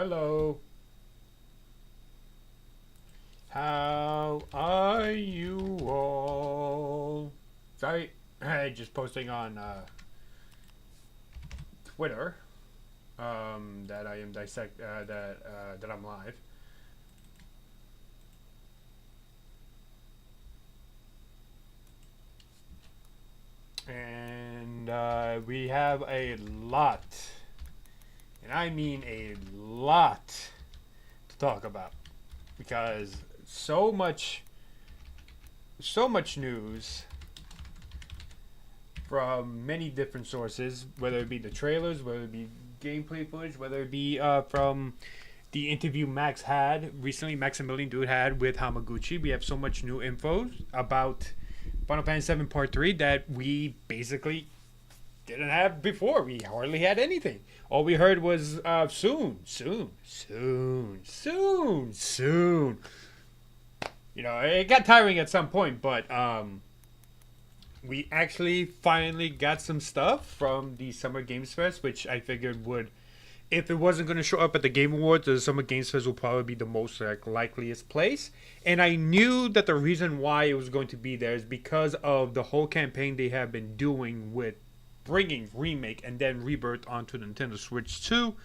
Hello. How are you all? Sorry, just posting on Twitter that I am that I'm live, and we have a lot, and I mean a lot, to talk about because so much, so much news from many different sources, whether it be the trailers, whether it be gameplay footage, whether it be from the interview Max had recently, Maximilian Dude had with Hamaguchi. We have so much new info about Final Fantasy 7 Part 3 that we basically didn't have before. We hardly had anything. All we heard was soon, soon, soon, soon, soon. You know, it got tiring at some point, but we actually finally got some stuff from the Summer Games Fest, which I figured would, if it wasn't going to show up at the Game Awards, the Summer Games Fest will probably be the most likeliest place. And I knew that the reason why it was going to be there is because of the whole campaign they have been doing with bringing Remake and then Rebirth onto Nintendo Switch 2,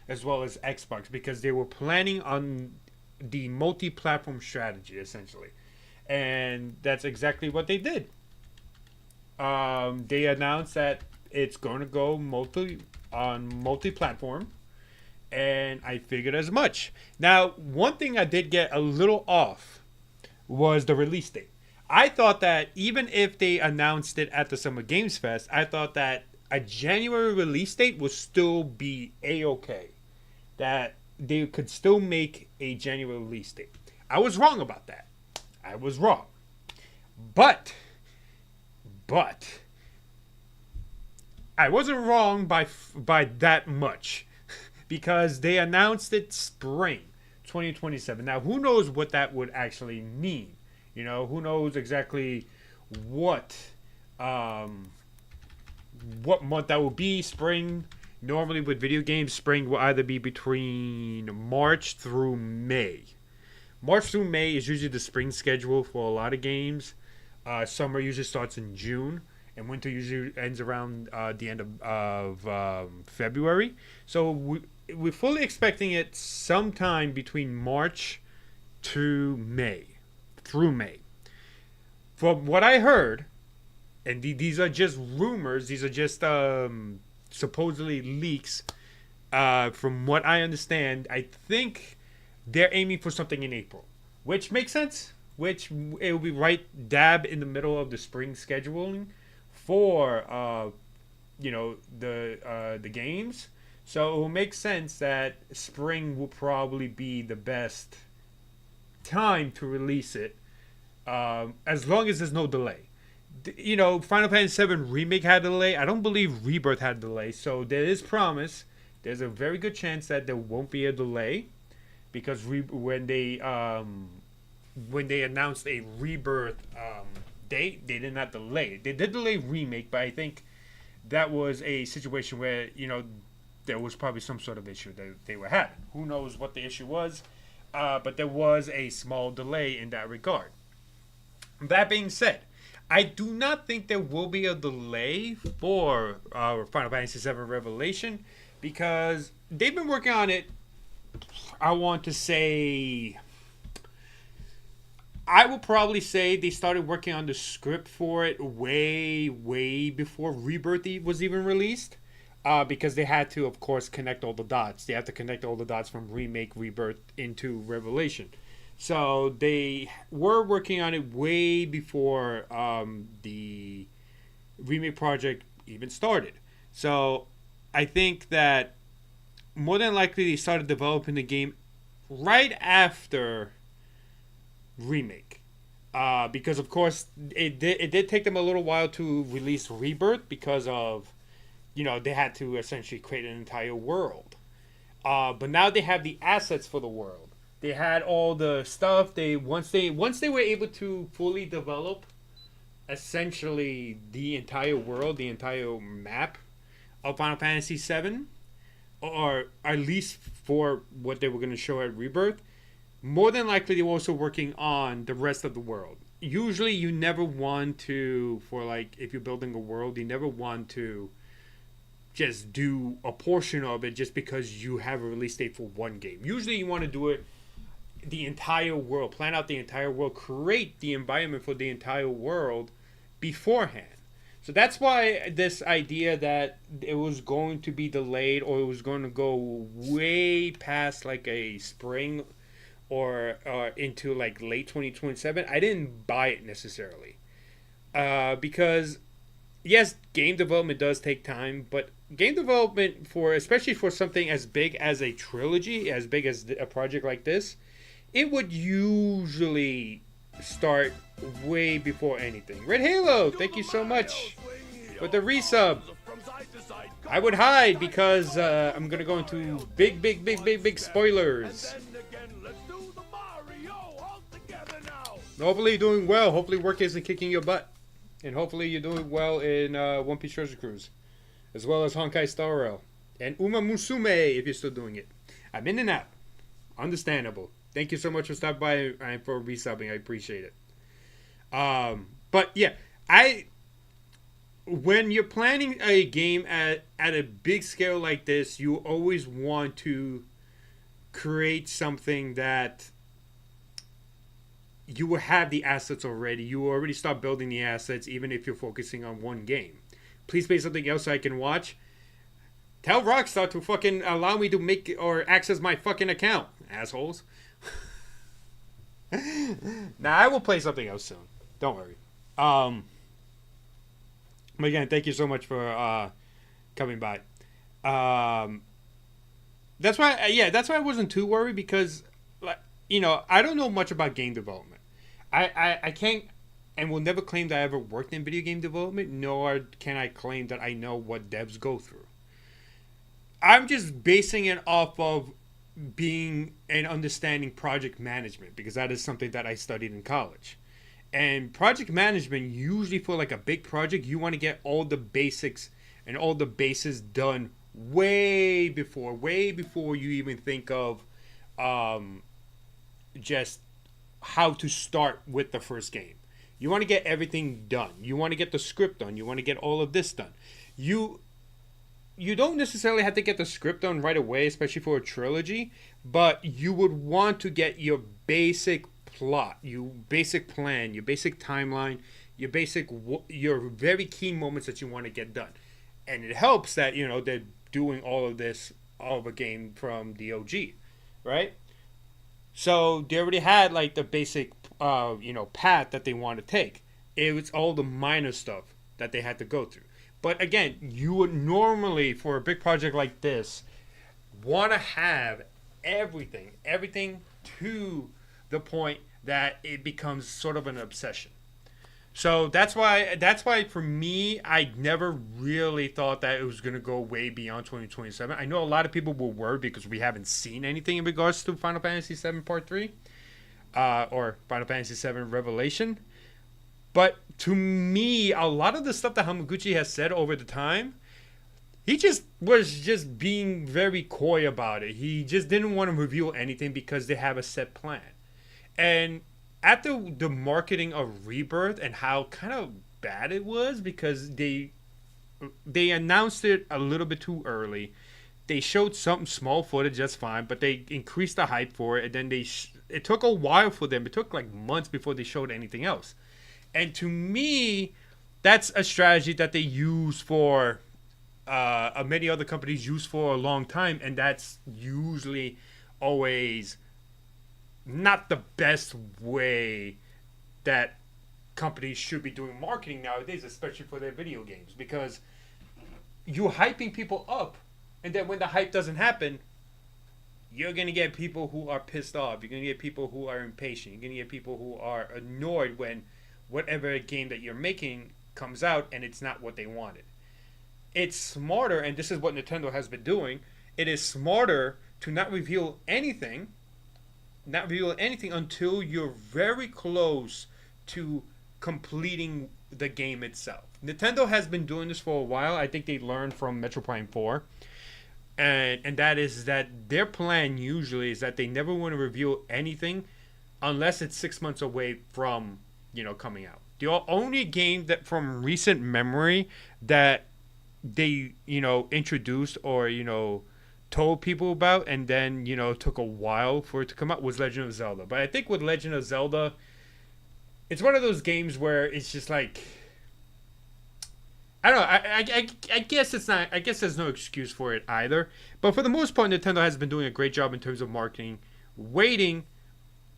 as well as Xbox, because they were planning on the multi-platform strategy, essentially. And that's exactly what they did. They announced that it's going to go multi-platform, and I figured as much. Now, one thing I did get a little off was the release date. I thought that even if they announced it at the Summer Games Fest, I thought that a January release date would still be a-okay. That they could still make a January release date. I was wrong about that. I was wrong. But I wasn't wrong by that much because they announced it spring 2027. Now, who knows what that would actually mean? You know, who knows exactly what what month that will be? Spring. Normally with video games, spring will either be between March through May. March through May is usually the spring schedule for a lot of games. Summer usually starts in June, and winter usually ends around the end of February. So we're fully expecting it sometime between March to May, through May. From what I heard, and these are just rumors, these are just supposedly leaks. From what I understand, I think they're aiming for something in April, which makes sense. Which it will be right dab in the middle of the spring scheduling for the games. So it will make sense that spring will probably be the best time to release it, as long as there's no delay. Final Fantasy 7 Remake had a delay. I don't believe Rebirth had a delay. So there is promise. There's a very good chance that there won't be a delay because when they announced a Rebirth date, they did not delay. They did delay Remake, but I think that was a situation where there was probably some sort of issue that they were having. Who knows what the issue was? But there was a small delay in that regard. That being said, I do not think there will be a delay for Final Fantasy VII Revelation because they've been working on it. I will probably say they started working on the script for it way, way before Rebirth was even released. Because they had to, of course, connect all the dots. They have to connect all the dots from Remake, Rebirth into Revelation. So they were working on it way before the Remake project even started. So I think that more than likely they started developing the game right after Remake. Because, of course, it did take them a little while to release Rebirth because of they had to essentially create an entire world. But now they have the assets for the world. They had all the stuff. Once they were able to fully develop essentially the entire world, the entire map of Final Fantasy VII, or at least for what they were going to show at Rebirth, more than likely they were also working on the rest of the world. Usually, you never want to, for like, if you're building a world, you never want to just do a portion of it just because you have a release date for one game. Usually, you want to do it the entire world, plan out the entire world, create the environment for the entire world beforehand. So that's why this idea that it was going to be delayed or it was going to go way past like a spring or into like late 2027, I didn't buy it necessarily. Because yes, game development does take time, but game development for, especially for something as big as a trilogy, as big as a project like this, it would usually start way before anything. Red Halo, thank you so much for the resub. I would hide because I'm gonna go into big spoilers. Hopefully you're doing well. Hopefully work isn't kicking your butt. And hopefully you're doing well in One Piece Treasure Cruise. As well as Honkai Star Rail. And Uma Musume, if you're still doing it. I'm in and out. Understandable. Thank you so much for stopping by and for resubbing. I appreciate it. But yeah, when you're planning a game at a big scale like this, you always want to create something that you will have the assets already. You will already start building the assets, even if you're focusing on one game. Please pay something else so I can watch. Tell Rockstar to fucking allow me to make or access my fucking account, assholes. Nah, I will play something else soon. Don't worry. But again, thank you so much for coming by. That's why I wasn't too worried because, like, I don't know much about game development. I can't and will never claim that I ever worked in video game development, nor can I claim that I know what devs go through. I'm just basing it off of being and understanding project management because that is something that I studied in college. And project management, usually for like a big project, you want to get all the basics and all the bases done way before you even think of just how to start with the first game. You want to get everything done. You want to get the script done. You want to get all of this done. You don't necessarily have to get the script done right away, especially for a trilogy, but you would want to get your basic plot, your basic plan, your basic timeline, your very key moments that you want to get done. And it helps that, they're doing all of this of a game from the OG, right? So they already had like the basic, path that they want to take. It was all the minor stuff that they had to go through. But again, you would normally, for a big project like this, want to have everything to the point that it becomes sort of an obsession. So that's why for me, I never really thought that it was going to go way beyond 2027. I know a lot of people were worried because we haven't seen anything in regards to Final Fantasy VII Part 3 or Final Fantasy VII Revelation. But to me, a lot of the stuff that Hamaguchi has said over the time, he just was just being very coy about it. He just didn't want to reveal anything because they have a set plan. And after the marketing of Rebirth and how kind of bad it was because they announced it a little bit too early. They showed some small footage, that's fine, but they increased the hype for it. And then it took a while for them. It took like months before they showed anything else. And to me, that's a strategy that they use for, many other companies use for a long time. And that's usually always not the best way that companies should be doing marketing nowadays, especially for their video games. Because you're hyping people up, and then when the hype doesn't happen, you're going to get people who are pissed off. You're going to get people who are impatient. You're going to get people who are annoyed when whatever game that you're making comes out and it's not what they wanted. It's smarter, and this is what Nintendo has been doing, it is smarter to not reveal anything until you're very close to completing the game itself. Nintendo has been doing this for a while. I think they learned from Metro Prime 4. and that is that their plan usually is that they never want to reveal anything unless it's 6 months away from coming out. The only game that from recent memory that they introduced or told people about and then took a while for it to come out was Legend of Zelda. But I think with Legend of Zelda, it's one of those games where it's just like, I don't know. I guess it's not. I guess there's no excuse for it either. But for the most part, Nintendo has been doing a great job in terms of marketing, waiting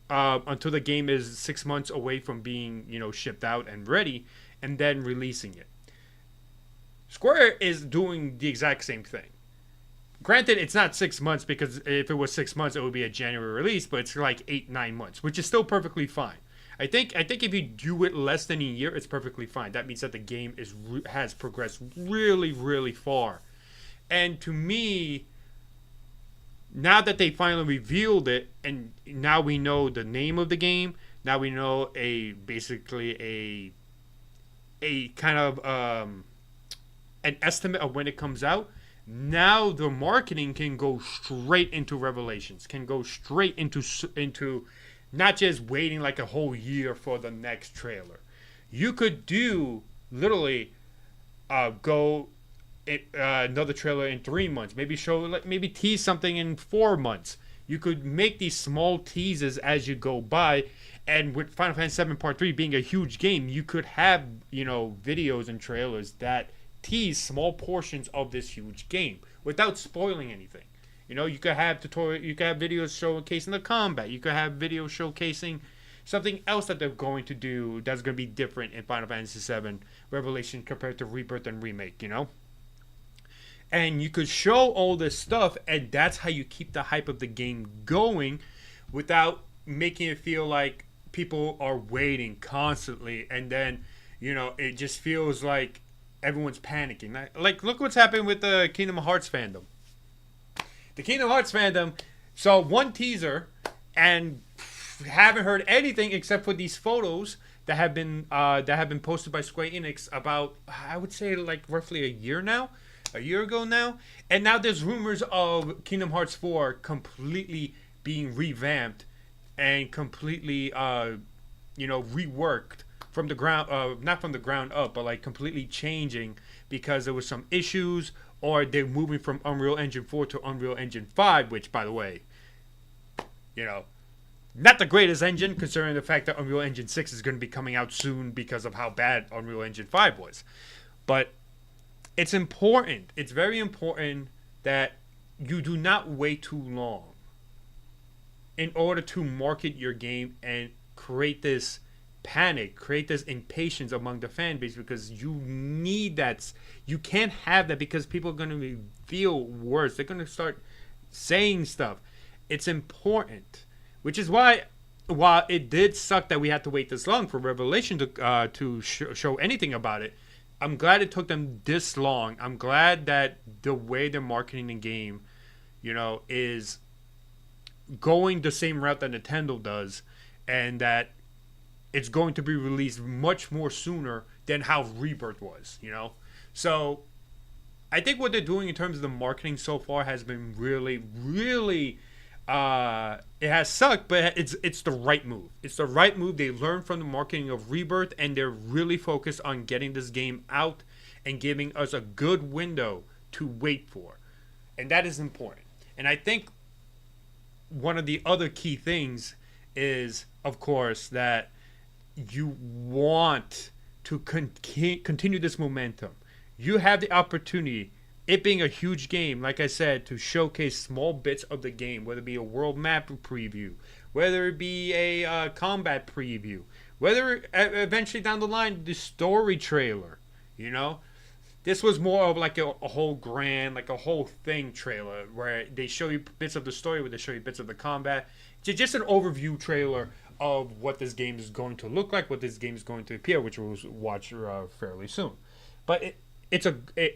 until the game is 6 months away from being shipped out and ready, and then releasing it. Square is doing the exact same thing. Granted, it's not 6 months because if it was 6 months, it would be a January release. But it's like 8-9 months, which is still perfectly fine. I think if you do it less than a year, it's perfectly fine. That means that the game has progressed really, really far. And to me, now that they finally revealed it, and now we know the name of the game, now we know basically a kind of an estimate of when it comes out. Now the marketing can go straight into Revelations, can go straight into not just waiting like a whole year for the next trailer. You could do literally go another trailer in 3 months. Maybe tease something in 4 months. You could make these small teases as you go by. And with Final Fantasy VII Part 3 being a huge game, you could have videos and trailers that tease small portions of this huge game without spoiling anything. You could have you could have videos showcasing the combat. You could have videos showcasing something else that they're going to do that's going to be different in Final Fantasy VII Revelation compared to Rebirth and Remake, And you could show all this stuff, and that's how you keep the hype of the game going without making it feel like people are waiting constantly, and then, it just feels like everyone's panicking. Like, look what's happened with the Kingdom Hearts fandom. The Kingdom Hearts fandom saw one teaser and haven't heard anything except for these photos that have been posted by Square Enix about, I would say, like roughly a year ago now, and now there's rumors of Kingdom Hearts 4 completely being revamped and completely reworked from the ground, not from the ground up, but like completely changing because there was some issues, or they're moving from Unreal Engine 4 to Unreal Engine 5, which, by the way, not the greatest engine, considering the fact that Unreal Engine 6 is going to be coming out soon because of how bad Unreal Engine 5 was. But it's important. It's very important that you do not wait too long in order to market your game and create this panic, create this impatience among the fan base, because you need that. You can't have that because people are going to feel worse. They're going to start saying stuff. It's important, which is why, while it did suck that we had to wait this long for Revelation to show anything about it, I'm glad it took them this long. I'm glad that the way they're marketing the game, is going the same route that Nintendo does, and that it's going to be released much more sooner than how Rebirth was, So I think what they're doing in terms of the marketing so far has been really, really, it has sucked, but it's the right move. It's the right move. They learned from the marketing of Rebirth, and they're really focused on getting this game out and giving us a good window to wait for. And that is important. And I think one of the other key things is, of course, that you want to continue this momentum. You have the opportunity, it being a huge game, like I said, to showcase small bits of the game, whether it be a world map preview, whether it be a combat preview, whether eventually down the line the story trailer. This was more of like a whole grand, like a whole thing trailer where they show you bits of the story, where they show you bits of the combat. Just an overview trailer of what this game is going to look like, what this game is going to appear, which we'll watch fairly soon. But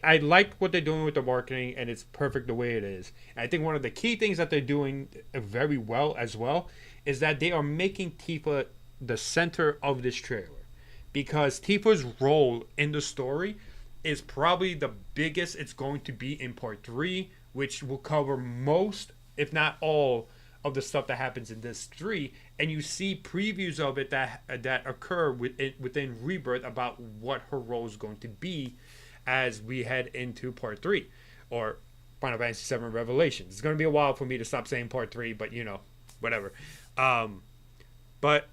I like what they're doing with the marketing, and it's perfect the way it is. And I think one of the key things that they're doing very well as well is that they are making Tifa the center of this trailer, because Tifa's role in the story is probably the biggest it's going to be in Part 3 which will cover most, if not all, of the stuff that happens in this 3, and you see previews of it that occur within Rebirth about what her role is going to be as we head into Part 3, or Final Fantasy 7 Revelations. It's going to be a while for me to stop saying Part 3, but whatever. But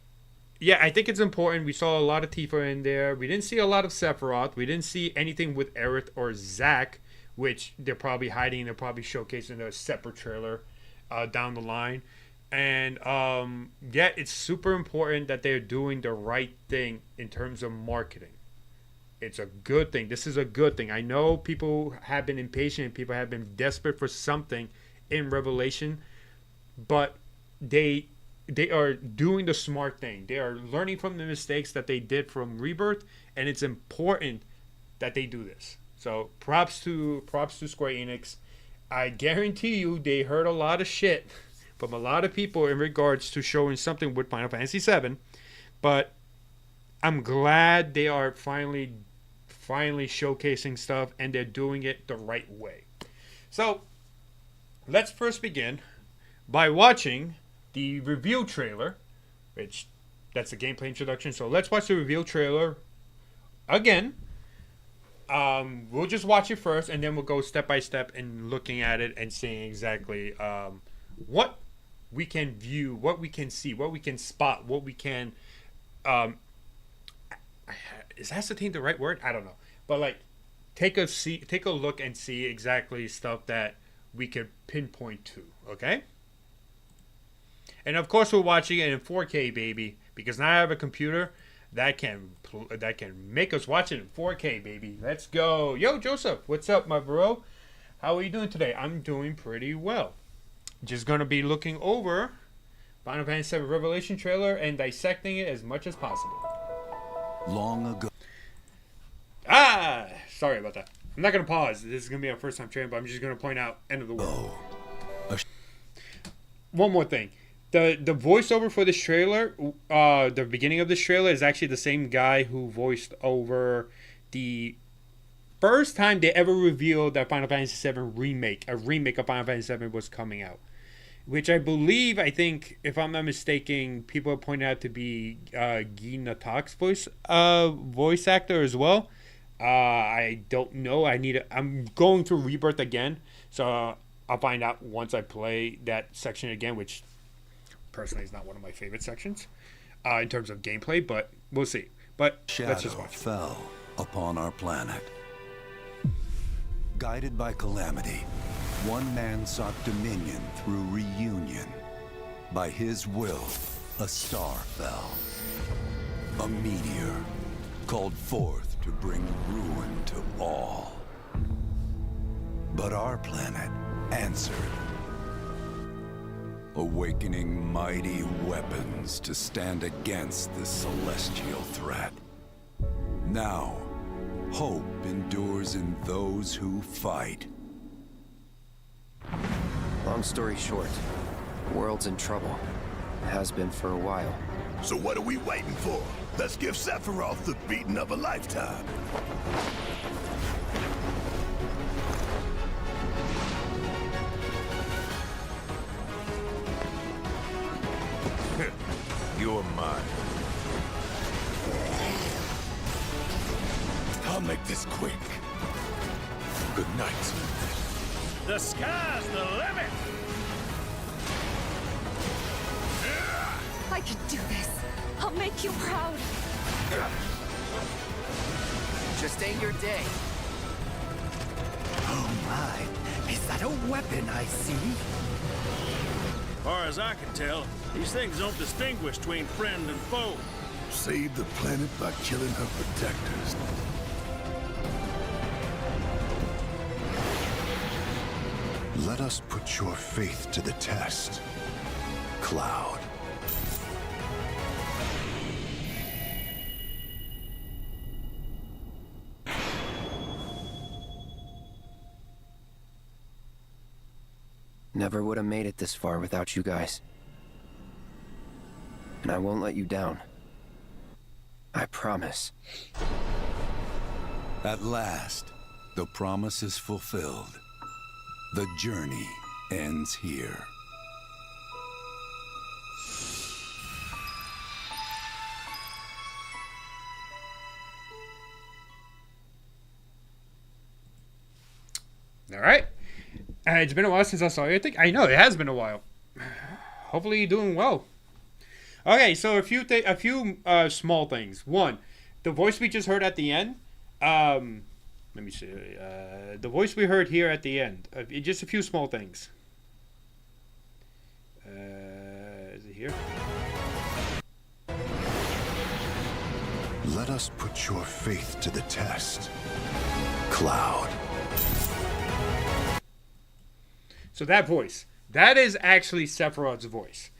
yeah, I think it's important. We saw a lot of Tifa in there. We didn't see a lot of Sephiroth. We didn't see anything with Aerith or Zack, which they're probably hiding. They're probably showcasing a separate trailer down the line. And yeah, it's super important that they're doing the right thing in terms of marketing. It's a good thing. This is a good thing. I know people have been impatient. People have been desperate for something in Revelation, but they are doing the smart thing. They are learning from the mistakes that they did from Rebirth, and it's important that they do this. So props to Square Enix. I guarantee you they heard a lot of shit from a lot of people in regards to showing something with Final Fantasy 7, but I'm glad they are finally showcasing stuff, and they're doing it the right way. So let's first begin by watching the reveal trailer, which that's the gameplay introduction. So let's watch the reveal trailer again. We'll just watch it first, and then we'll go step by step in looking at it and seeing exactly what we can view, what we can see, what we can spot, what we can. Is ascertain the right word? I don't know, but like take a look and see exactly stuff that we could pinpoint to. Okay. And of course, we're watching it in 4K, baby, because now I have a computer that can make us watch it in 4K, baby. Let's go. Yo, Joseph, what's up, my bro? How are you doing today? I'm doing pretty well. Just going to be looking over Final Fantasy VII Revelation trailer and dissecting it as much as possible. Long ago. Sorry about that. I'm not going to pause. This is going to be our first time trailing, but I'm just going to point out end of the world. One more thing. The voiceover for this trailer, the beginning of this trailer, is actually the same guy who voiced over the first time they ever revealed that Final Fantasy VII remake, a remake of Final Fantasy VII was coming out. Which I think, if I'm not mistaken, people are pointing out to be Guy Natak's voice actor as well. I don't know. I'm going through Rebirth again, so I'll find out once I play that section again, which personally is not one of my favorite sections in terms of gameplay, but we'll see. But let's just watch. Fell upon our planet. Guided by calamity, one man sought dominion through reunion. By his will, a star fell. A meteor called forth to bring ruin to all. But our planet answered, awakening mighty weapons to stand against this celestial threat. Now, hope endures in those who fight. Long story short, the world's in trouble. It has been for a while. So what are we waiting for? Let's give Sephiroth the beating of a lifetime. You're mine. I'll make this quick. Good night. The sky's the limit! I can do this. I'll make you proud. Just ain't your day. Oh my, is that a weapon I see? Far as I can tell, these things don't distinguish between friend and foe. Save the planet by killing her protectors. Let us put your faith to the test, Cloud. Never would have made it this far without you guys. And I won't let you down. I promise. At last, the promise is fulfilled. The journey ends here. All right. It's been a while since I saw you. I know it has been a while. Hopefully you're doing well. Okay, so a few small things. One, the voice we just heard at the end. Let me see. The voice we heard here at the end. Just a few small things. Is it here? Let us put your faith to the test, Cloud. So that voice, that is actually Sephiroth's voice.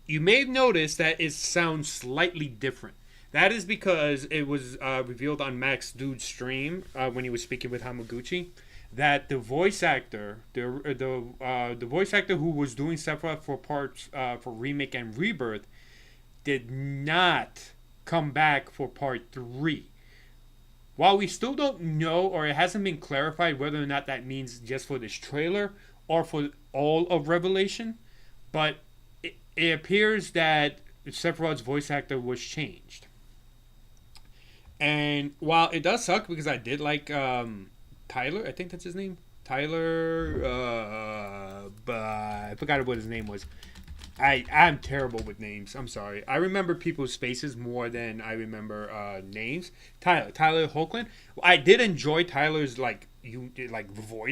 You may have noticed that it sounds slightly different. That is because it was revealed on Max Dude's stream when he was speaking with Hamaguchi that the voice actor, the voice actor who was doing Sephiroth for parts for Remake and Rebirth, did not come back for part 3. While we still don't know, or it hasn't been clarified whether or not that means just for this trailer or for all of Revelation, but it appears that Sephiroth's voice actor was changed. And while it does suck because I did like Tyler, I think that's his name. Tyler, but I forgot what his name was. I'm terrible with names. I'm sorry. I remember people's faces more than I remember names. Tyler Hoechlin. I did enjoy Tyler's voice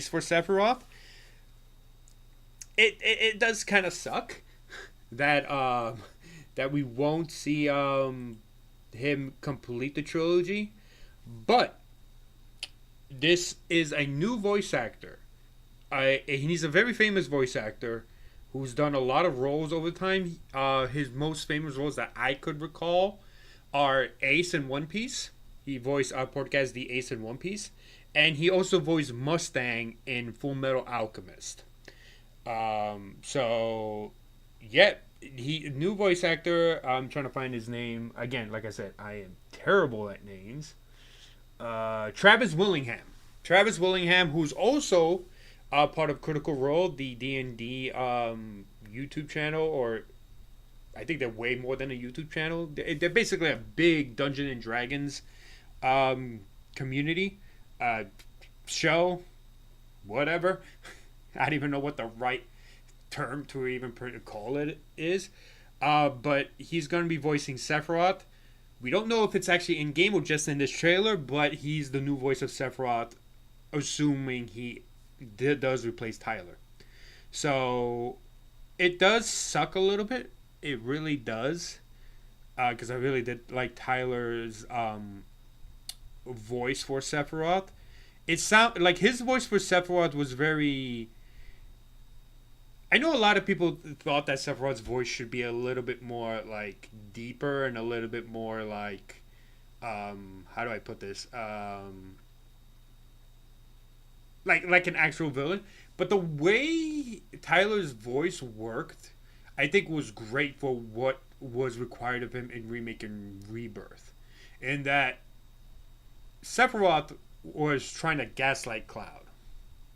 for Sephiroth. It does kind of suck that that we won't see him complete the trilogy, but this is a new voice actor. He's a very famous voice actor who's done a lot of roles over time. His most famous roles that I could recall are Ace in One Piece. He voiced Portgas the Ace in One Piece. And he also voiced Mustang in Full Metal Alchemist. So, yeah, new voice actor. I'm trying to find his name. Again, like I said, I am terrible at names. Travis Willingham. Travis Willingham, who's also part of Critical Role, the D&D YouTube channel, or I think they're way more than a YouTube channel. They're basically a big Dungeons and Dragons community, show, whatever. I don't even know what the right term to even call it is. But he's going to be voicing Sephiroth. We don't know if it's actually in-game or just in this trailer, but he's the new voice of Sephiroth, assuming he does replace Tyler. So it does suck a little bit. It really does. Because I really did like Tyler's voice for Sephiroth. It sound like his voice for Sephiroth was very... I know a lot of people thought that Sephiroth's voice should be a little bit more like deeper and a little bit more like how do I put this? Like an actual villain. But the way Tyler's voice worked, I think was great for what was required of him in Remake and Rebirth. In that Sephiroth was trying to gaslight Cloud.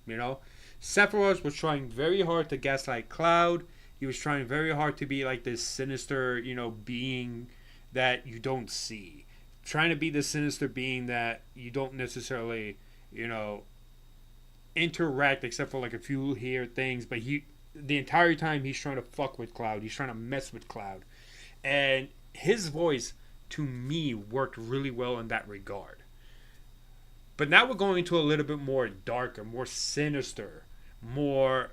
You know? Sephiroth was trying very hard to gaslight Cloud. He was trying very hard to be like this sinister, being that you don't see. Trying to be the sinister being that you don't necessarily, interact except for like a few here things. But the entire time he's trying to fuck with Cloud. He's trying to mess with Cloud. And his voice, to me, worked really well in that regard. But now we're going to a little bit more darker, more sinister, more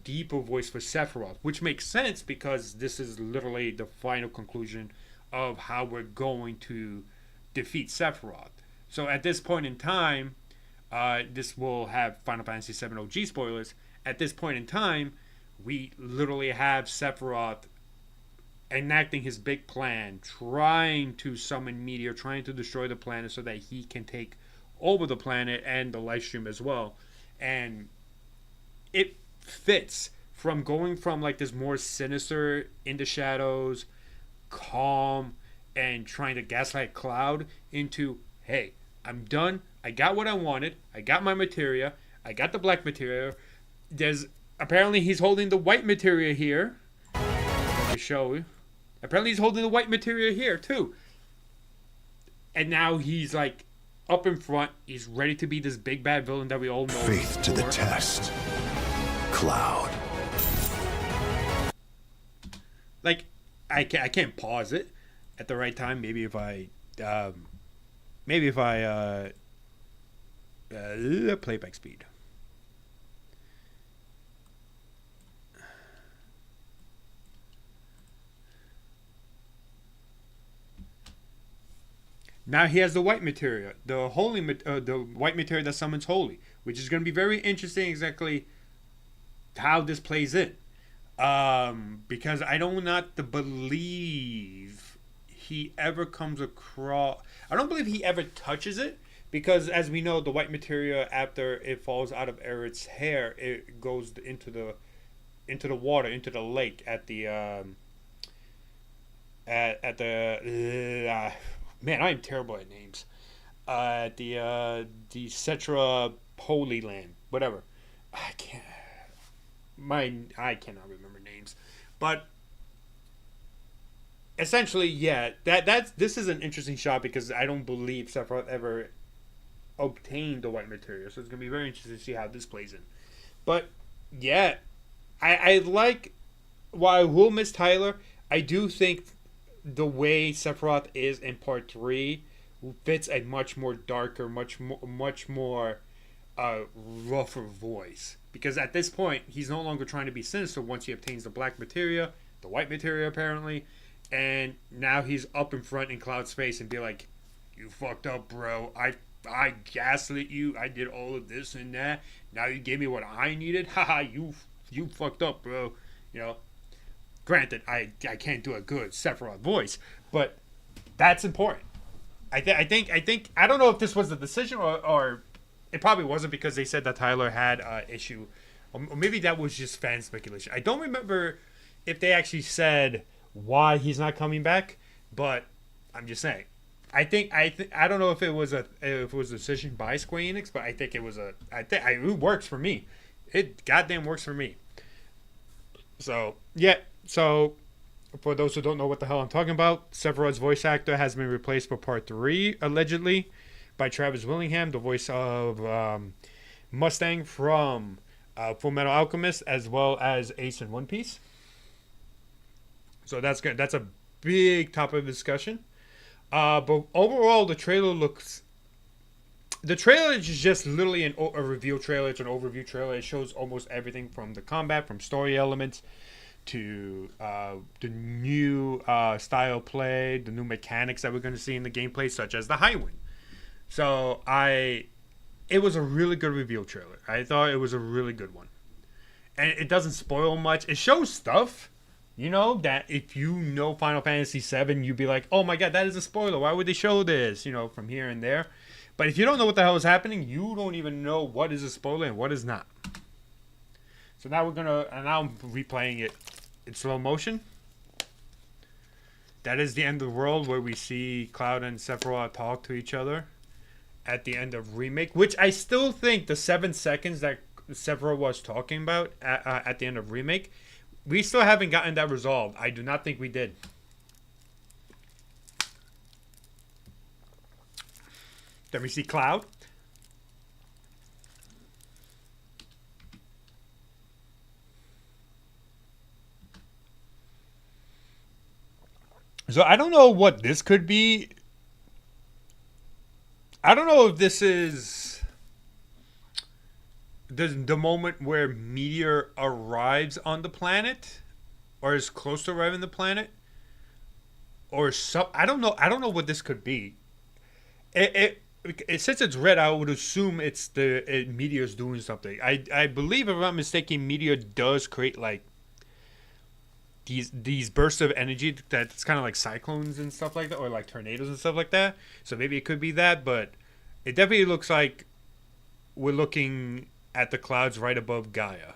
deeper voice for Sephiroth, which makes sense because this is literally the final conclusion of how we're going to defeat Sephiroth. So at this point in time, this will have Final Fantasy VII OG spoilers. At this point in time, we literally have Sephiroth enacting his big plan, trying to summon Meteor, trying to destroy the planet so that he can take over the planet and the live stream as well. And it fits from going from like this more sinister, in the shadows, calm, and trying to gaslight Cloud into, hey, I'm done. I got what I wanted. I got my materia. I got the black materia. There's apparently he's holding the white materia here. To show you. Apparently he's holding the white materia here too. And now he's like up in front. He's ready to be this big bad villain that we all know. Faith to the test. Cloud. Like, I can't pause it at the right time. Maybe if I playback speed. Now he has the white materia, the white materia that summons holy, which is going to be very interesting exactly how this plays in. Because I don't not to believe he ever comes across. I don't believe he ever touches it, because as we know, the white materia, after it falls out of Aerith's hair, it goes into the water, into the lake at the man, I am terrible at names. The Cetra Holy Land, whatever. I cannot remember names, but essentially, yeah, this is an interesting shot because I don't believe Sephiroth ever obtained the white material, so it's gonna be very interesting to see how this plays in. But yeah, I like. While I will miss Tyler, I do think the way Sephiroth is in Part 3 fits a much more darker, much more rougher voice. Because at this point, he's no longer trying to be sinister once he obtains the black materia, the white materia apparently, and now he's up in front in Cloud's face and be like, "You fucked up, bro. I gaslit you. I did all of this and that. Now you gave me what I needed. Haha, you fucked up, bro." You know. Granted, I can't do a good Sephiroth voice, but that's important. I think I don't know if this was the decision or it probably wasn't, because they said that Tyler had an issue, or maybe that was just fan speculation. I don't remember if they actually said why he's not coming back, but I'm just saying. I don't know if it was a decision by Square Enix, but I think it was it works for me. It goddamn works for me. So yeah. So, for those who don't know what the hell I'm talking about, Sephiroth's voice actor has been replaced for Part 3, allegedly, by Travis Willingham, the voice of Mustang from Full Metal Alchemist, as well as Ace in One Piece. So that's good. That's a big topic of discussion. But overall, the trailer is just literally a reveal trailer. It's an overview trailer. It shows almost everything from the combat, from story elements, to the new style play, the new mechanics that we're going to see in the gameplay, such as the high wind. So it was a really good reveal trailer. I thought it was a really good one, and it doesn't spoil much. It shows stuff, that if you know Final Fantasy VII, you'd be like, "Oh my god, that is a spoiler. Why would they show this?" From here and there. But if you don't know what the hell is happening, you don't even know what is a spoiler and what is not. So now now I'm replaying it in slow motion. That is the end of the world, where we see Cloud and Sephiroth talk to each other at the end of Remake, which I still think the 7 seconds that Sephiroth was talking about at the end of Remake, we still haven't gotten that resolved. I do not think we did. Then we see Cloud. So I don't know what this could be. I don't know if this is the moment where Meteor arrives on the planet, or is close to arriving on the planet, or some. I don't know. I don't know what this could be. Since it's red, I would assume it's Meteor's doing something. I believe, if I'm not mistaken, Meteor does create like these bursts of energy that's kind of like cyclones and stuff like that, or like tornadoes and stuff like that. So maybe it could be that, but it definitely looks like we're looking at the clouds right above Gaia.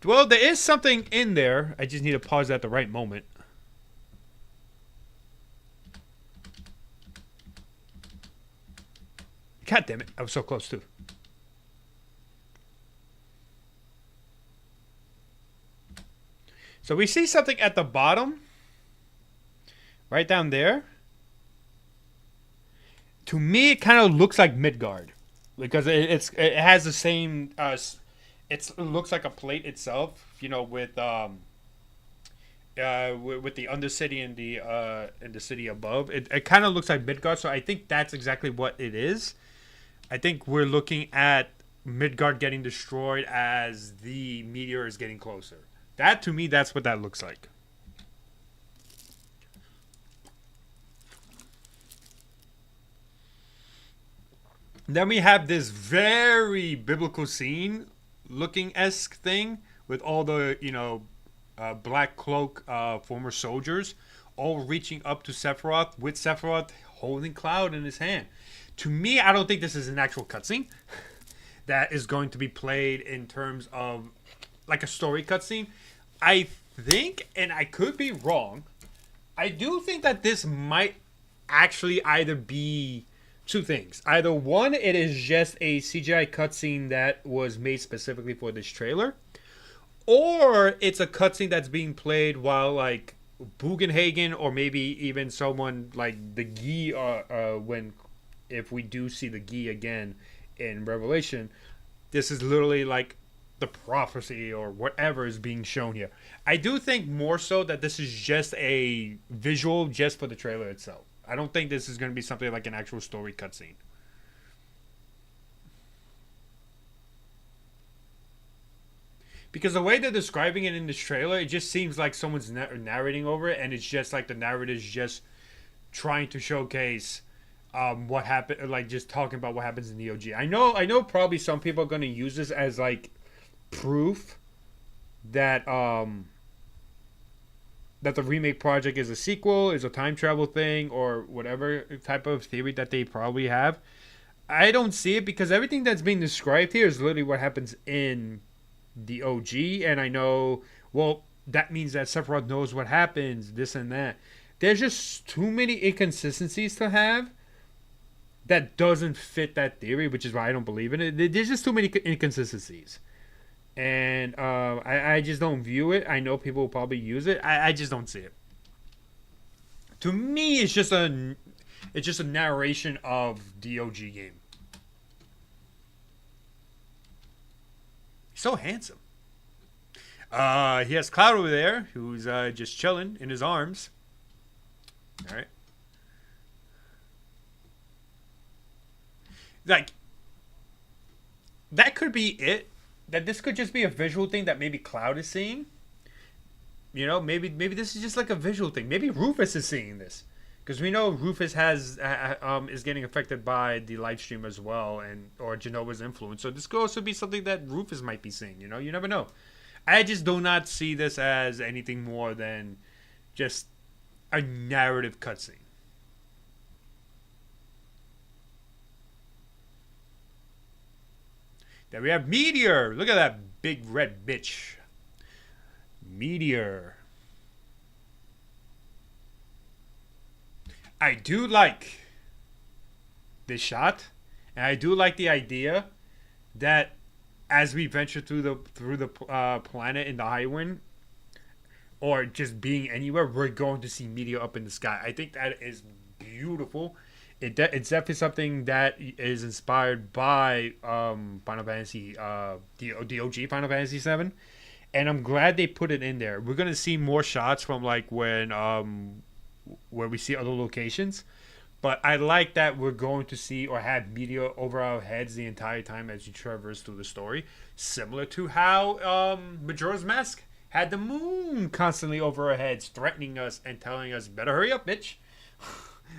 Well, there is something in there. I just need to pause at the right moment. God damn it. I was so close, too. So we see something at the bottom. Right down there. To me, it kind of looks like Midgard. Because it has the same... it looks like a plate itself. You know, with the Undercity and the city above. It kind of looks like Midgard. So I think that's exactly what it is. I think we're looking at Midgard getting destroyed as the meteor is getting closer. That, to me, that's what that looks like. Then we have this very biblical scene looking esque thing with all the, you know, black cloak former soldiers all reaching up to Sephiroth with Sephiroth holding Cloud in his hand. To me, I don't think this is an actual cutscene that is going to be played in terms of like a story cutscene. I think, and I could be wrong, I do think that this might actually either be two things. Either one, it is just a CGI cutscene that was made specifically for this trailer, or it's a cutscene that's being played while like Bugenhagen or maybe even someone like the Gi, if we do see the Gi again in Revelation, this is literally like the prophecy or whatever is being shown here. I do think more so that this is just a visual just for the trailer itself. I don't think this is going to be something like an actual story cutscene. Because the way they're describing it in this trailer, it just seems like someone's narrating over it, and it's just like the narrator's just trying to showcase what happened, like just talking about what happens in the OG. I know probably some people are going to use this as like proof that that the remake project is a sequel, is a time travel thing, or whatever type of theory that they probably have. I don't see it because everything that's being described here is literally what happens in the OG, and I know, well, that means that Sephiroth knows what happens, this and that. There's just too many inconsistencies to have that doesn't fit that theory, which is why I don't believe in it. There's just too many inconsistencies. And I just don't view it. I know people will probably use it. I just don't see it. To me, it's just a narration of the OG game. He's so handsome. He has Cloud over there, who's just chilling in his arms. All right. Like, that could be it. That this could just be a visual thing that maybe Cloud is seeing. You know, maybe this is just like a visual thing. Maybe Rufus is seeing this, because we know Rufus is getting affected by the live stream as well, or Genova's influence. So this could also be something that Rufus might be seeing. You know, you never know. I just do not see this as anything more than just a narrative cutscene. Then we have Meteor. Look at that big red bitch. Meteor. I do like this shot, and I do like the idea that as we venture through the planet in the Highwind, or just being anywhere, we're going to see Meteor up in the sky. I think that is beautiful. It's definitely something that is inspired by Final Fantasy, the OG Final Fantasy 7, and I'm glad they put it in there. We're gonna see more shots from like when where we see other locations, but I like that we're going to see or have Meteor over our heads the entire time as you traverse through the story, similar to how Majora's Mask had the moon constantly over our heads, threatening us and telling us, "Better hurry up, bitch,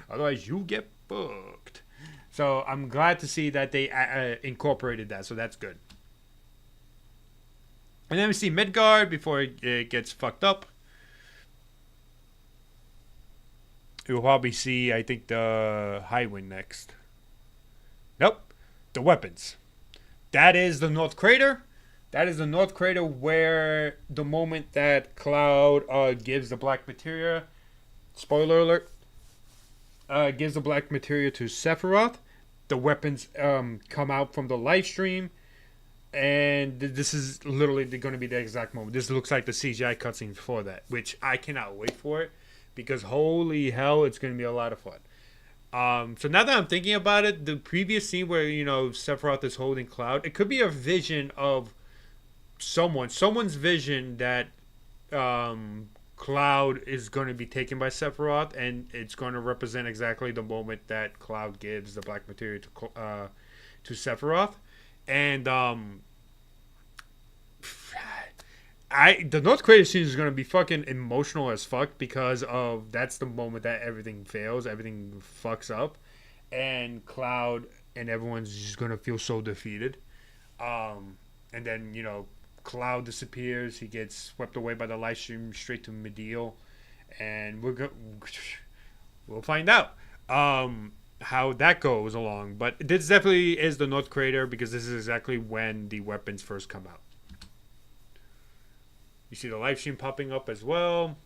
otherwise you get booked." So I'm glad to see that they incorporated that, so that's good. And then we see Midgard before it gets fucked up. We'll probably see, I think, the Highwind next. Nope. The weapons. That is the North Crater. That is the North Crater where the moment that Cloud gives the black materia, spoiler alert, gives the black materia to Sephiroth, the weapons come out from the live stream. And this is literally going to be the exact moment. This looks like the CGI cutscene for that, which I cannot wait for it, because holy hell, it's going to be a lot of fun. So now that I'm thinking about it, the previous scene where, you know, Sephiroth is holding Cloud, it could be a vision of someone's vision that Cloud is going to be taken by Sephiroth, and it's going to represent exactly the moment that Cloud gives the black materia to Sephiroth. And the North Korea scene is gonna be fucking emotional as fuck, because of that's the moment that everything fails, everything fucks up, and Cloud and everyone's just gonna feel so defeated. And then, you know, Cloud disappears, he gets swept away by the live stream straight to Medial, and we'll find out how that goes along. But this definitely is the North Crater, because this is exactly when the weapons first come out. You see the live stream popping up as well.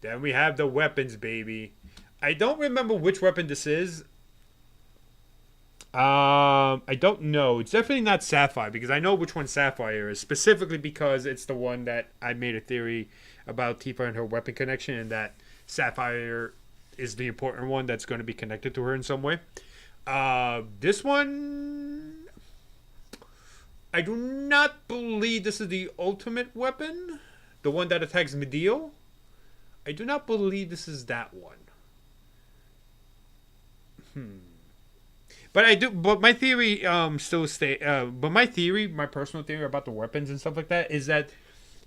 Then we have the weapons, baby. I don't remember which weapon this is. I don't know. It's definitely not Sapphire, because I know which one Sapphire is, specifically because it's the one that I made a theory about Tifa and her weapon connection, and that Sapphire is the important one that's going to be connected to her in some way. This one, I do not believe this is the ultimate weapon, the one that attacks Medial. I do not believe this is that one. But I do. But my theory still stay. But my theory, my personal theory about the weapons and stuff like that, is that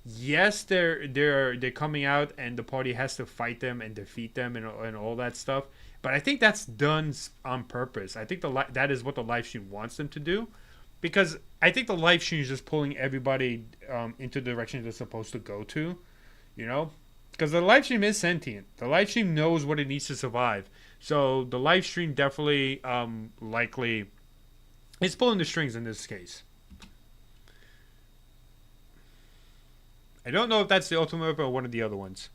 yes, they're coming out and the party has to fight them and defeat them and all that stuff. But I think that's done on purpose. I think that is what the live stream wants them to do, because I think the live stream is just pulling everybody into the direction they're supposed to go to, you know, because the live stream is sentient. The live stream knows what it needs to survive. So the live stream definitely likely is pulling the strings in this case. I don't know if that's the ultimate weapon or one of the other ones.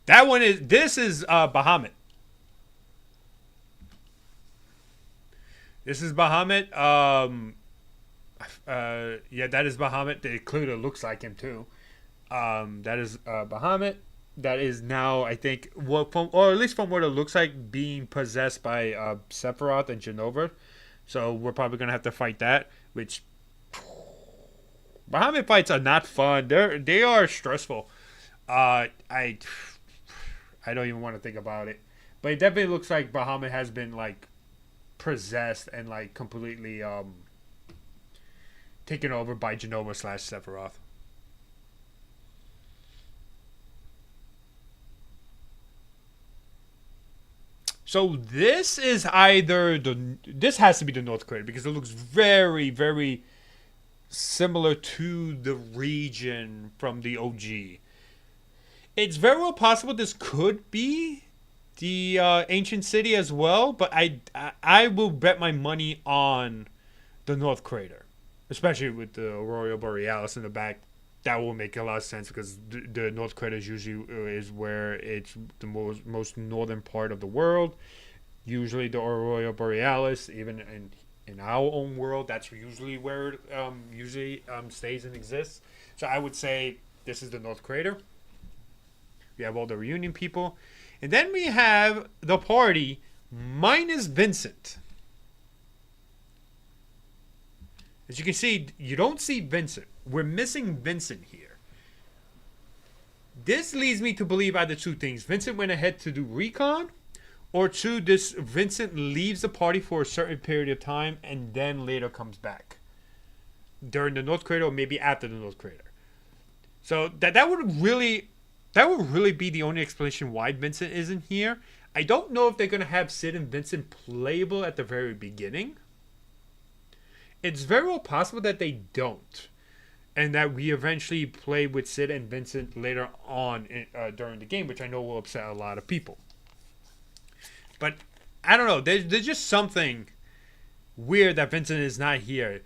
This is Bahamut. This is Bahamut. Yeah, that is Bahamut. It clearly looks like him too. That is Bahamut. That is now, I think, or at least from what it looks like, being possessed by Sephiroth and Jenova. So we're probably gonna have to fight that. Which Bahamut fights are not fun. They are stressful. I don't even want to think about it. But it definitely looks like Bahamut has been like possessed and like completely taken over by Jenova / Sephiroth. So this is this has to be the North Korea, because it looks very, very similar to the region from the OG. It's very well possible this could be the ancient city as well, but I will bet my money on the North Crater, especially with the Aurora Borealis in the back. That will make a lot of sense, because the North Crater usually is where it's the most northern part of the world. Usually the Aurora Borealis, even in our own world, that's usually where it stays and exists. So I would say this is the North Crater. We have all the reunion people. And then we have the party minus Vincent. As you can see, you don't see Vincent. We're missing Vincent here. This leads me to believe either two things. Vincent went ahead to do recon, or two, Vincent leaves the party for a certain period of time and then later comes back during the North Crater, or maybe after the North Crater. So that would really be the only explanation why Vincent isn't here. I don't know if they're going to have Sid and Vincent playable at the very beginning. It's very well possible that they don't, and that we eventually play with Sid and Vincent later on during the game, which I know will upset a lot of people. But I don't know. There's just something weird that Vincent is not here.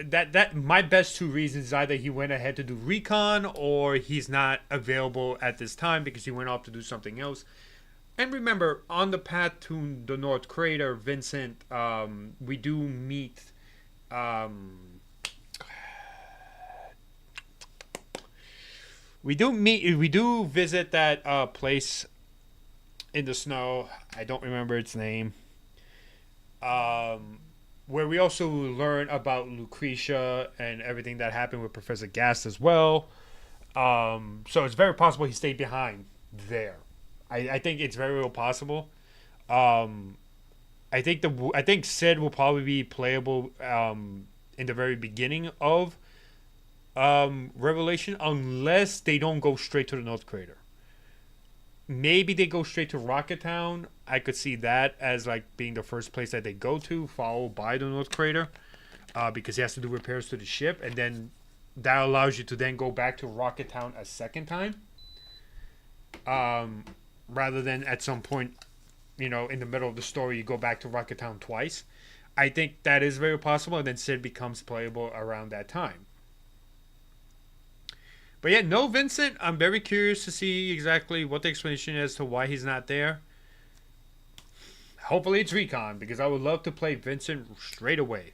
That my best two reasons is either he went ahead to do recon, or he's not available at this time because he went off to do something else. And remember, on the path to the North Crater, Vincent, we do meet. We do visit that place in the snow. I don't remember its name. Where we also learn about Lucretia and everything that happened with Professor Gast as well. So it's very possible he stayed behind there. I think it's very well possible. I think Sid will probably be playable in the very beginning of Revelation, unless they don't go straight to the North Crater. Maybe they go straight to Rocket Town. I could see that as like being the first place that they go to, followed by the North Crater, because he has to do repairs to the ship, and then that allows you to then go back to Rocket Town a second time, rather than at some point, in the middle of the story you go back to Rocket Town twice. I think that is very possible, and then Sid becomes playable around that time. But yeah, no Vincent. I'm very curious to see exactly what the explanation is to why he's not there. Hopefully it's Recon, because I would love to play Vincent straight away.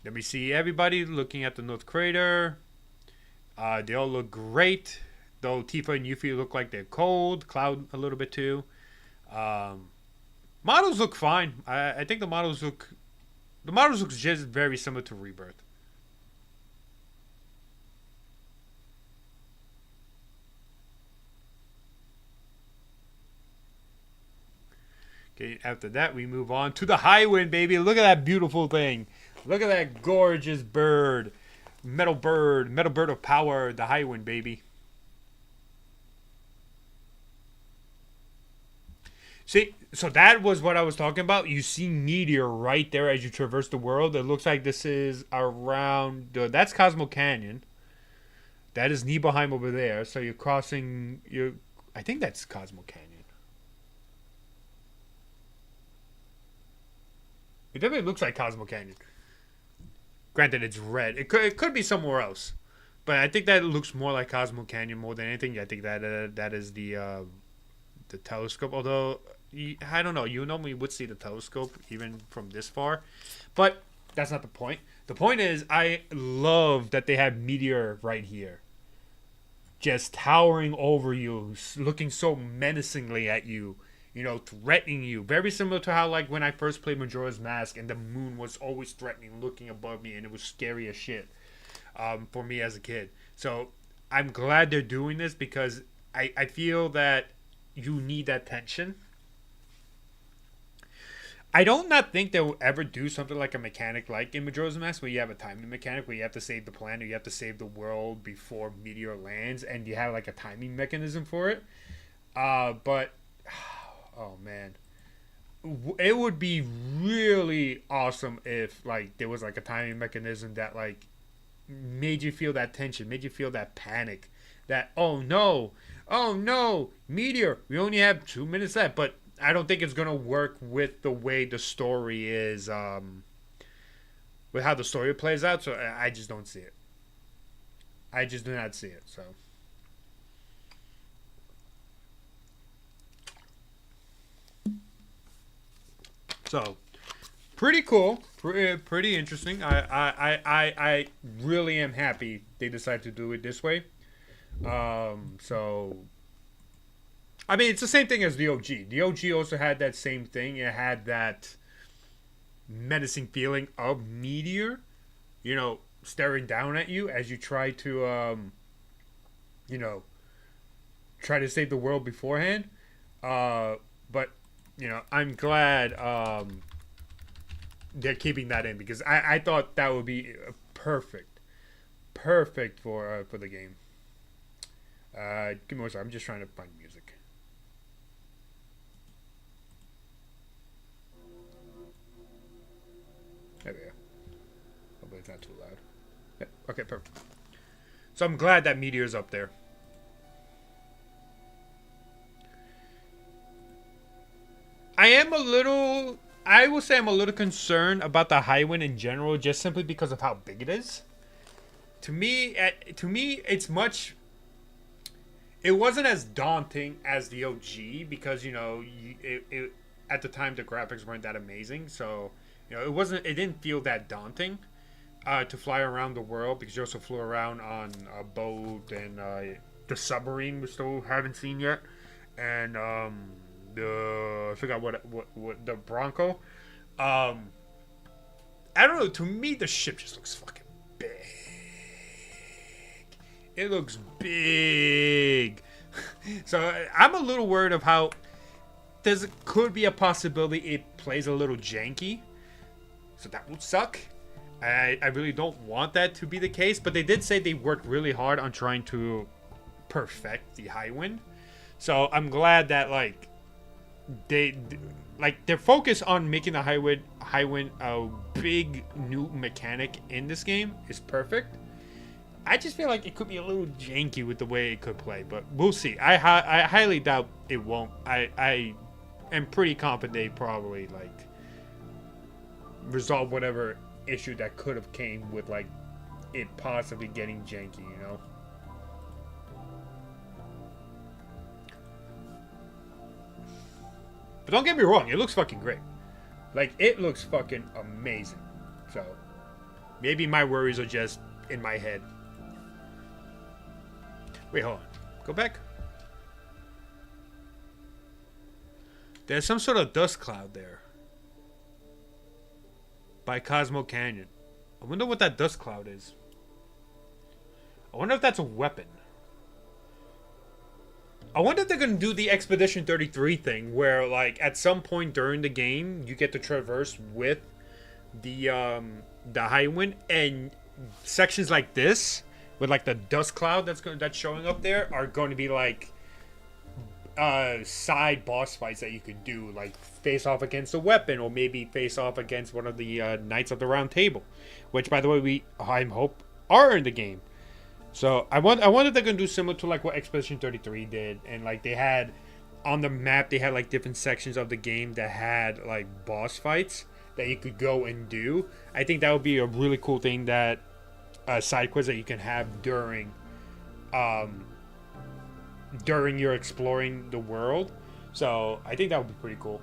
Then we see everybody looking at the North Crater. They all look great, though Tifa and Yuffie look like they're cold. Cloud a little bit too. Models look fine. I think the models look just very similar to Rebirth. Okay, after that, we move on to the Highwind, baby. Look at that beautiful thing. Look at that gorgeous bird. Metal bird of power, the Highwind, baby. See, so that was what I was talking about. You see Meteor right there as you traverse the world. It looks like this is around... that's Cosmo Canyon. That is Nibelheim over there. So you're crossing... I think that's Cosmo Canyon. It definitely looks like Cosmo Canyon. Granted, it's red. It could be somewhere else, but I think that looks more like Cosmo Canyon more than anything. I think that is the telescope. Although I don't know, you normally would see the telescope even from this far, but that's not the point. The point is, I love that they have Meteor right here, just towering over you, looking so menacingly at you. Threatening you. Very similar to how, like, when I first played Majora's Mask and the moon was always threatening, looking above me, and it was scary as shit for me as a kid. So, I'm glad they're doing this, because I feel that you need that tension. I don't not think they will ever do something like a mechanic like in Majora's Mask, where you have a timing mechanic, where you have to save the planet, or you have to save the world before Meteor lands, and you have, like, a timing mechanism for it. But... oh man, it would be really awesome if, like, there was like a timing mechanism that, like, made you feel that tension, made you feel that panic, that oh no, Meteor, we only have 2 minutes left. But I don't think it's gonna work with the way the story is, with how the story plays out. So I just don't see it. I just do not see it. So, pretty cool, pretty interesting. I really am happy they decided to do it this way. So, I mean, it's the same thing as the OG. The OG also had that same thing. It had that menacing feeling of Meteor, staring down at you as you try to, try to save the world beforehand. But I'm glad they're keeping that in, because I thought that would be perfect for the game. Give me one second. I'm just trying to find music. There we go. Hopefully it's not too loud. Yeah, okay, perfect. So I'm glad that Meteor's up there. I will say I'm a little concerned about the Highwind in general, just simply because of how big it is. To me, it's it wasn't as daunting as the OG because at the time the graphics weren't that amazing, so it didn't feel that daunting to fly around the world because you also flew around on a boat and the submarine we still haven't seen yet, and I forgot what the Bronco. I don't know. To me, the ship just looks fucking big. It looks big. So I'm a little worried of how could be a possibility it plays a little janky. So that would suck. I really don't want that to be the case. But they did say they worked really hard on trying to perfect the high wind. So I'm glad that their focus on making the high wind a big new mechanic in this game is perfect. I just feel like it could be a little janky with the way it could play, but we'll see. I highly doubt it won't. I am pretty confident they probably resolve whatever issue that could have came with it possibly getting janky, But don't get me wrong, it looks fucking great. It looks fucking amazing. So maybe my worries are just in my head. Wait, hold on. Go back. There's some sort of dust cloud there. By Cosmo Canyon. I wonder what that dust cloud is. I wonder if that's a weapon. I wonder if they're going to do the Expedition 33 thing where, at some point during the game, you get to traverse with the high wind, and sections like this with the dust cloud that's showing up there are going to be side boss fights that you could do, face off against a weapon, or maybe face off against one of the Knights of the Round Table, which, by the way, I hope are in the game. So I wonder if they're gonna do similar to what Expedition 33 did, and they had on the map, they had different sections of the game that had boss fights that you could go and do. I think that would be a really cool thing, that side quest that you can have during your exploring the world. So I think that would be pretty cool.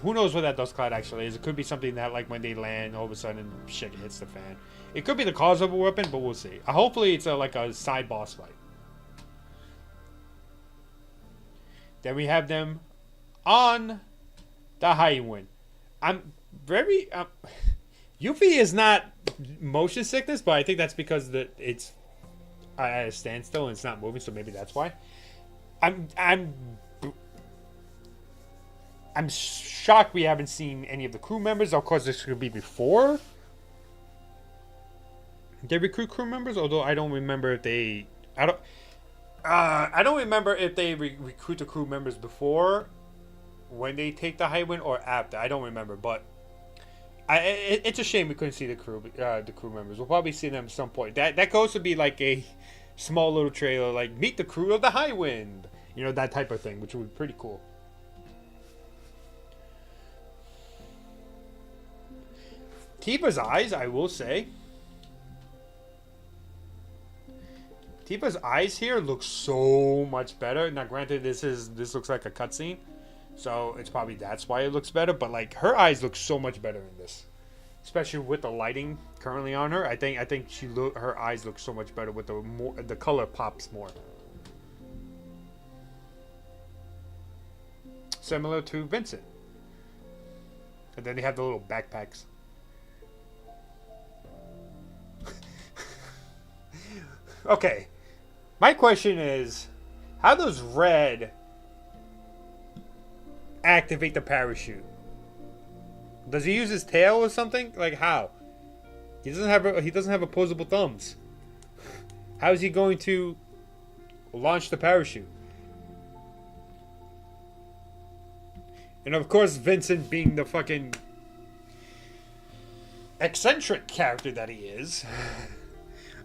Who knows what that dust cloud actually is? It could be something that when they land, all of a sudden shit hits the fan. It could be the cause of a weapon, but we'll see. Hopefully it's a side boss fight. Then we have them on the high wind. I'm very Yuffie is not motion sickness, but I think that's because it's at a standstill and it's not moving, so maybe that's why. I'm shocked we haven't seen any of the crew members. Of course, this could be before they recruit crew members, although I don't remember if they. I don't remember if they recruit the crew members before, when they take the high wind, or after. I don't remember, but it's a shame we couldn't see the crew members. We'll probably see them at some point. That goes to be a small little trailer, meet the crew of the high wind, that type of thing, which would be pretty cool. Tifa's eyes, I will say. Tifa's eyes here look so much better. Now, granted, this looks like a cutscene, so it's probably that's why it looks better. But her eyes look so much better in this, especially with the lighting currently on her. I think her eyes look so much better with the color pops more. Similar to Vincent, and then they have the little backpacks. Okay, my question is, how does Red activate the parachute? Does he use his tail or something? How? He doesn't have opposable thumbs. How is he going to launch the parachute? And of course, Vincent, being the fucking eccentric character that he is.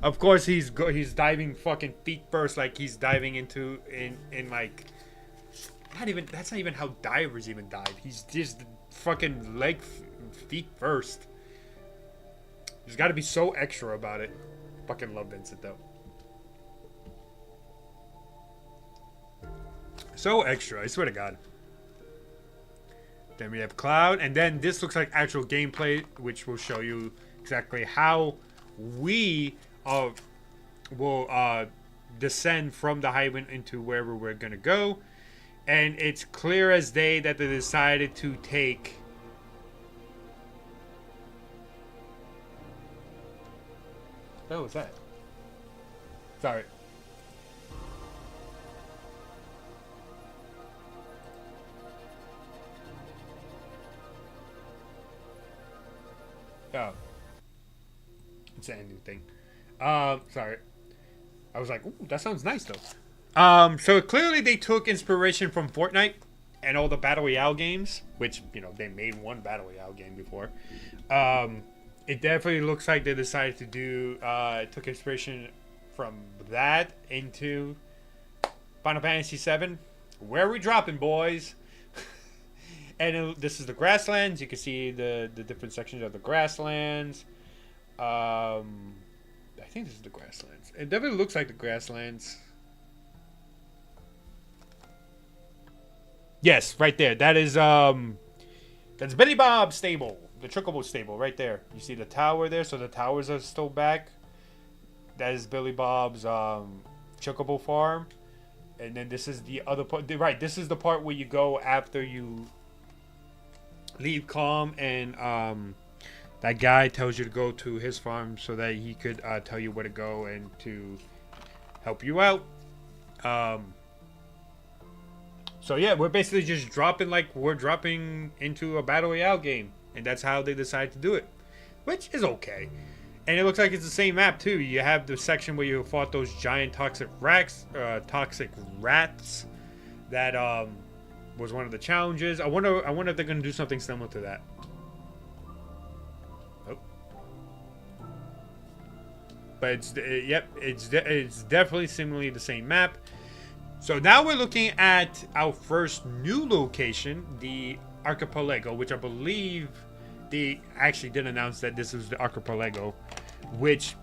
Of course, he's diving fucking feet first, he's diving into that's not even how divers even dive. He's just fucking feet first. He's got to be so extra about it. Fucking love Vincent though. So extra, I swear to God. Then we have Cloud, and then this looks like actual gameplay, which will show you exactly how we will descend from the Highwind into wherever we're gonna go. And it's clear as day that they decided to take what was that? Sorry. Oh. It's an ending thing. Sorry. I was like, ooh, that sounds nice though. So clearly they took inspiration from Fortnite and all the Battle Royale games, which, you know, they made one Battle Royale game before. It definitely looks like they decided to do, took inspiration from that into Final Fantasy 7. Where are we dropping, boys? And this is the grasslands. You can see the different sections of the grasslands. I think this is the grasslands. It definitely looks like the grasslands. Yes, right there. That is that's Billy Bob's stable, the Chocobo stable, right there. You see the tower there, so the towers are still back. That is Billy Bob's Chocobo farm, and then this is the other part. Right, this is the part where you go after you leave Calm, and that guy tells you to go to his farm so that he could tell you where to go and to help you out. So yeah, we're basically just dropping like we're dropping into a Battle Royale game. And that's how they decided to do it. Which is okay. And it looks like it's the same map too. You have the section where you fought those giant toxic rats that was one of the challenges. I wonder if they're gonna do something similar to that. Oh. But it's definitely similarly the same map. So now we're looking at our first new location, the Archipelago, which I believe they actually did announce that this is the Archipelago, which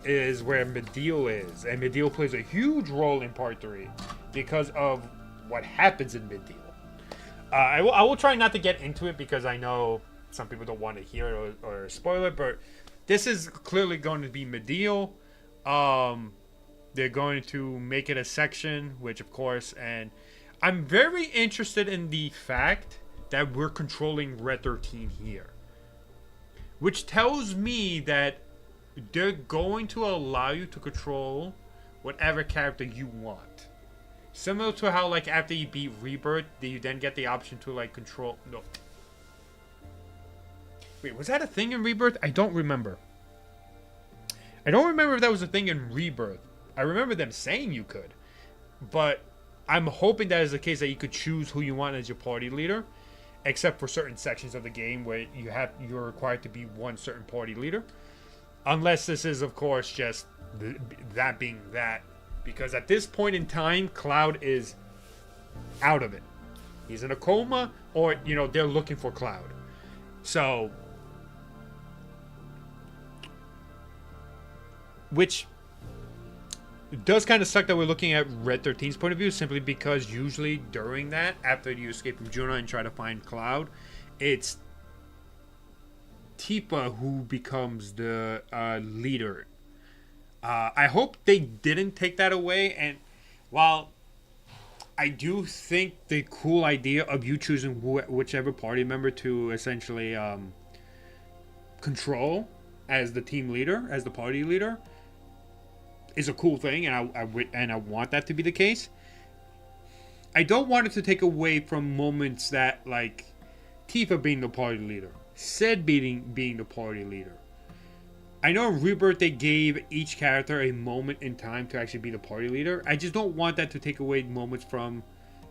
is where Mideel is. And Mideel plays a huge role in Part 3 because of what happens in Mideel. I will try not to get into it because I know some people don't want to hear it or spoil it, but this is clearly going to be Mideel. They're going to make it a section, which of course, and I'm very interested in the fact that we're controlling Red 13 here. Which tells me that they're going to allow you to control whatever character you want. Similar to how, like, after you beat Rebirth, you then get the option to, like, control... No. Wait, was that a thing in Rebirth? I don't remember. I don't remember if that was a thing in Rebirth. I remember them saying you could. But I'm hoping that is the case, that you could choose who you want as your party leader. Except for certain sections of the game where you're required to be one certain party leader. Unless this is, of course, just that being that. Because at this point in time, Cloud is out of it. He's in a coma, or, you know, they're looking for Cloud. So, which it does kind of suck that we're looking at Red 13's point of view, simply because usually during that, after you escape from Juno and try to find Cloud, it's Tifa who becomes the leader. I hope they didn't take that away, and while I do think the cool idea of you choosing whichever party member to essentially control as the team leader, as the party leader, is a cool thing, and I want that to be the case. I don't want it to take away from moments that, like, Tifa being the party leader, Sid being the party leader. I know in Rebirth they gave each character a moment in time to actually be the party leader. I just don't want that to take away moments from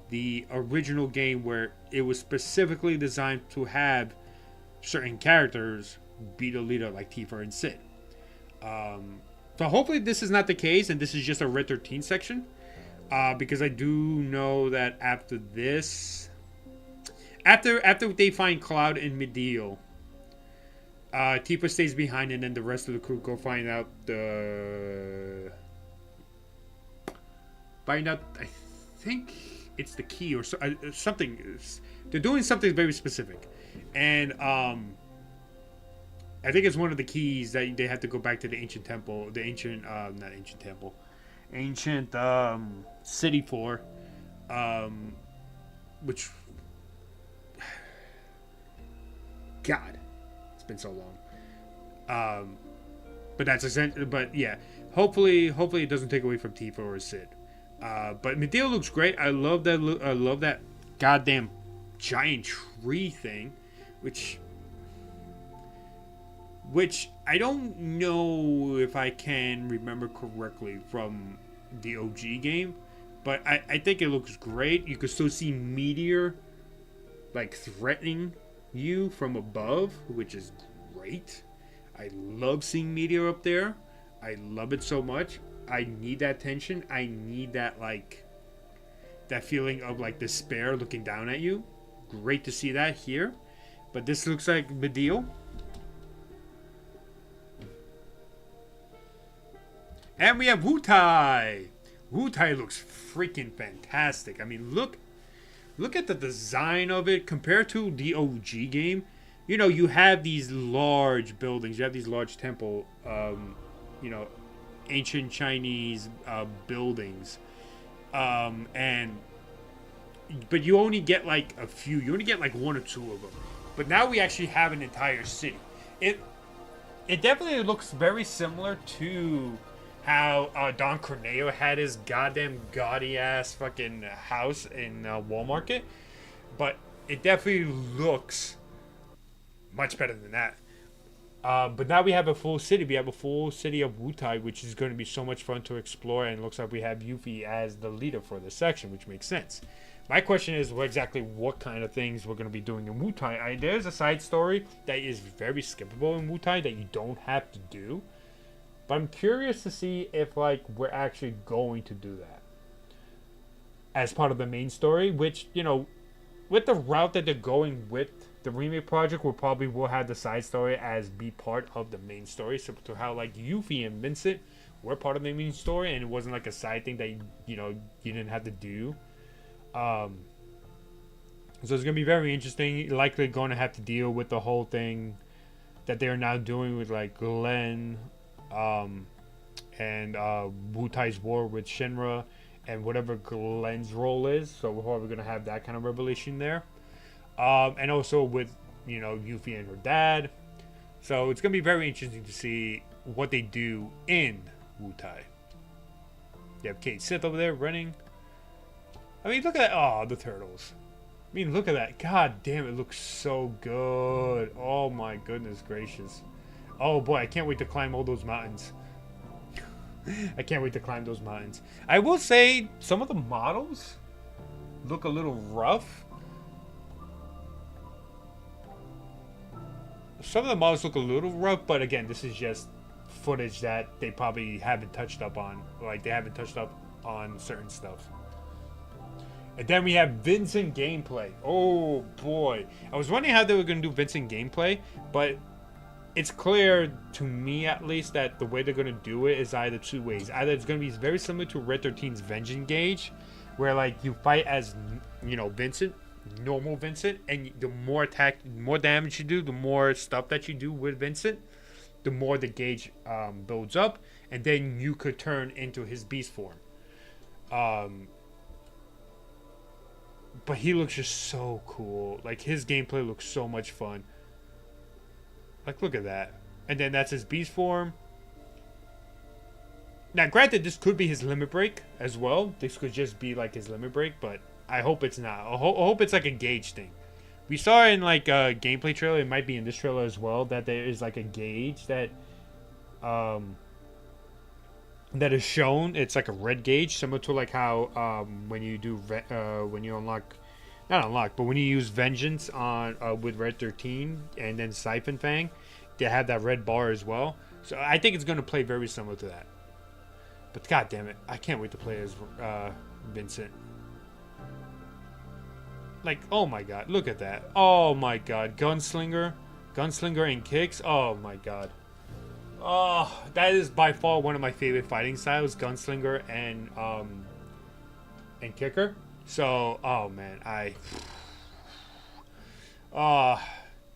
the original game where it was specifically designed to have certain characters be the leader, like Tifa and Sid. So hopefully this is not the case, and this is just a Red 13 section. Because I do know that after this... After they find Cloud and Mideel, Tifa stays behind, and then the rest of the crew go find out I think it's the key or something. They're doing something very specific, and I think it's one of the keys that they have to go back to the ancient temple, the ancient not ancient temple, ancient city for, which, God, it's been so long. But that's essential. But yeah, hopefully it doesn't take away from Tifa or Sid. But Medea looks great. I love that. I love that goddamn giant tree thing, which I don't know if I can remember correctly from the OG game, but I think it looks great. You can still see Meteor like threatening you from above, which is great. I love seeing Meteor up there. I love it so much. I need that tension. I need that, like, that feeling of like despair looking down at you. Great to see that here. But this looks like Medea. And we have Wutai. Wutai looks freaking fantastic. I mean, look at the design of it compared to the OG game. You know, you have these large buildings. You have these large temple, you know, ancient Chinese buildings. But you only get like a few. You only get like one or two of them. But now we actually have an entire city. It definitely looks very similar to how Don Corneo had his goddamn gaudy ass fucking house in Wall Market, but it definitely looks much better than that. But now we have a full city. We have a full city of Wutai, which is going to be so much fun to explore. And it looks like we have Yuffie as the leader for this section, which makes sense. My question is what kind of things we're going to be doing in Wutai. There's a side story that is very skippable in Wutai that you don't have to do. But I'm curious to see if like we're actually going to do that as part of the main story, which, you know, with the route that they're going with the remake project, we probably will have the side story as be part of the main story, similar to how like Yuffie and Vincent were part of the main story, and it wasn't like a side thing that you didn't have to do. So it's gonna be very interesting. Likely going to have to deal with the whole thing that they're now doing with like Glenn, and Wutai's war with Shinra, and whatever Glenn's role is. So we're probably gonna have that kind of revelation there. And also with, you know, Yuffie and her dad. So it's going to be very interesting to see what they do in Wutai. You have Kate Sith over there running. I mean, look at that. Oh, the turtles. I mean, look at that. God damn, it looks so good. Oh my goodness gracious. Oh boy, I can't wait to climb all those mountains. I can't wait to climb those mountains. I will say some of the models look a little rough. Some of the models look a little rough, but again, this is just footage that they probably haven't touched up on. Like, they haven't touched up on certain stuff. And then we have Vincent gameplay. Oh, boy. I was wondering how they were going to do Vincent gameplay, but it's clear, to me at least, that the way they're going to do it is either two ways. Either it's going to be very similar to Red 13's Vengeance Gauge, where, like, you fight as, you know, Vincent, normal Vincent, and the more attack, more damage you do, the more stuff that you do with Vincent, the more the gauge builds up, and then you could turn into his beast form. But he looks just so cool. Like, his gameplay looks so much fun. Like, look at that. And then that's his beast form. Now, granted, this could be his limit break as well. This could just be like his limit break, but I hope it's not. I hope it's like a gauge thing. We saw in like a gameplay trailer, it might be in this trailer as well, that there is like a gauge that that is shown. It's like a red gauge, similar to like how when you do when you unlock, not unlock, but when you use Vengeance on with Red 13 and then Siphon Fang, they have that red bar as well. So I think it's going to play very similar to that. But god damn it, I can't wait to play as Vincent. Like, oh my god, look at that. Oh my god, Gunslinger and kicks. Oh my god. Oh, that is by far one of my favorite fighting styles, Gunslinger and kicker. So, oh man, uh,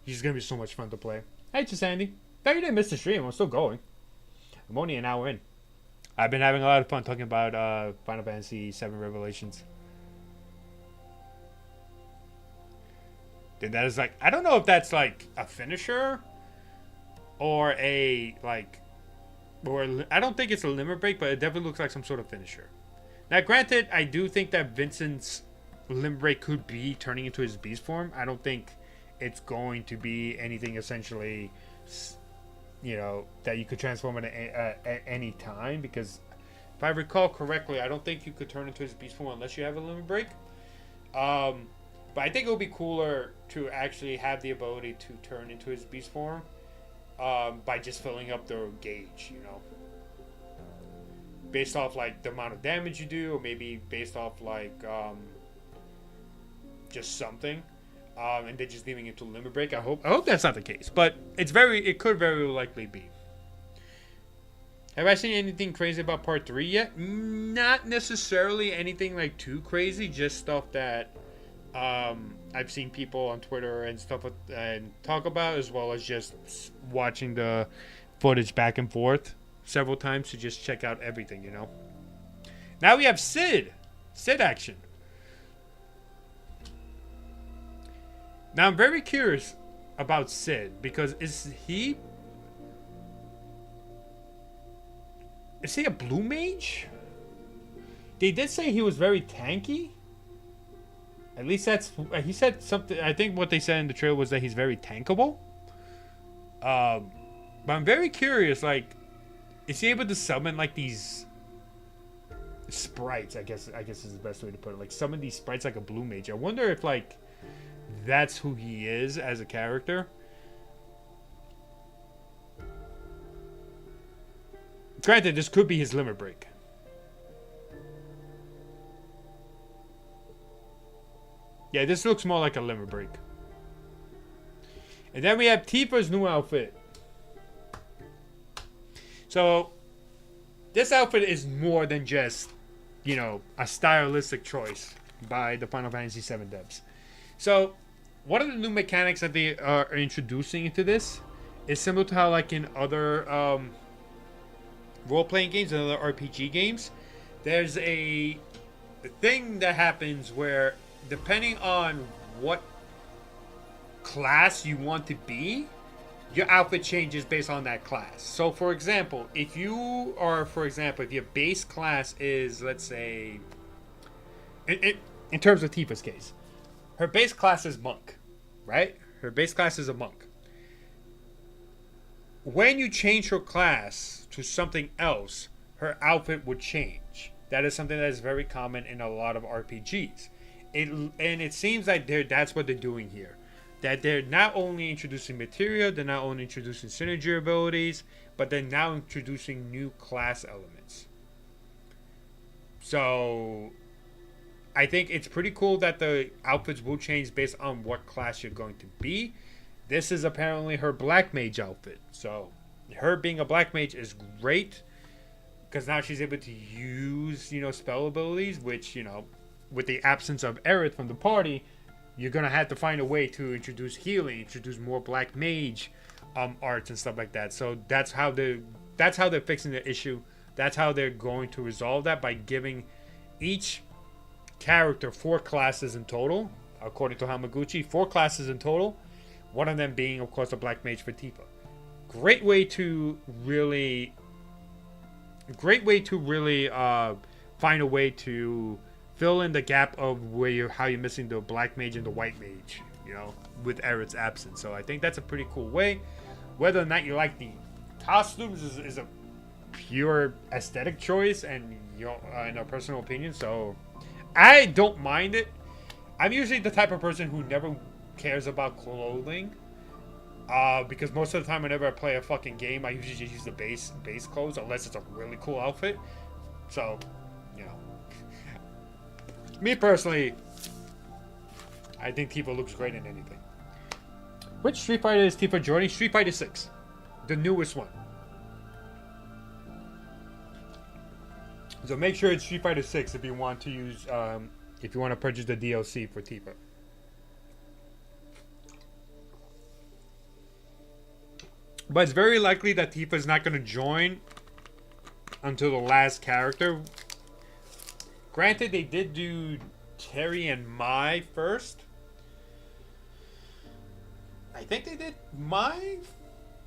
he's gonna be so much fun to play. Hey, just Andy. Thought you didn't miss the stream. I'm still going. I'm only an hour in. I've been having a lot of fun talking about Final Fantasy VII Revelations. Dude, that is like, I don't know if that's like a finisher or a like, or I don't think it's a limit break, but it definitely looks like some sort of finisher. Now, granted, I do think that Vincent's limit break could be turning into his beast form. I don't think it's going to be anything essentially, you know, that you could transform at any time, because if I recall correctly, I don't think you could turn into his beast form unless you have a limit break. But I think it would be cooler to actually have the ability to turn into his beast form by just filling up the gauge, you know, based off like the amount of damage you do, or maybe based off like just something. And they're just leaving it to limit break. I hope that's not the case, but it could very likely be. Have I seen anything crazy about part 3 yet? Not necessarily anything like too crazy, just stuff that I've seen people on Twitter and stuff and talk about, as well as just watching the footage back and forth several times to just check out everything, you know. Now we have Sid action. Now, I'm very curious about Sid, because is he a blue mage? They did say he was very tanky. At least that's, he said something. I think what they said in the trailer was that he's very tankable. But I'm very curious, like, is he able to summon like these sprites? I guess is the best way to put it. Like, summon these sprites like a blue mage. I wonder if like that's who he is as a character. Granted, this could be his limit break. Yeah, this looks more like a limit break. And then we have Tifa's new outfit. So, this outfit is more than just, you know, a stylistic choice by the Final Fantasy VII devs. So, one of the new mechanics that they are introducing into this is similar to how, like, in other role-playing games and other RPG games, there's a thing that happens where, depending on what class you want to be, your outfit changes based on that class. So, for example, if your base class is, let's say, in terms of Tifa's case, her base class is monk, right? Her base class is a monk. When you change her class to something else, her outfit would change. That is something that is very common in a lot of RPGs. It seems like that's what they're doing here. That they're not only introducing materia, they're not only introducing synergy abilities, but they're now introducing new class elements. So, I think it's pretty cool that the outfits will change based on what class you're going to be. This is apparently her black mage outfit. So, her being a black mage is great, because now she's able to use, you know, spell abilities, which, you know, with the absence of Aerith from the party, you're gonna have to find a way to introduce healing, introduce more black mage arts and stuff like that. So that's how they're fixing the issue. That's how they're going to resolve that, by giving each character 4 classes in total, according to Hamaguchi. 4 classes in total. One of them being, of course, a black mage for Tifa. Great way to really find a way to fill in the gap of how you're missing the black mage and the white mage, you know, with Aerith's absence. So I think that's a pretty cool way. Whether or not you like the costumes is a pure aesthetic choice and, you know, in a personal opinion. So I don't mind it. I'm usually the type of person who never cares about clothing, because most of the time whenever I play a fucking game, I usually just use the base clothes, unless it's a really cool outfit. So, you know, me personally, I think Tifa looks great in anything. Which Street Fighter is Tifa joining? Street Fighter 6. The newest one. So make sure it's Street Fighter 6 if you want to use if you want to purchase the DLC for Tifa. But it's very likely that Tifa is not going to join until the last character. Granted, they did do Terry and Mai first. I think they did Mai.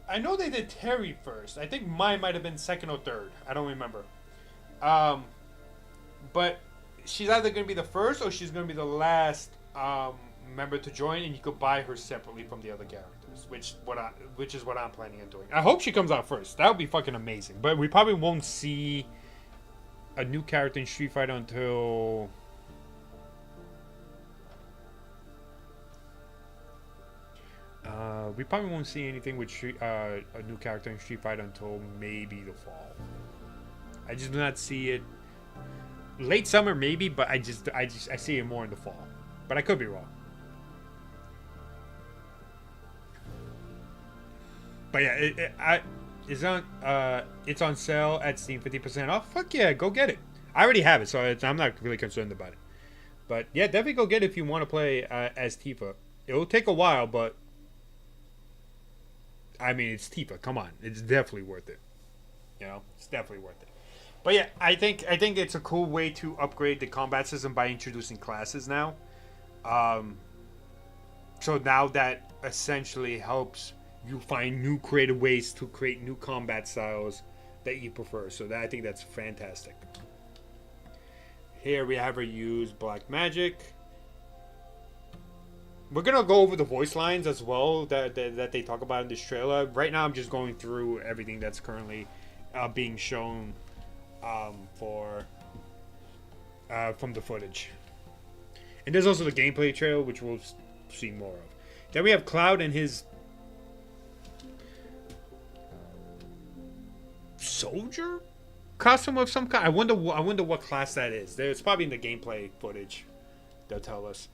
I know they did Terry first. I think Mai might have been second or third. I don't remember. But she's either going to be the first or she's going to be the last member to join, and you could buy her separately from the other characters, which is what I'm planning on doing. I hope she comes out first. That would be fucking amazing. But we probably won't see a new character in Street Fighter until we probably won't see anything with a new character in Street Fighter until maybe the fall. I just do not see it. Late summer maybe, but I see it more in the fall. But I could be wrong. But yeah, it's on sale at Steam, 50% off. Fuck yeah, go get it. I already have it, so I'm not really concerned about it. But yeah, definitely go get it if you want to play as Tifa. It will take a while, but I mean, it's Tifa. Come on, it's definitely worth it. You know, it's definitely worth it. But yeah, I think it's a cool way to upgrade the combat system by introducing classes now. So now that essentially helps you find new creative ways to create new combat styles that you prefer. So I think that's fantastic. Here we have her use black magic. We're gonna go over the voice lines as well that they talk about in this trailer. Right now, I'm just going through everything that's currently being shown from the footage. And there's also the gameplay trailer, which we'll see more of. Then we have Cloud and his soldier costume of some kind. I wonder what class that is. It's probably in the gameplay footage. They'll tell us.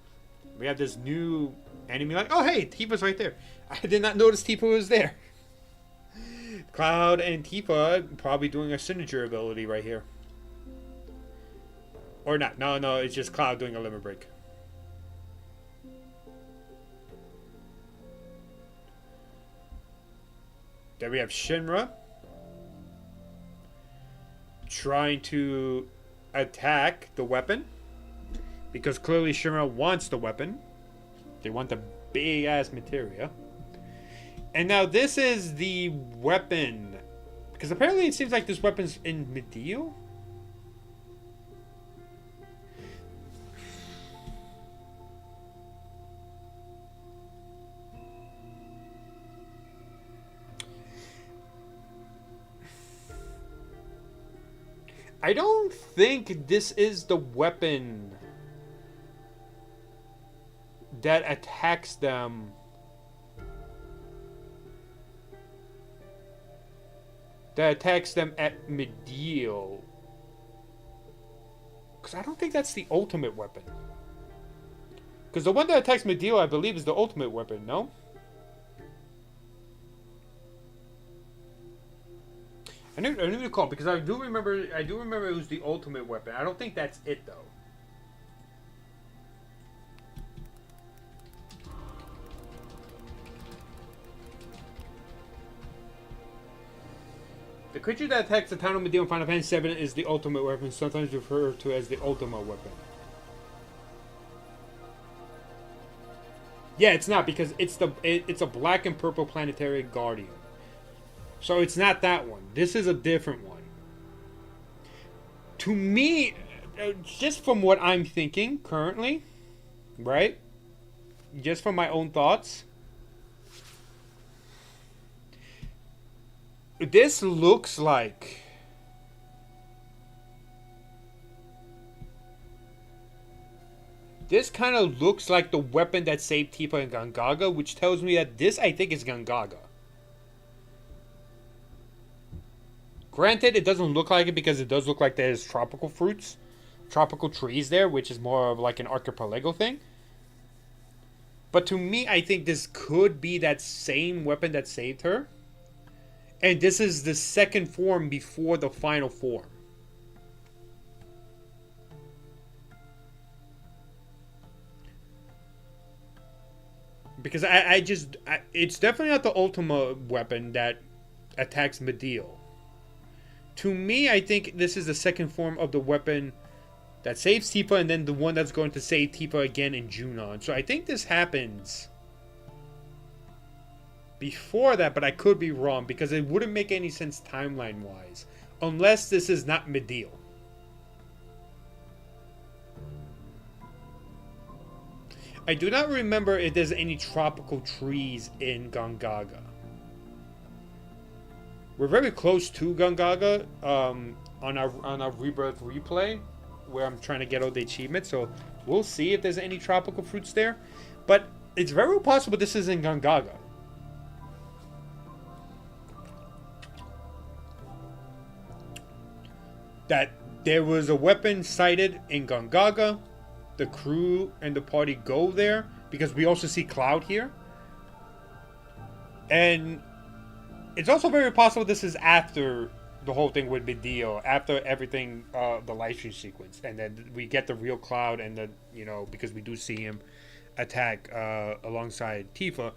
We have this new enemy. Like, oh hey, Tifa's right there. I did not notice Tifa was there. Cloud and Tifa probably doing a signature ability right here. Or not. No, it's just Cloud doing a limit break. Then we have Shinra trying to attack the weapon, because clearly Shinra wants the weapon. They want the big ass materia. And now this is the weapon, because apparently it seems like this weapon's in Mideo. I don't think this is the weapon that attacks them. That attacks them at Mideo. Because I don't think that's the ultimate weapon. Because the one that attacks Mideo, I believe, is the ultimate weapon, no? I need to recall, because I do remember it was the ultimate weapon. I don't think that's it, though. The creature that attacks the town of Mideo in Final Fantasy VII is the ultimate weapon, sometimes referred to as the Ultima weapon. Yeah, it's not, because it's a black and purple planetary guardian. So it's not that one. This is a different one. To me, just from what I'm thinking currently, right? Just from my own thoughts, this looks like this kind of looks like the weapon that saved Tifa and Gongaga, which tells me that this, I think, is Gongaga. Granted, it doesn't look like it because it does look like there's tropical fruits, tropical trees there, which is more of like an archipelago thing. But to me, I think this could be that same weapon that saved her. And this is the second form before the final form. Because it's definitely not the Ultima weapon that attacks Medeal. To me, I think this is the second form of the weapon that saves Tifa, and then the one that's going to save Tifa again in Junon. So I think this happens before that, but I could be wrong, because it wouldn't make any sense timeline-wise. Unless this is not Medeal. I do not remember if there's any tropical trees in Gongaga. We're very close to Gongaga on our Rebirth replay, where I'm trying to get all the achievements, so we'll see if there's any tropical fruits there. But it's very possible this is in Gongaga. That there was a weapon sighted in Gongaga. The crew and the party go there, because we also see Cloud here. And it's also very possible this is after the whole thing with Medeal, after everything, the live stream sequence, and then we get the real Cloud, and then, you know, because we do see him attack alongside Tifa.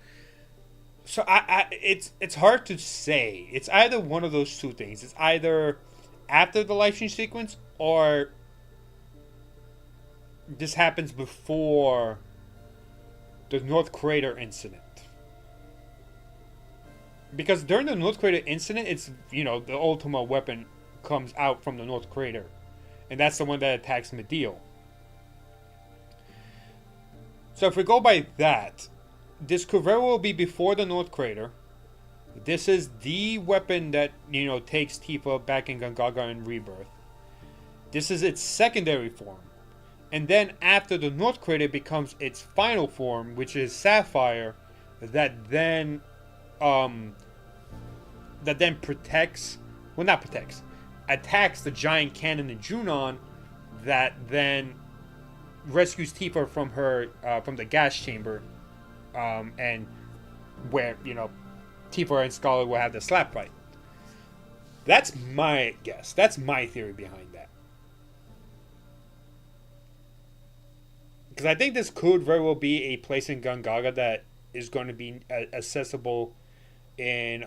So it's hard to say. It's either one of those two things. It's either after the live stream sequence, or this happens before the North Crater incident. Because during the North Crater incident, it's, you know, the Ultima weapon comes out from the North Crater. And that's the one that attacks Medeal. So if we go by that, this could very well be before the North Crater. This is the weapon that, you know, takes Tifa back in Gongaga and Rebirth. This is its secondary form. And then after the North Crater becomes its final form, which is Sapphire, that then attacks the giant cannon in Junon, that then rescues Tifa from her from the gas chamber, and where, you know, Tifa and Scarlet will have the slap fight. That's my guess. That's my theory behind that. Because I think this could very well be a place in Gongaga that is going to be accessible in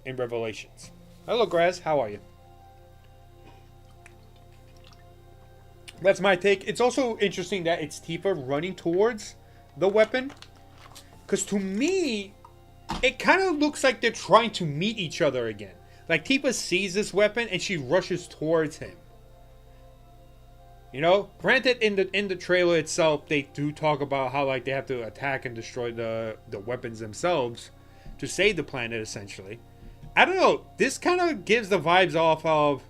Revelations. Hello, Graz. How are you? That's my take. It's also interesting that it's Tifa running towards the weapon. Because to me, it kind of looks like they're trying to meet each other again. Like, Tifa sees this weapon and she rushes towards him. You know, granted, in the trailer itself, they do talk about how, like, they have to attack and destroy the weapons themselves to save the planet, essentially. I don't know. This kind of gives the vibes off of,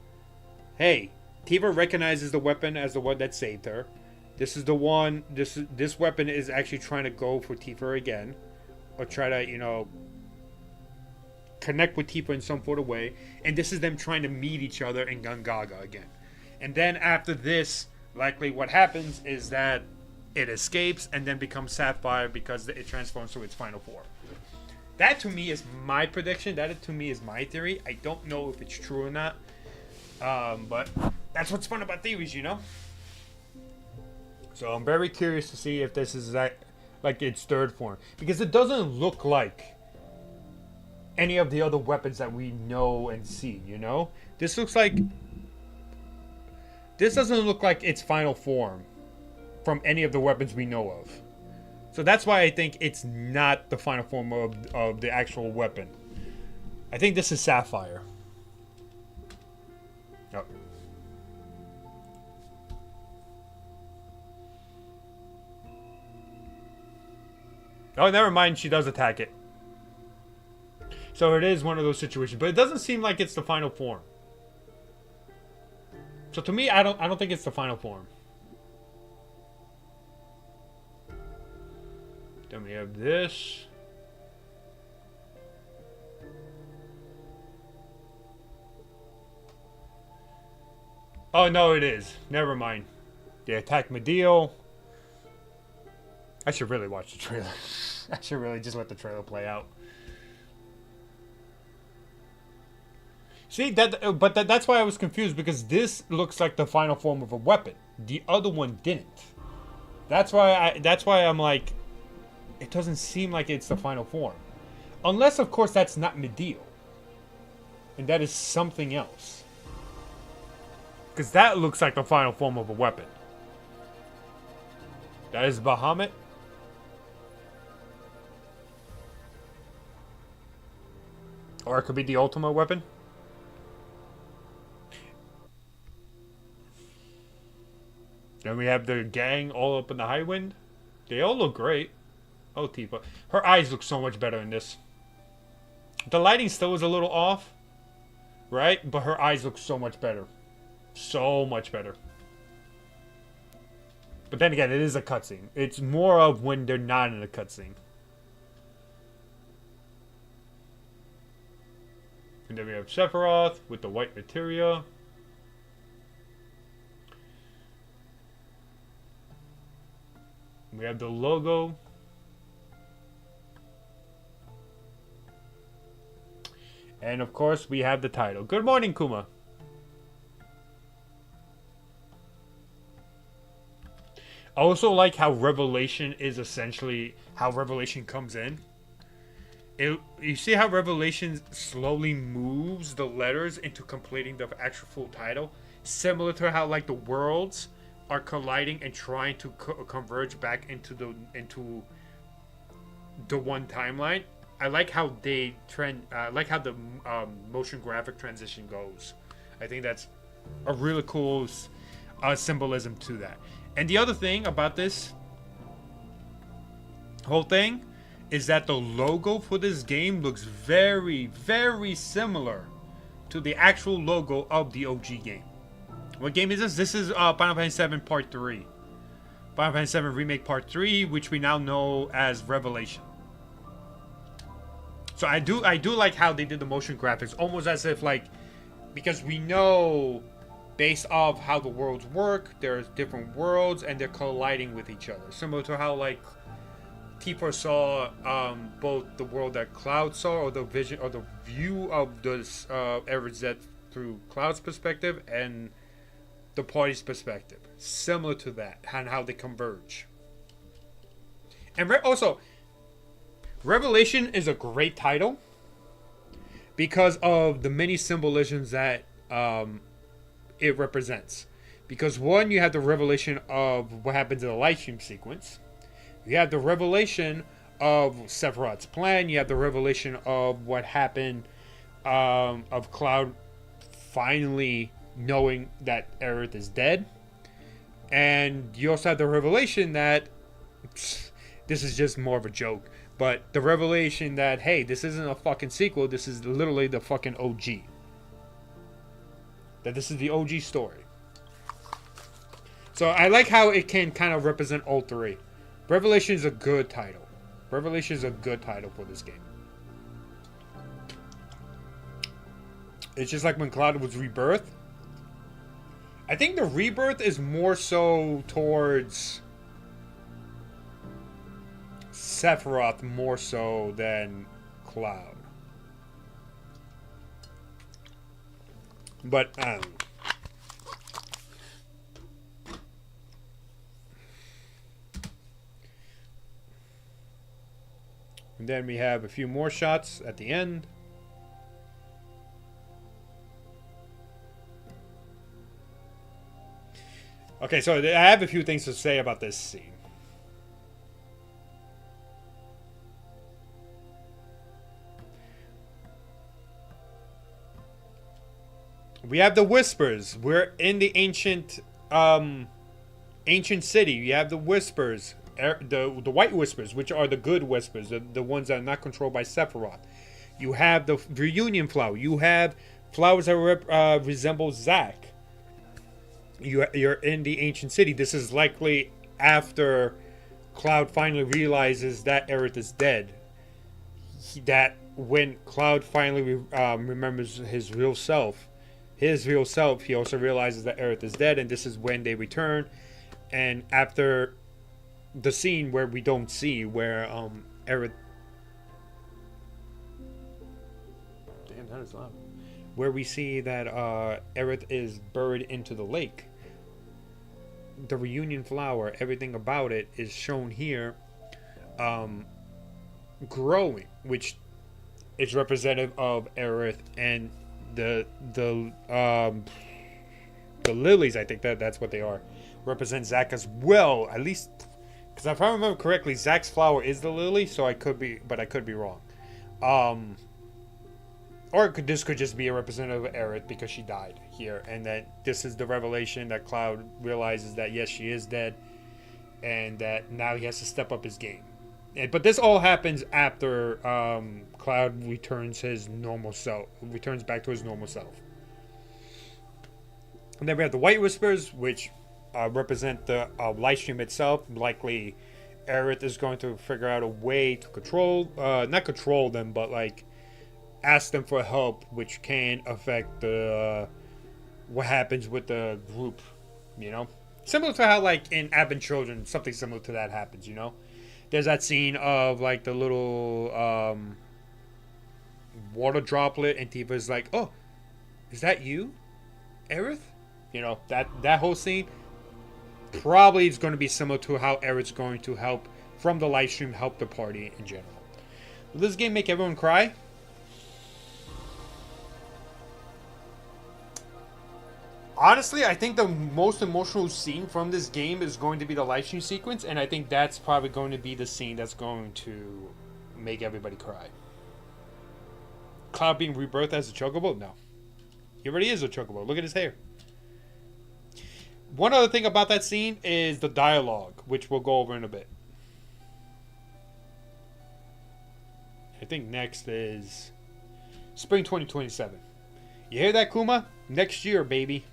hey, Tifa recognizes the weapon as the one that saved her. This is the one. This weapon is actually trying to go for Tifa again, or try to, you know, connect with Tifa in some sort of way. And this is them trying to meet each other in Gongaga again. And then after this, likely what happens is that it escapes and then becomes Sapphire because it transforms to its final form. That to me is my prediction. That to me is my theory. I don't know if it's true or not. But that's what's fun about theories, you know? So I'm very curious to see if this is like its third form. Because it doesn't look like any of the other weapons that we know and see, you know? This doesn't look like its final form from any of the weapons we know of. So that's why I think it's not the final form of the actual weapon. I think this is Sapphire. Oh. Oh, never mind. She does attack it. So it is one of those situations. But it doesn't seem like it's the final form. So to me, I don't think it's the final form. Then we have this. Oh no, it is. Never mind. They attack Medeal. I should really watch the trailer. I should really just let the trailer play out. See, that's why I was confused, because this looks like the final form of a weapon. The other one didn't. That's why I'm like, it doesn't seem like it's the final form. Unless, of course, that's not Medeo. And that is something else. Because that looks like the final form of a weapon. That is Bahamut. Or it could be the ultimate weapon. Then we have the gang all up in the high wind. They all look great. Oh, Tifa. Her eyes look so much better in this. The lighting still is a little off. Right? But her eyes look so much better. So much better. But then again, it is a cutscene. It's more of when they're not in a cutscene. And then we have Sephiroth with the white materia. We have the logo. And of course, we have the title. Good morning, Kuma. I also like how Revelation is essentially how Revelation comes in. You see how Revelation slowly moves the letters into completing the actual full title? Similar to how like the worlds are colliding and trying to converge back into the one timeline. I like how they like how the motion graphic transition goes. I think that's a really cool symbolism to that. And the other thing about this whole thing is that the logo for this game looks very, very similar to the actual logo of the OG game. What game is this? This is Final Fantasy VII Part 3. Final Fantasy VII Remake Part 3, which we now know as Revelation. So I do like how they did the motion graphics, almost as if like, because we know based off how the worlds work, there's different worlds and they're colliding with each other. Similar to how like Tifa saw both the world that Cloud saw, or the vision or the view of this Eretz through Cloud's perspective and the party's perspective. Similar to that, and how they converge. And also, Revelation is a great title because of the many symbolisms that it represents. Because one, you have the revelation of what happens in the live stream sequence. You have the revelation of Sephiroth's plan. You have the revelation of what happened of Cloud finally knowing that Aerith is dead. And you also have the revelation that this is just more of a joke. But the revelation that, hey, this isn't a fucking sequel. This is literally the fucking OG. That this is the OG story. So I like how it can kind of represent all three. Revelation is a good title. Revelation is a good title for this game. It's just like when Cloud was rebirthed. I think the rebirth is more so towards Sephiroth more so than Cloud. But and then we have a few more shots at the end. Okay, so I have a few things to say about this scene. We have the Whispers. We're in the ancient city. You have the Whispers, the White Whispers, which are the good Whispers, the ones that are not controlled by Sephiroth. You have the Reunion Flower. You have flowers that resemble Zack. You're in the ancient city. This is likely after Cloud finally realizes that Aerith is dead. That when Cloud finally remembers his real self, he also realizes that Aerith is dead, and this is when they return. And after the scene where we don't see, where Aerith, damn, that is loud. Where we see that Aerith is buried into the lake. The reunion flower, everything about it is shown here. growing, which is representative of Aerith, and the lilies. I think that's what they are. Represent Zack as well, at least, because if I remember correctly, Zack's flower is the lily. So I could be wrong. Or this could just be a representative of Aerith because she died here, and that this is the revelation that Cloud realizes that yes, she is dead, and that now he has to step up his game. But this all happens after Cloud returns back to his normal self. And then we have the White Whispers, which represent the live stream itself. Likely, Aerith is going to figure out a way to not control them, but like ask them for help, which can affect the what happens with the group. You know, similar to how like in Advent Children, something similar to that happens. You know. There's that scene of like the little water droplet, and Tifa's like, "Oh, is that you, Aerith?" You know, that whole scene probably is going to be similar to how Aerith's going to help from the live stream, help the party in general. Will this game make everyone cry? Honestly, I think the most emotional scene from this game is going to be the live stream sequence, and I think that's probably going to be the scene that's going to make everybody cry. Cloud being rebirthed as a chocobo? No. He already is a chocobo. Look at his hair. One other thing about that scene is the dialogue, which we'll go over in a bit. I think next is Spring 2027. You hear that, Kuma? Next year, baby.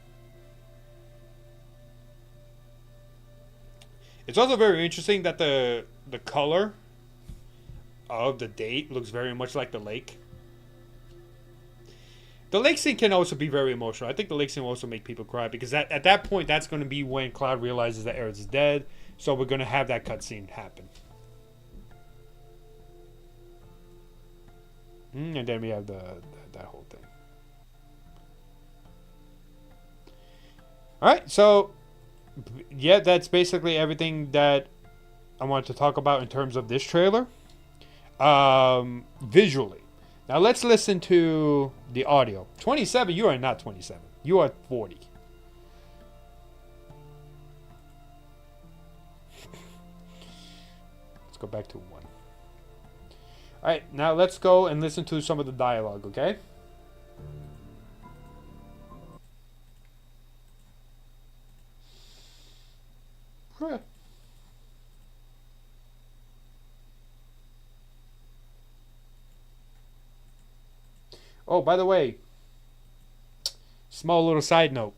It's also very interesting that the color of the date looks very much like the lake. The lake scene can also be very emotional. I think the lake scene will also make people cry because at that point, that's going to be when Cloud realizes that Aerith is dead. So we're going to have that cutscene happen. And then we have that whole thing. Alright, so yeah, that's basically everything that I wanted to talk about in terms of this trailer. Visually. Now let's listen to the audio. 27, you are not 27. You are 40. Let's go back to 1. Alright, now let's go and listen to some of the dialogue, okay? Oh, by the way, small little side note.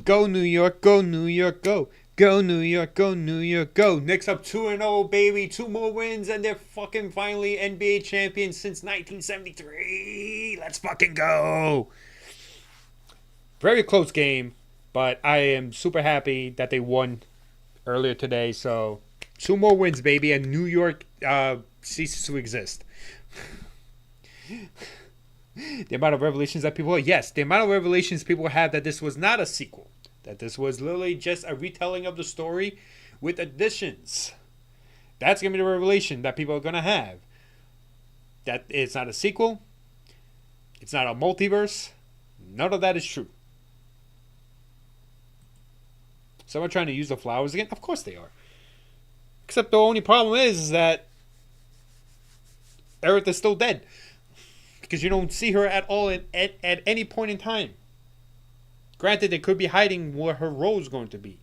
Go New York, go New York, go. Go New York, go New York, go. Knicks up 2-0, baby. 2 more wins and they're fucking finally NBA champions since 1973. Let's fucking go. Very close game, but I am super happy that they won earlier today. So 2 more wins, baby, and New York ceases to exist. The amount of revelations that people have. Yes, the amount of revelations people have that this was not a sequel. That this was literally just a retelling of the story with additions. That's going to be the revelation that people are going to have. That it's not a sequel. It's not a multiverse. None of that is true. Someone trying to use the flowers again? Of course they are. Except the only problem is that Aerith is still dead. Because you don't see her at all at any point in time. Granted, they could be hiding where her role is going to be.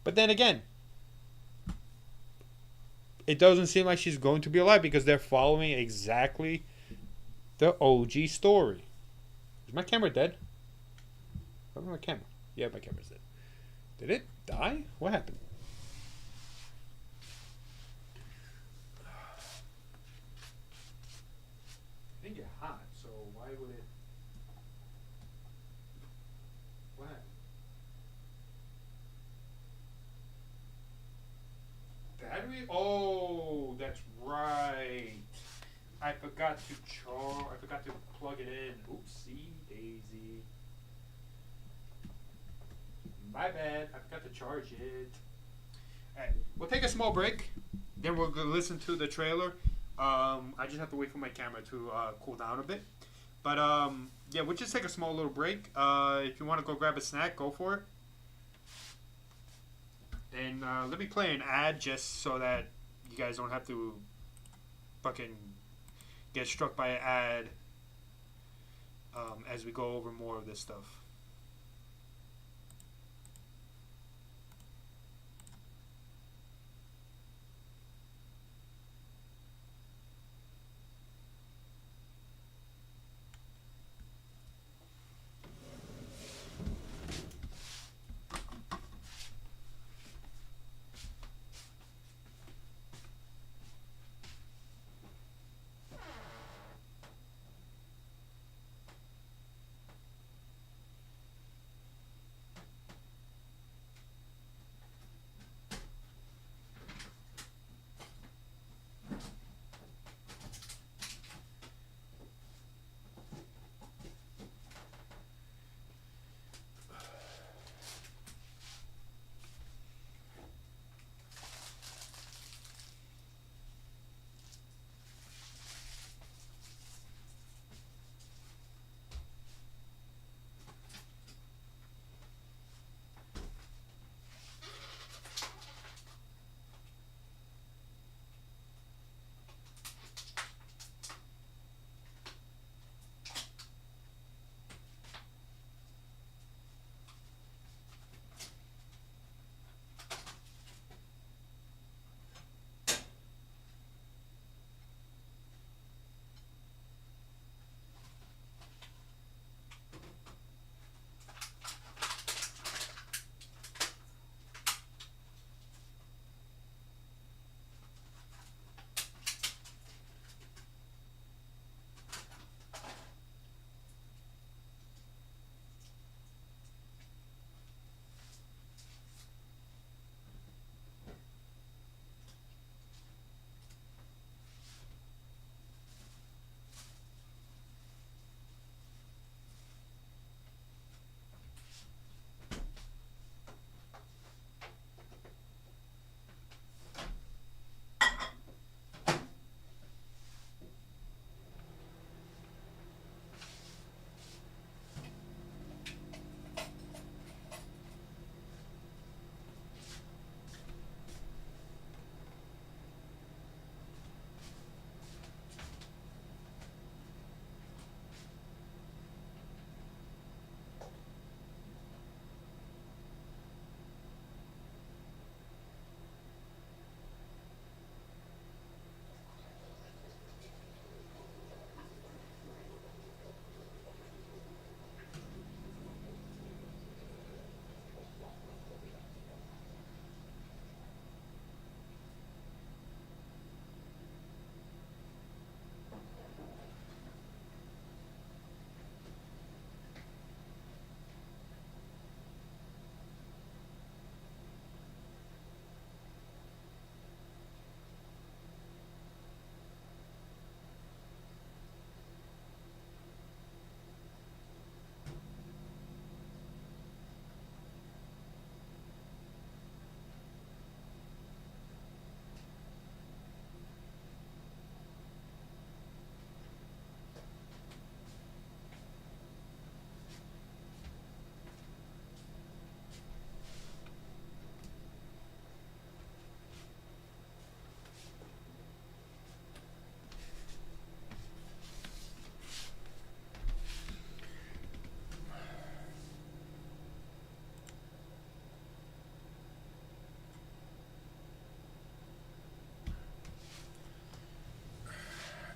But then again, it doesn't seem like she's going to be alive because they're following exactly the OG story. Is my camera dead? Where's my camera? Yeah, my camera's dead. Did it die? What happened? I think you're hot, so why would it... What happened? Battery? Oh, that's right. I forgot to plug it in. Oopsie daisy. My bad. I forgot to charge it. Alright, we'll take a small break. Then we'll go listen to the trailer. I just have to wait for my camera to cool down a bit. But yeah, we'll just take a small little break. If you want to go grab a snack, go for it. And let me play an ad just so that you guys don't have to fucking get struck by an ad as we go over more of this stuff.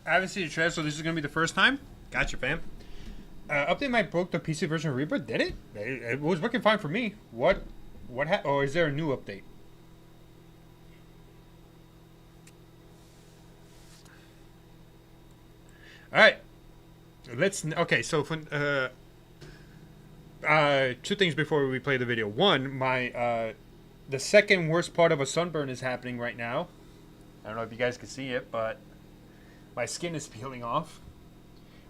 I haven't seen the trailer, so this is gonna be the first time. Gotcha, fam. Update might broke the PC version of Reaper. Did it? It was working fine for me. What? Or is there a new update? All right. Let's. Okay. So, two things before we play the video. One, the second worst part of a sunburn is happening right now. I don't know if you guys can see it, but my skin is peeling off,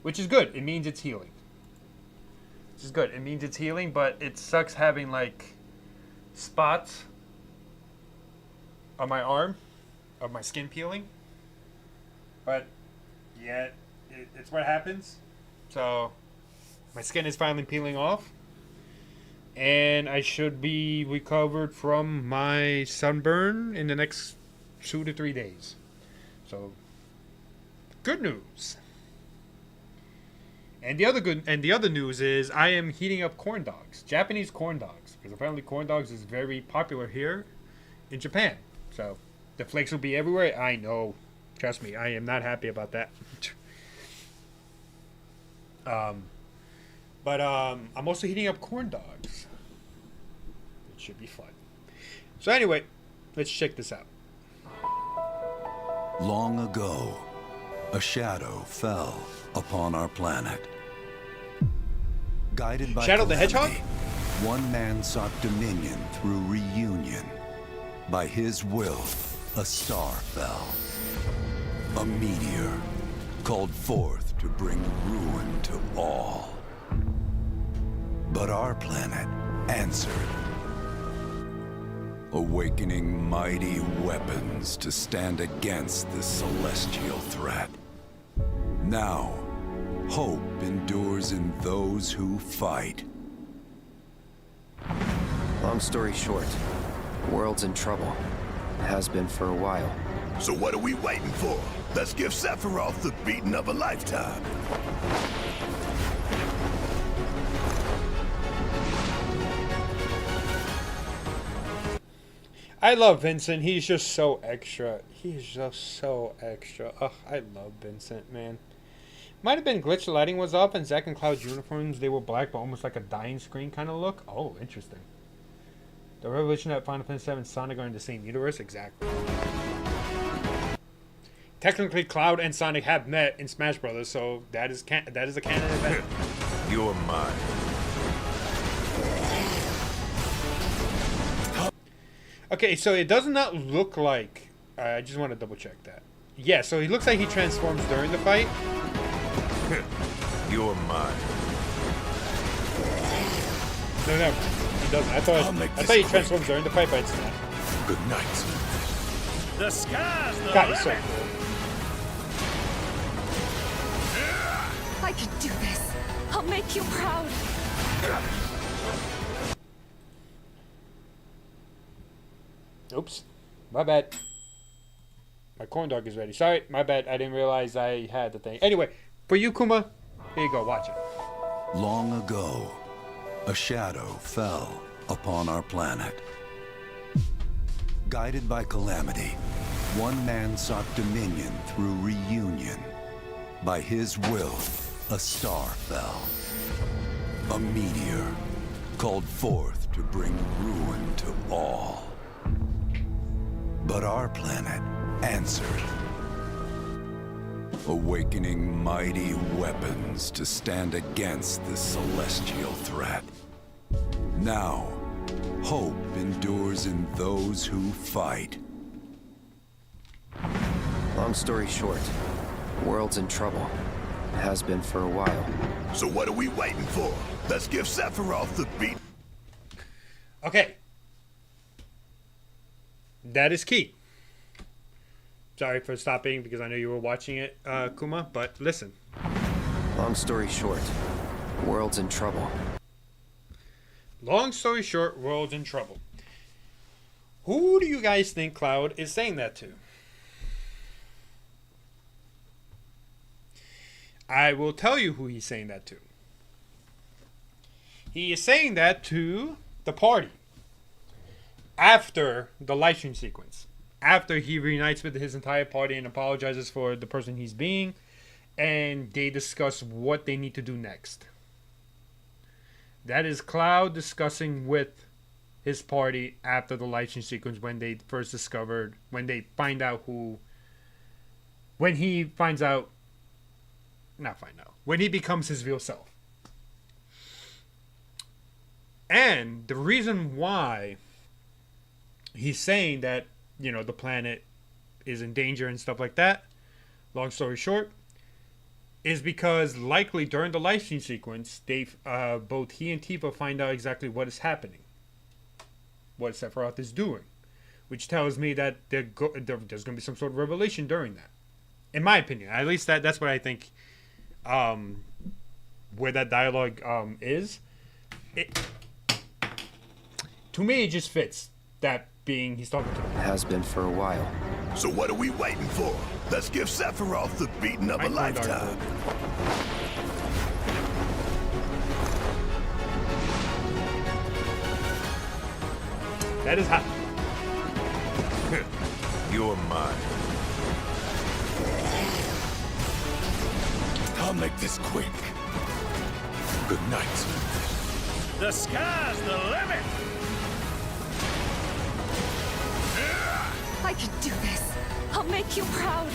which is good. It means it's healing. Which is good. It means it's healing, but it sucks having like spots on my arm of my skin peeling. But yeah, it's what happens. So my skin is finally peeling off. And I should be recovered from my sunburn in the next 2 to 3 days. So good news. And the other news is I am heating up corn dogs, Japanese corn dogs, because apparently corn dogs is very popular here in Japan. So the flakes will be everywhere. I know, trust me, I am not happy about that. But I'm also heating up corn dogs. It should be fun. So anyway, let's check this out. Long ago, a shadow fell upon our planet. Guided by Shadow the Hedgehog? calamity, one man sought dominion through reunion. By his will, a star fell. A meteor called forth to bring ruin to all. But our planet answered, awakening mighty weapons to stand against this celestial threat. Now, hope endures in those who fight. Long story short, the world's in trouble. It has been for a while. So what are we waiting for? Let's give Sephiroth the beating of a lifetime. I love Vincent. He's just so extra. He's just so extra. Ugh, I love Vincent, man. Might have been glitch. The lighting was up, and Zack and Cloud's uniforms, they were black, but almost like a dying screen kind of look. Oh, interesting. The revelation that Final Fantasy 7 and Sonic are in the same universe? Exactly. Technically, Cloud and Sonic have met in Smash Brothers, so that is a canon event. You're mine. Okay, so it does not look like... I just want to double check that. Yeah, so he looks like he transforms during the fight. You're mine. No, he doesn't. I thought he transforms during the fight, but it's not. Good night. The sky's the God, he's so limit. cool. I can do this. I'll make you proud. Oops. My bad. My corn dog is ready. Sorry, my bad. I didn't realize I had the thing. Anyway, for you, Kuma, here you go. Watch it. Long ago, a shadow fell upon our planet. Guided by calamity, one man sought dominion through reunion. By his will, a star fell. A meteor called forth to bring ruin to all. But our planet answered, awakening mighty weapons to stand against this celestial threat. Now, hope endures in those who fight. Long story short, the world's in trouble. It has been for a while. So what are we waiting for? Let's give Sephiroth the beat. Okay. That is key. Sorry for stopping because I know you were watching it, Kuma, but listen. Long story short, the world's in trouble. Long story short, world's in trouble. Who do you guys think Cloud is saying that to? I will tell you who he's saying that to. He is saying that to the party. After the live stream sequence. After he reunites with his entire party and apologizes for the person he's being. And they discuss what they need to do next. That is Cloud discussing with his party after the live stream sequence when they first discovered, when they find out who, when he finds out, not find out, when he becomes his real self. And the reason why he's saying that, you know, the planet is in danger and stuff like that, long story short, is because likely during the live stream sequence, both he and Tifa find out exactly what is happening. What Sephiroth is doing. which tells me that there's going to be some sort of revelation during that. In my opinion, at least that's what I think. Where that dialogue is, to me, it just fits that being he's talking to them. Has been for a while. So what are we waiting for? Let's give Sephiroth the beating of a lifetime. That is hot. You're mine. I'll make this quick. Good night. The sky's the limit! I can do this. I'll make you proud.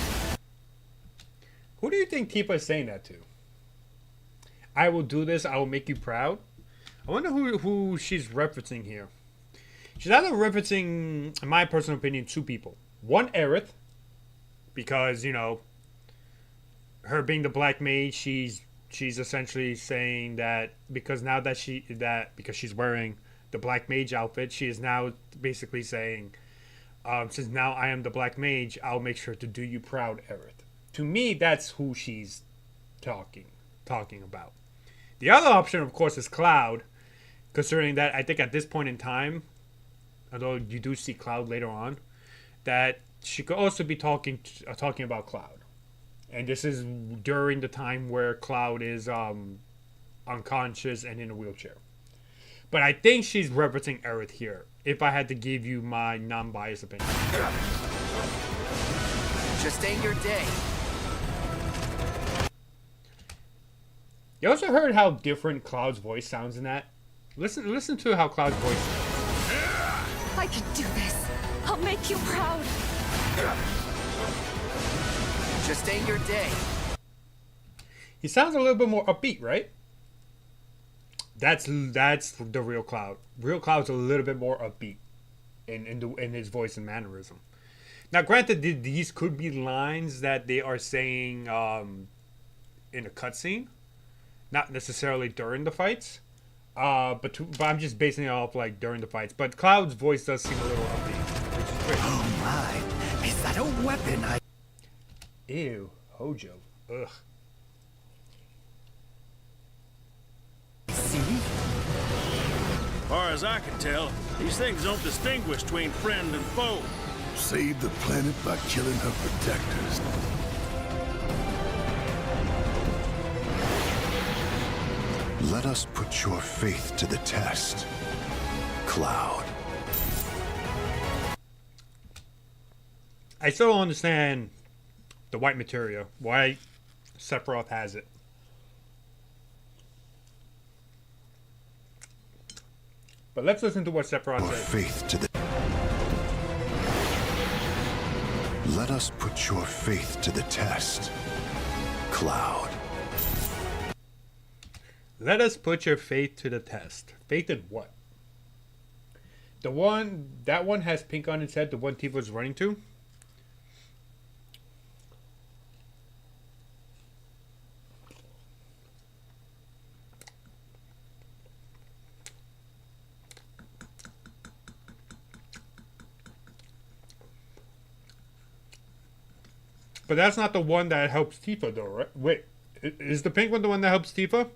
Who do you think Tifa is saying that to? I will do this. I will make you proud. I wonder who she's referencing here. She's either referencing, in my personal opinion, two people. One, Aerith, because, you know, her being the Black Mage, she's essentially saying that because she's wearing the Black Mage outfit, she is now basically saying, since now I am the Black Mage, I'll make sure to do you proud, Aerith. To me, that's who she's talking about. The other option, of course, is Cloud, considering that I think at this point in time, although you do see Cloud later on, that she could also be talking about Cloud. And this is during the time where Cloud is unconscious and in a wheelchair. But I think she's referencing Aerith here, if I had to give you my non-biased opinion. Just ain't your day. You also heard how different Cloud's voice sounds in that? Listen to how Cloud's voice sounds. I can do this. I'll make you proud. Just ain't your day. He sounds a little bit more upbeat, right? That's the real Cloud. Real Cloud's a little bit more upbeat in his voice and mannerism. Now, granted, these could be lines that they are saying in a cutscene, not necessarily during the fights. But I'm just basing it off like during the fights. But Cloud's voice does seem a little upbeat, which is great. Oh my, is that a weapon? Ew, Hojo. Ugh. See? Far as I can tell, these things don't distinguish between friend and foe. Save the planet by killing her protectors. Let us put your faith to the test, Cloud. I still don't understand the white materia. Why Sephiroth has it. But let's listen to what Sephiroth Your says. faith to the. Let us put your faith to the test, Cloud. Let us put your faith to the test. Faith in what? That one has pink on its head, the one Tifa's running to? But that's not the one that helps Tifa, though, right? Wait, is the pink one the one that helps Tifa?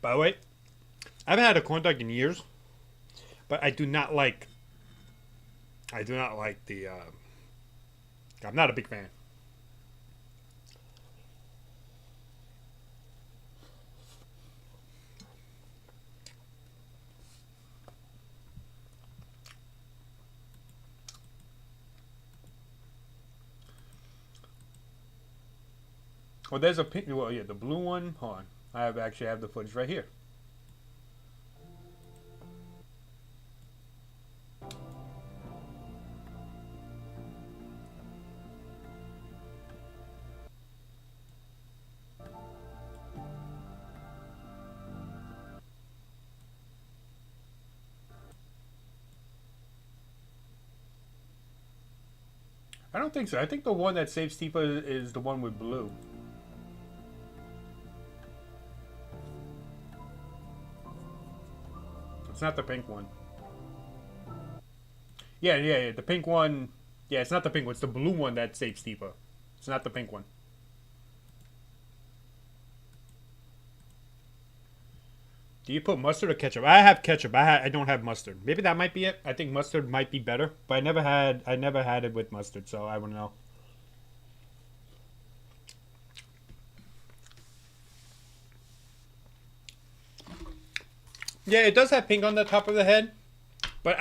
By the way, I haven't had a corn dog in years, but I do not like the. I'm not a big fan. Well, there's a pink. Well, yeah, the blue one. Hold on, I actually have the footage right here. I don't think so. I think the one that saves Tifa is the one with blue. not the pink one. Yeah. The pink one. Yeah, it's not the pink one. It's the blue one that saves Tifa. It's not the pink one. Do you put mustard or ketchup? I have ketchup. I don't have mustard. Maybe that might be it. I think mustard might be better, but I never had it with mustard, so I wouldn't know. Yeah, it does have pink on the top of the head, but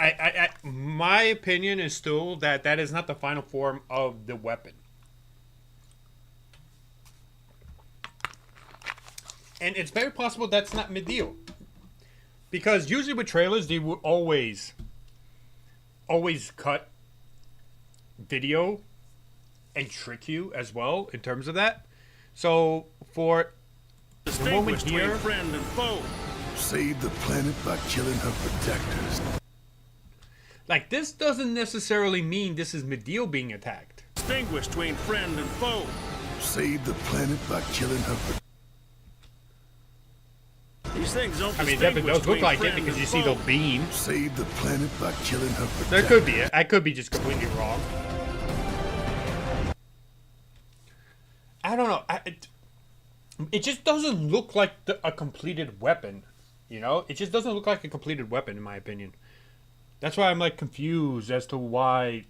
my opinion is still that that is not the final form of the weapon. And it's very possible that's not Mideel. Because usually with trailers, they would always cut video and trick you as well in terms of that. So for the moment here, friend and foe. Save the planet by killing her protectors. like this doesn't necessarily mean this is Mideel being attacked. Distinguish between friend and foe. Save the planet by killing her protectors. These things don't I mean, that does look between like it friend because and you see foe. the beam. Save the planet by killing her protectors. There could be it. I could be just completely wrong. I don't know. It just doesn't look like a completed weapon. You know? It just doesn't look like a completed weapon, in my opinion. That's why I'm, like, confused as to why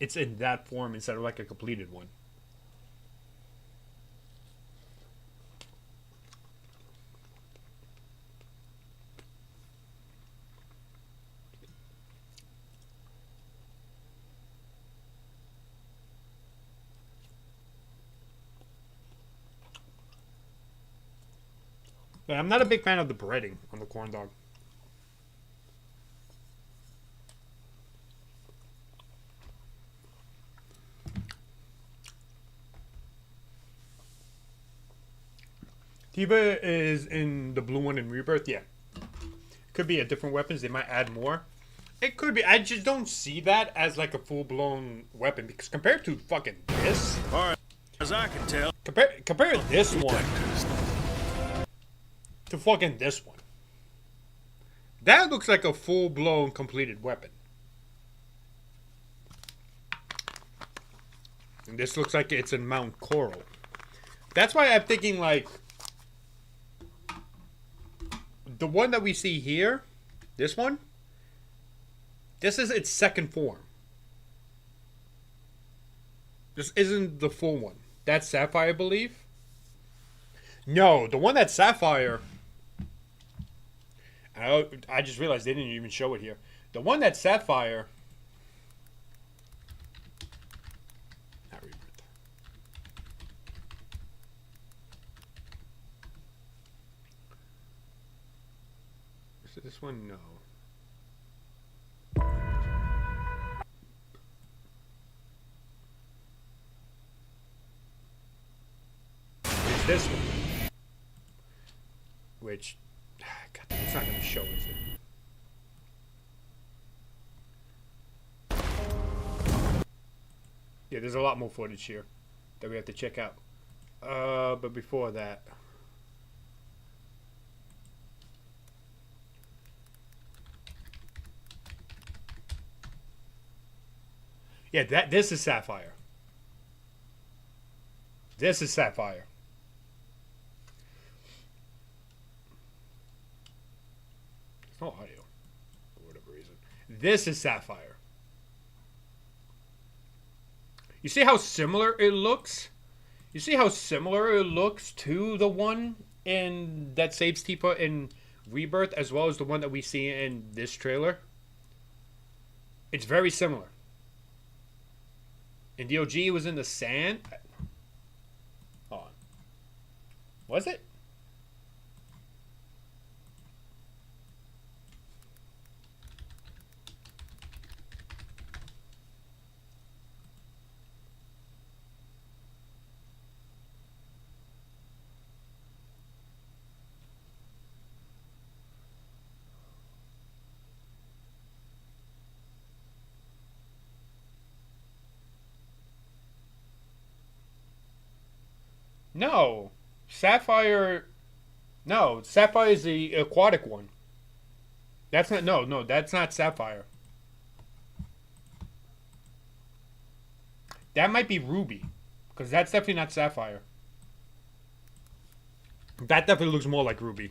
it's in that form instead of, like, a completed one. Yeah, I'm not a big fan of the breading on the corn dog. Tifa is in the blue one in Rebirth, yeah. Could be a different weapons. They might add more. It could be. I just don't see that as like a full-blown weapon because compared to fucking this, All right, as I can tell. compare this one to fucking this one. That looks like a full-blown completed weapon. And this looks like it's in Mount Coral. That's why I'm thinking like the one that we see here, this one, this is its second form. This isn't the full one. That's Sapphire, I believe. No, the one that's Sapphire. I just realized they didn't even show it here. The one that's Sapphire. Not Rebirth. Is it this one? No. It's this one. Which, God, it's not going to show, is it? Yeah, there's a lot more footage here that we have to check out. But before that, yeah, this is Sapphire. This is Sapphire. There's no audio for whatever reason. This is Sapphire. You see how similar it looks? You see how similar it looks to the one in that saves Tifa in Rebirth, as well as the one that we see in this trailer? It's very similar. In the OG, it was in the sand. Hold on. Was it? No. Sapphire... No, Sapphire is the aquatic one. That's not, no, that's not Sapphire. That might be Ruby, because that's definitely not Sapphire. That definitely looks more like Ruby.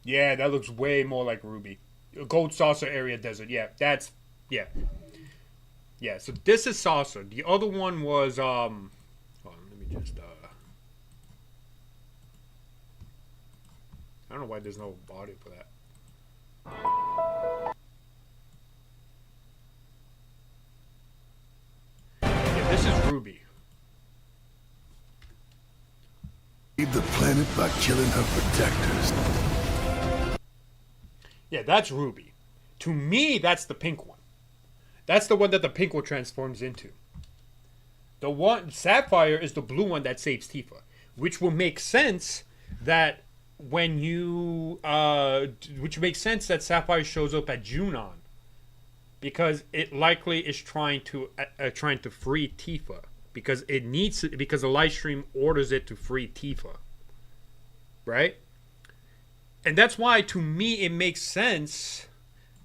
Yeah, that looks way more like Ruby. Gold Saucer Area Desert. Yeah, that's... Yeah. Yeah, so this is Saucer. The other one was... Hold on, let me just... I don't know why there's no audio for that. Yeah, this is Ruby. Leave the planet by killing her protectors. Yeah, that's Ruby. To me, that's the pink one. That's the one that the pink one transforms into. The one, Sapphire, is the blue one that saves Tifa. Which will make sense that when you... which makes sense that Sapphire shows up at Junon. Because it likely is trying to free Tifa. Because it needs to, because the live stream orders it to free Tifa. Right? And that's why, to me, it makes sense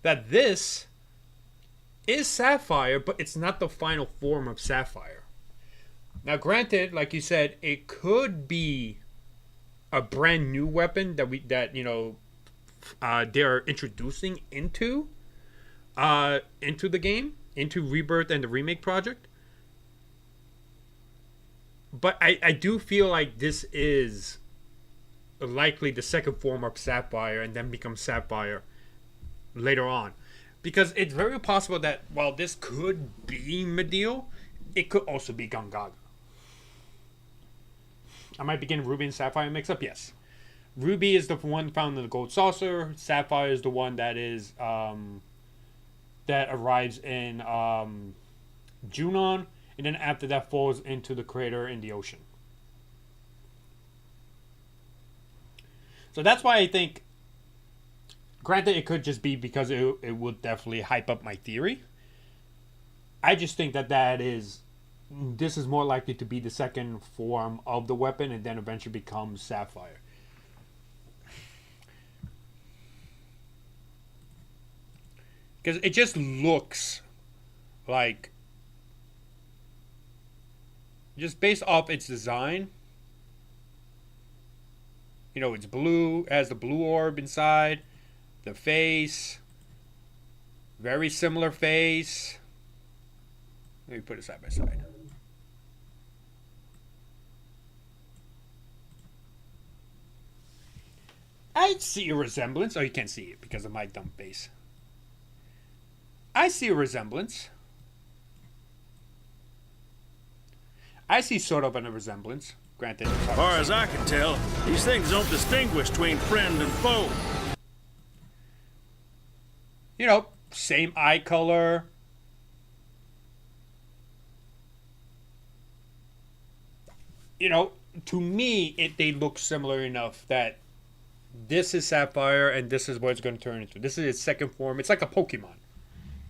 that this is Sapphire, but it's not the final form of Sapphire. Now, granted, like you said, it could be a brand new weapon that they're introducing into the game, into Rebirth and the Remake project. But I do feel like this is likely the second form of Sapphire and then becomes Sapphire later on. Because it's very possible that while this could be Mediel, it could also be Gongaga. I might be getting Ruby and Sapphire mixed up, yes. Ruby is the one found in the Gold Saucer. Sapphire is the one that is that arrives in Junon, and then after that falls into the crater in the ocean. So that's why I think, granted, it could just be because it would definitely hype up my theory. I just think that this is more likely to be the second form of the weapon and then eventually becomes Sapphire. Because it just looks like, just based off its design, you know, it's blue, it has the blue orb inside, the face, very similar face. Let me put it side by side. I see a resemblance. Oh, you can't see it because of my dumb face. I see a resemblance. I see sort of a resemblance. Granted, As far as I can tell, these things don't distinguish between friend and foe. You know, same eye color. You know, to me, they look similar enough that this is Sapphire and this is what it's going to turn into. This is its second form. It's like a Pokemon.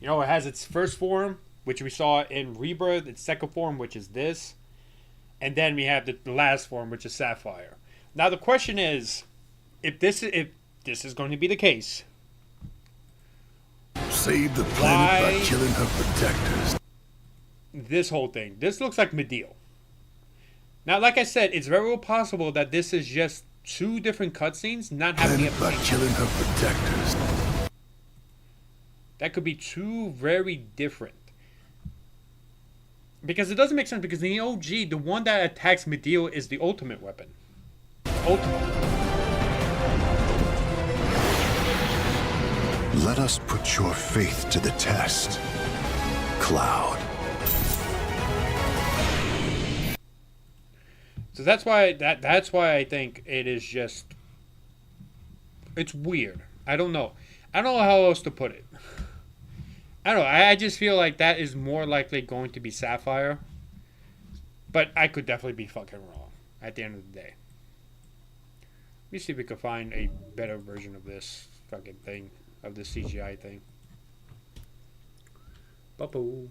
You know, it has its first form, which we saw in Rebirth. Its second form, which is this. And then we have the last form, which is Sapphire. Now the question is, if this is going to be the case, Save the planet by killing her protectors. This whole thing. This looks like Mediel. Now, like I said, it's very well possible that this is just two different cutscenes, not happening at the same time. Killing her protectors. That could be two very different. Because it doesn't make sense, because in the OG, the one that attacks Mediel is the ultimate weapon. Let us put your faith to the test, Cloud. So that's why I think it is just, it's weird. I don't know how else to put it. I don't know. I just feel like that is more likely going to be Sapphire. But I could definitely be fucking wrong at the end of the day. Let me see if we can find a better version of this fucking thing, of the CGI thing. Bubble.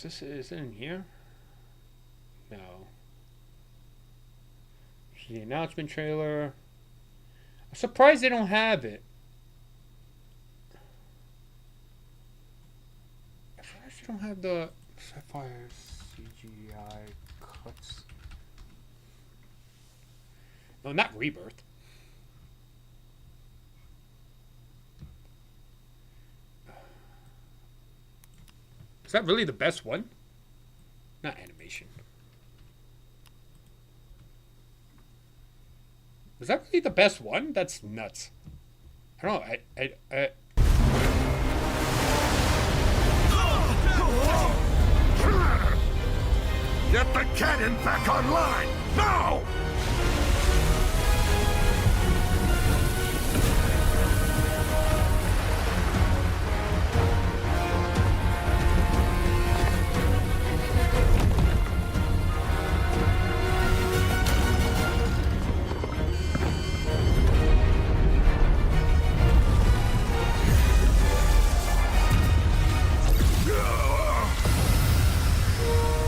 Is it in here? No. The announcement trailer. I'm surprised they don't have it. I'm surprised they don't have the Sapphire CGI cuts. No, not Rebirth. Is that really the best one? Not animation. Is that really the best one? That's nuts. I don't know. Get the cannon back online! Now!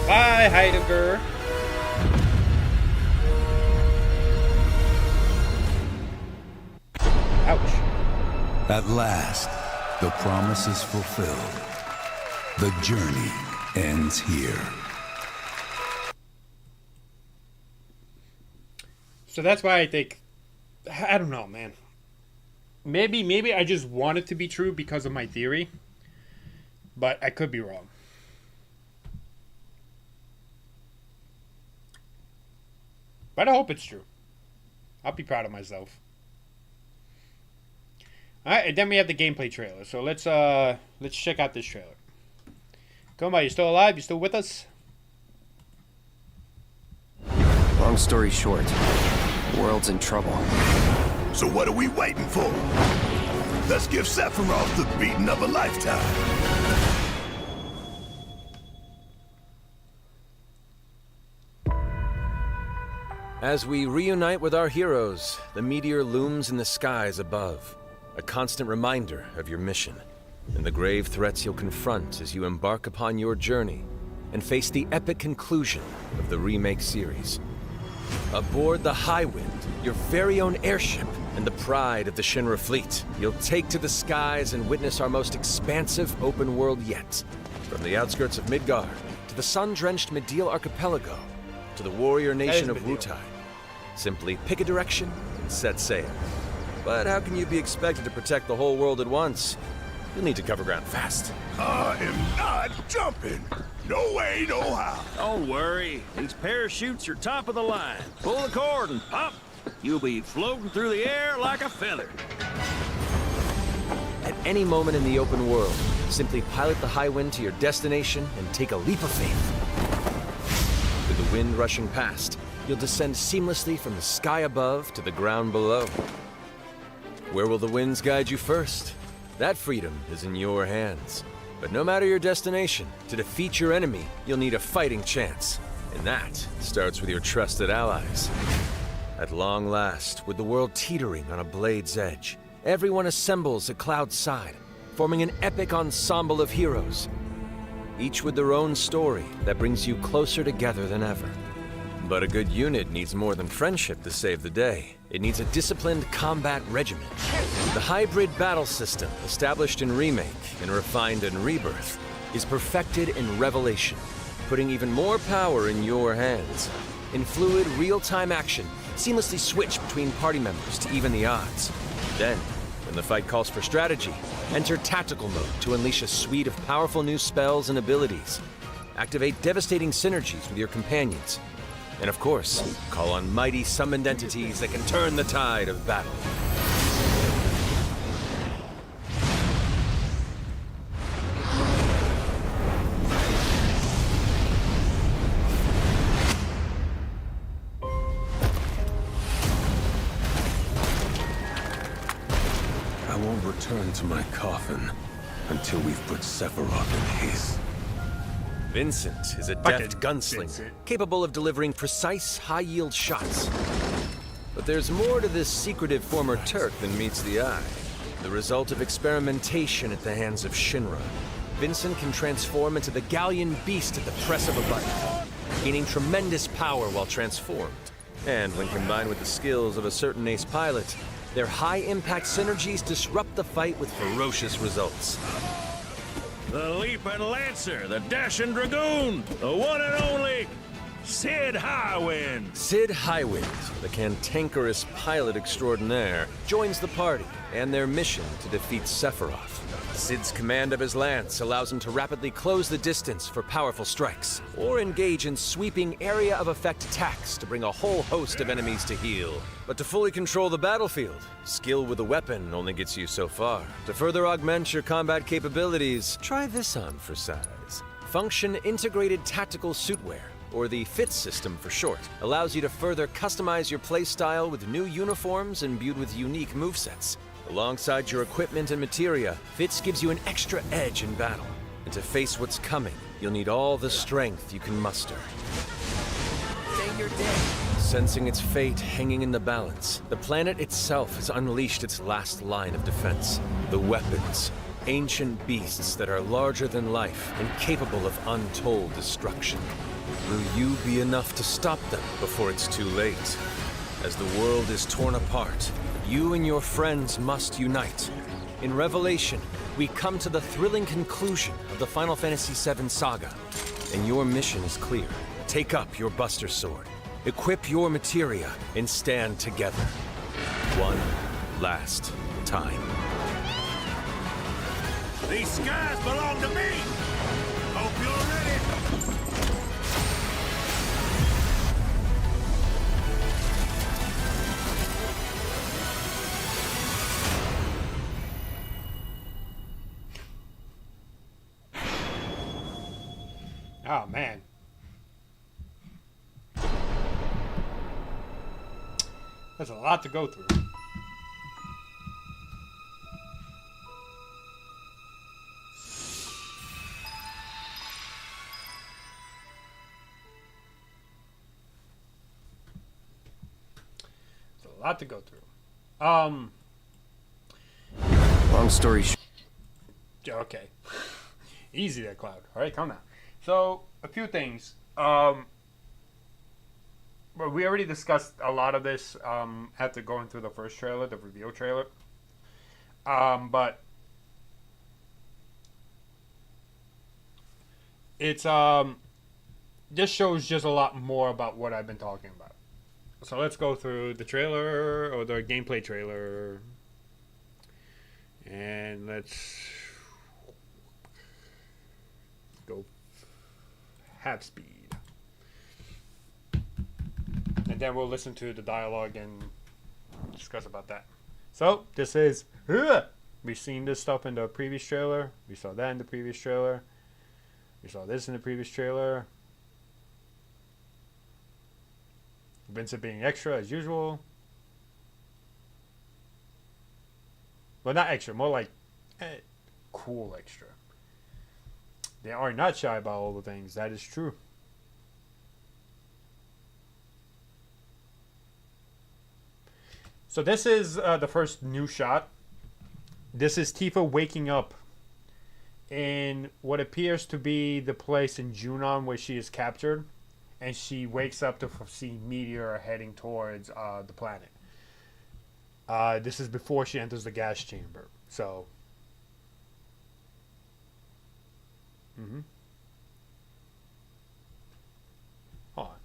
Bye, Heidegger. Ouch. At last, the promise is fulfilled. The journey ends here. So that's why I think, I don't know, man. Maybe I just want it to be true because of my theory, but I could be wrong. But I hope it's true. I'll be proud of myself. Alright, and then we have the gameplay trailer. So let's check out this trailer. Koma, you still alive? You still with us? Long story short, the world's in trouble. So what are we waiting for? Let's give Sephiroth the beating of a lifetime. As we reunite with our heroes, the meteor looms in the skies above, a constant reminder of your mission, and the grave threats you'll confront as you embark upon your journey and face the epic conclusion of the remake series. Aboard the Highwind, your very own airship and the pride of the Shinra fleet, you'll take to the skies and witness our most expansive open world yet. From the outskirts of Midgard, to the sun-drenched Medial Archipelago, to the warrior nation of Wutai. Simply pick a direction and set sail. But how can you be expected to protect the whole world at once? You'll need to cover ground fast. I am not jumping. No way, no how. Don't worry. These parachutes are top of the line. Pull the cord and pop. You'll be floating through the air like a feather. At any moment in the open world, simply pilot the Highwind to your destination and take a leap of faith. With the wind rushing past, you'll descend seamlessly from the sky above to the ground below. Where will the winds guide you first? That freedom is in your hands. But no matter your destination, to defeat your enemy, you'll need a fighting chance. And that starts with your trusted allies. At long last, with the world teetering on a blade's edge, everyone assembles at Cloud's side, forming an epic ensemble of heroes, each with their own story that brings you closer together than ever. But a good unit needs more than friendship to save the day. It needs a disciplined combat regimen. The hybrid battle system, established in Remake and refined in Rebirth, is perfected in Revelation, putting even more power in your hands. In fluid, real-time action, seamlessly switch between party members to even the odds. Then, when the fight calls for strategy, enter tactical mode to unleash a suite of powerful new spells and abilities. Activate devastating synergies with your companions. And of course, call on mighty summoned entities that can turn the tide of battle. I won't return to my coffin until we've put Sephiroth in his. Vincent is a deft gunslinger, capable of delivering precise, high-yield shots. But there's more to this secretive former Turk than meets the eye. The result of experimentation at the hands of Shinra. Vincent can transform into the galleon beast at the press of a button, gaining tremendous power while transformed. And when combined with the skills of a certain ace pilot, their high-impact synergies disrupt the fight with ferocious results. The Leaping Lancer, the Dashing Dragoon, the one and only Sid Highwind. Sid Highwind, the cantankerous pilot extraordinaire, joins the party and their mission to defeat Sephiroth. Sid's command of his lance allows him to rapidly close the distance for powerful strikes, or engage in sweeping area of effect attacks to bring a whole host of enemies to heel. But to fully control the battlefield, skill with a weapon only gets you so far. To further augment your combat capabilities, try this on for size. Function Integrated Tactical Suitwear, or the FITS system for short, allows you to further customize your playstyle with new uniforms imbued with unique movesets. Alongside your equipment and materia, FITS gives you an extra edge in battle. And to face what's coming, you'll need all the strength you can muster. Say your day. Sensing its fate hanging in the balance, the planet itself has unleashed its last line of defense. The weapons. Ancient beasts that are larger than life and capable of untold destruction. Will you be enough to stop them before it's too late? As the world is torn apart, you and your friends must unite. In Revelation, we come to the thrilling conclusion of the Final Fantasy VII saga. And your mission is clear. Take up your Buster Sword, equip your materia, and stand together. One last time. These skies belong to me. Hope you're ready. Oh, man. There's a lot to go through. There's a lot to go through. Long story short. Okay. Easy there, Cloud. All right, calm down. So, a few things. Well, we already discussed a lot of this after going through the first trailer, the reveal trailer. But it's this shows just a lot more about what I've been talking about. So let's go through the trailer or the gameplay trailer, and let's go half speed. And then we'll listen to the dialogue and discuss about that. So, this is... We've seen this stuff in the previous trailer. We saw that in the previous trailer. We saw this in the previous trailer. Vincent being extra as usual. Well, not extra. More like cool extra. They are not shy about all the things. That is true. So this is the first new shot. This is Tifa waking up in what appears to be the place in Junon where she is captured. And she wakes up to see Meteor heading towards the planet. This is before she enters the gas chamber. So... Hold on.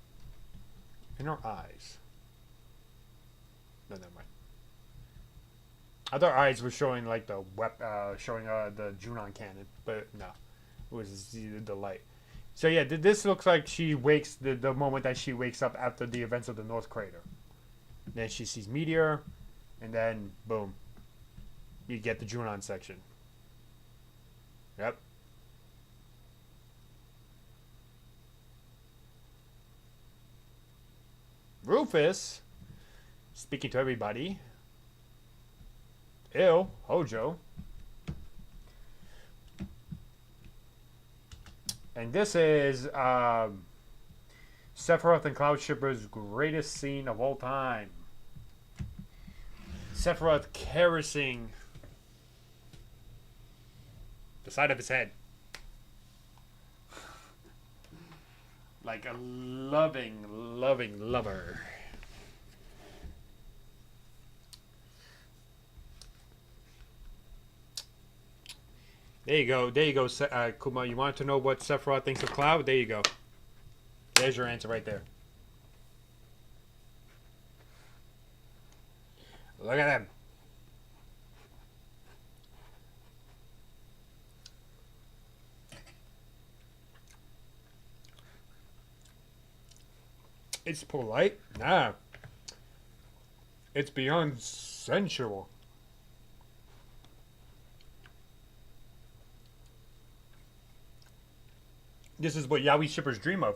In her eyes. No, never mind. I thought her eyes were showing like the showing the Junon cannon, but no, it was the light. So yeah, this looks like she wakes the moment that she wakes up after the events of the North Crater. Then she sees Meteor, and then boom, you get the Junon section. Yep. Rufus, speaking to everybody. Ew, Hojo. And this is Sephiroth and Cloud Shipper's greatest scene of all time. Sephiroth caressing the side of his head. Like a loving, loving lover. There you go. There you go, Kuma. You wanted to know what Sephiroth thinks of Cloud? There you go. There's your answer right there. Look at them. It's polite? Nah. It's beyond sensual. This is what yaoi shippers dream of.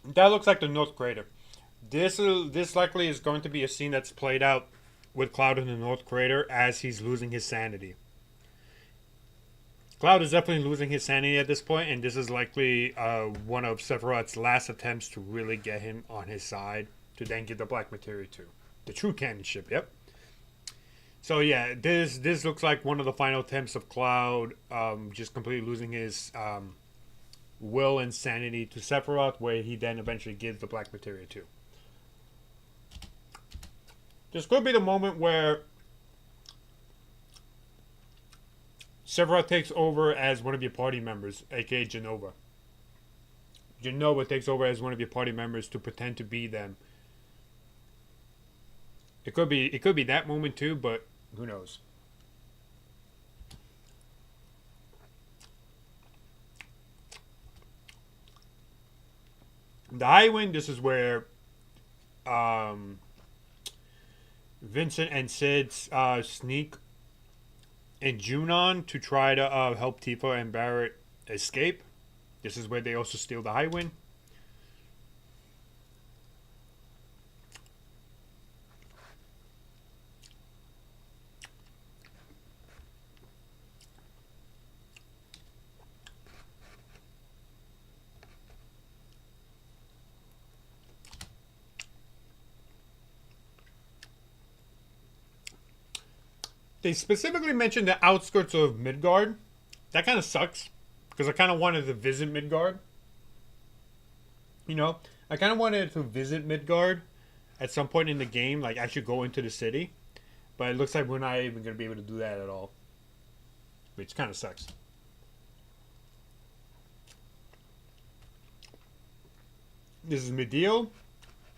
That looks like the North Crater. This likely is going to be a scene that's played out with Cloud in the North Crater as he's losing his sanity. Cloud is definitely losing his sanity at this point, and this is likely one of Sephiroth's last attempts to really get him on his side to then give the Black Materia to. The true canon ship, yep. So yeah, this looks like one of the final attempts of Cloud just completely losing his will and sanity to Sephiroth, where he then eventually gives the Black Materia to. This could be the moment where Sephiroth takes over as one of your party members, aka Genova. Genova takes over as one of your party members to pretend to be them. It could be that moment too, but who knows? The High Wind, this is where Vincent and Sid sneak in Junon to try to help Tifa and Barrett escape. This is where they also steal the High Wind. They specifically mentioned the outskirts of Midgard. That kind of sucks, because I kind of wanted to visit Midgard. You know, I kind of wanted to visit Midgard at some point in the game, like actually go into the city. But it looks like we're not even going to be able to do that at all, which kind of sucks. This is Midil.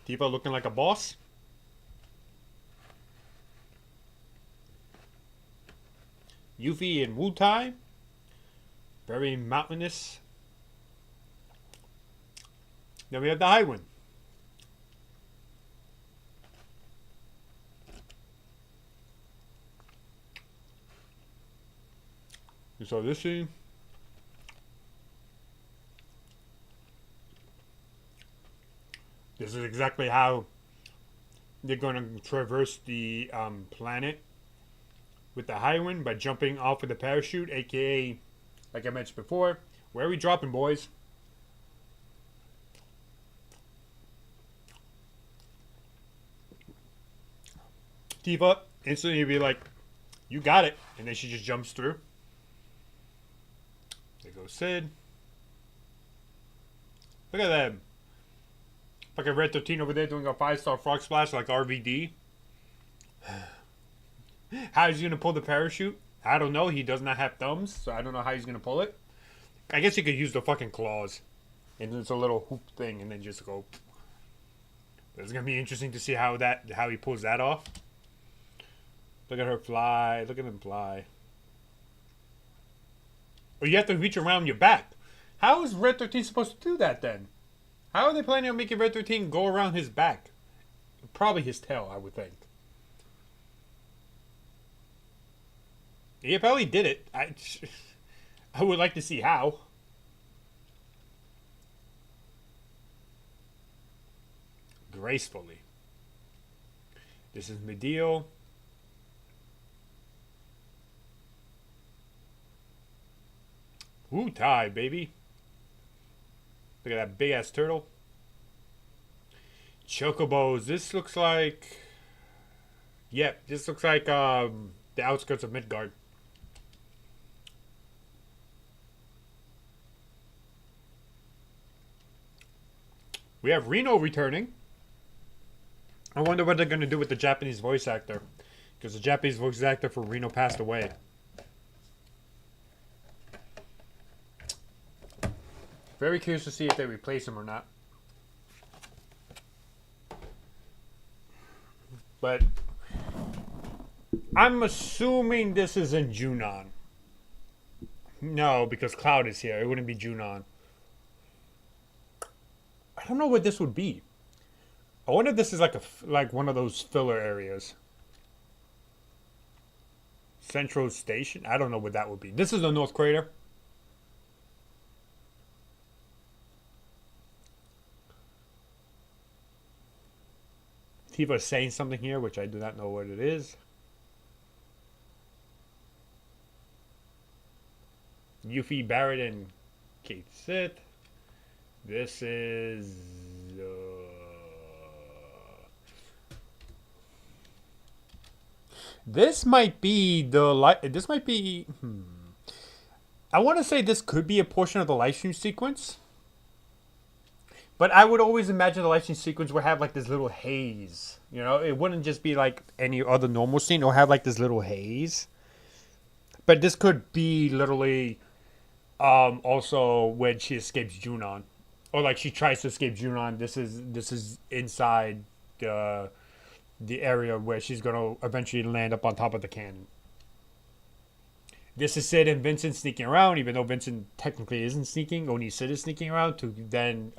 Tifa looking like a boss. Yuffie and Wutai. Very mountainous. Then we have the High Wind. You saw this scene. This is exactly how they're going to traverse the planet with the High Wind, by jumping off with a parachute, aka, like I mentioned before, where are we dropping, boys? Tifa instantly be like, you got it, and then she just jumps through. There goes Sid. Look at them. Fucking Red 13 over there doing a 5-star frog splash like RVD. How is he going to pull the parachute? I don't know. He does not have thumbs, so I don't know how he's going to pull it. I guess he could use the fucking claws. And it's a little hoop thing, and then just go. But it's going to be interesting to see how he pulls that off. Look at her fly. Look at him fly. Or you have to reach around your back. How is Red 13 supposed to do that then? How are they planning on making Red 13 go around his back? Probably his tail, I would think. He probably did it. I would like to see how. Gracefully. This is Midil. Woo tie, baby. Look at that big ass turtle. Chocobos. This looks like. Yep, this looks like the outskirts of Midgard. We have Reno returning. I wonder what they're going to do with the Japanese voice actor. Because the Japanese voice actor for Reno passed away. Very curious to see if they replace him or not. But I'm assuming this is in Junon. No, because Cloud is here. It wouldn't be Junon. I don't know what this would be. I wonder if this is like one of those filler areas. Central Station? I don't know what that would be. This is the North Crater. Tifa is saying something here, which I do not know what it is. Yuffie, Barrett, and Kate Sith. This is... This might be the... This might be... I want to say this could be a portion of the live stream sequence. But I would always imagine the live stream sequence would have like this little haze. You know, it wouldn't just be like any other normal scene. It would have like this little haze. But this could be literally also when she escapes Junon. Or like she tries to escape Junon. This is inside the area where she's going to eventually land up on top of the cannon. This is Sid and Vincent sneaking around, even though Vincent technically isn't sneaking. Only Sid is sneaking around to then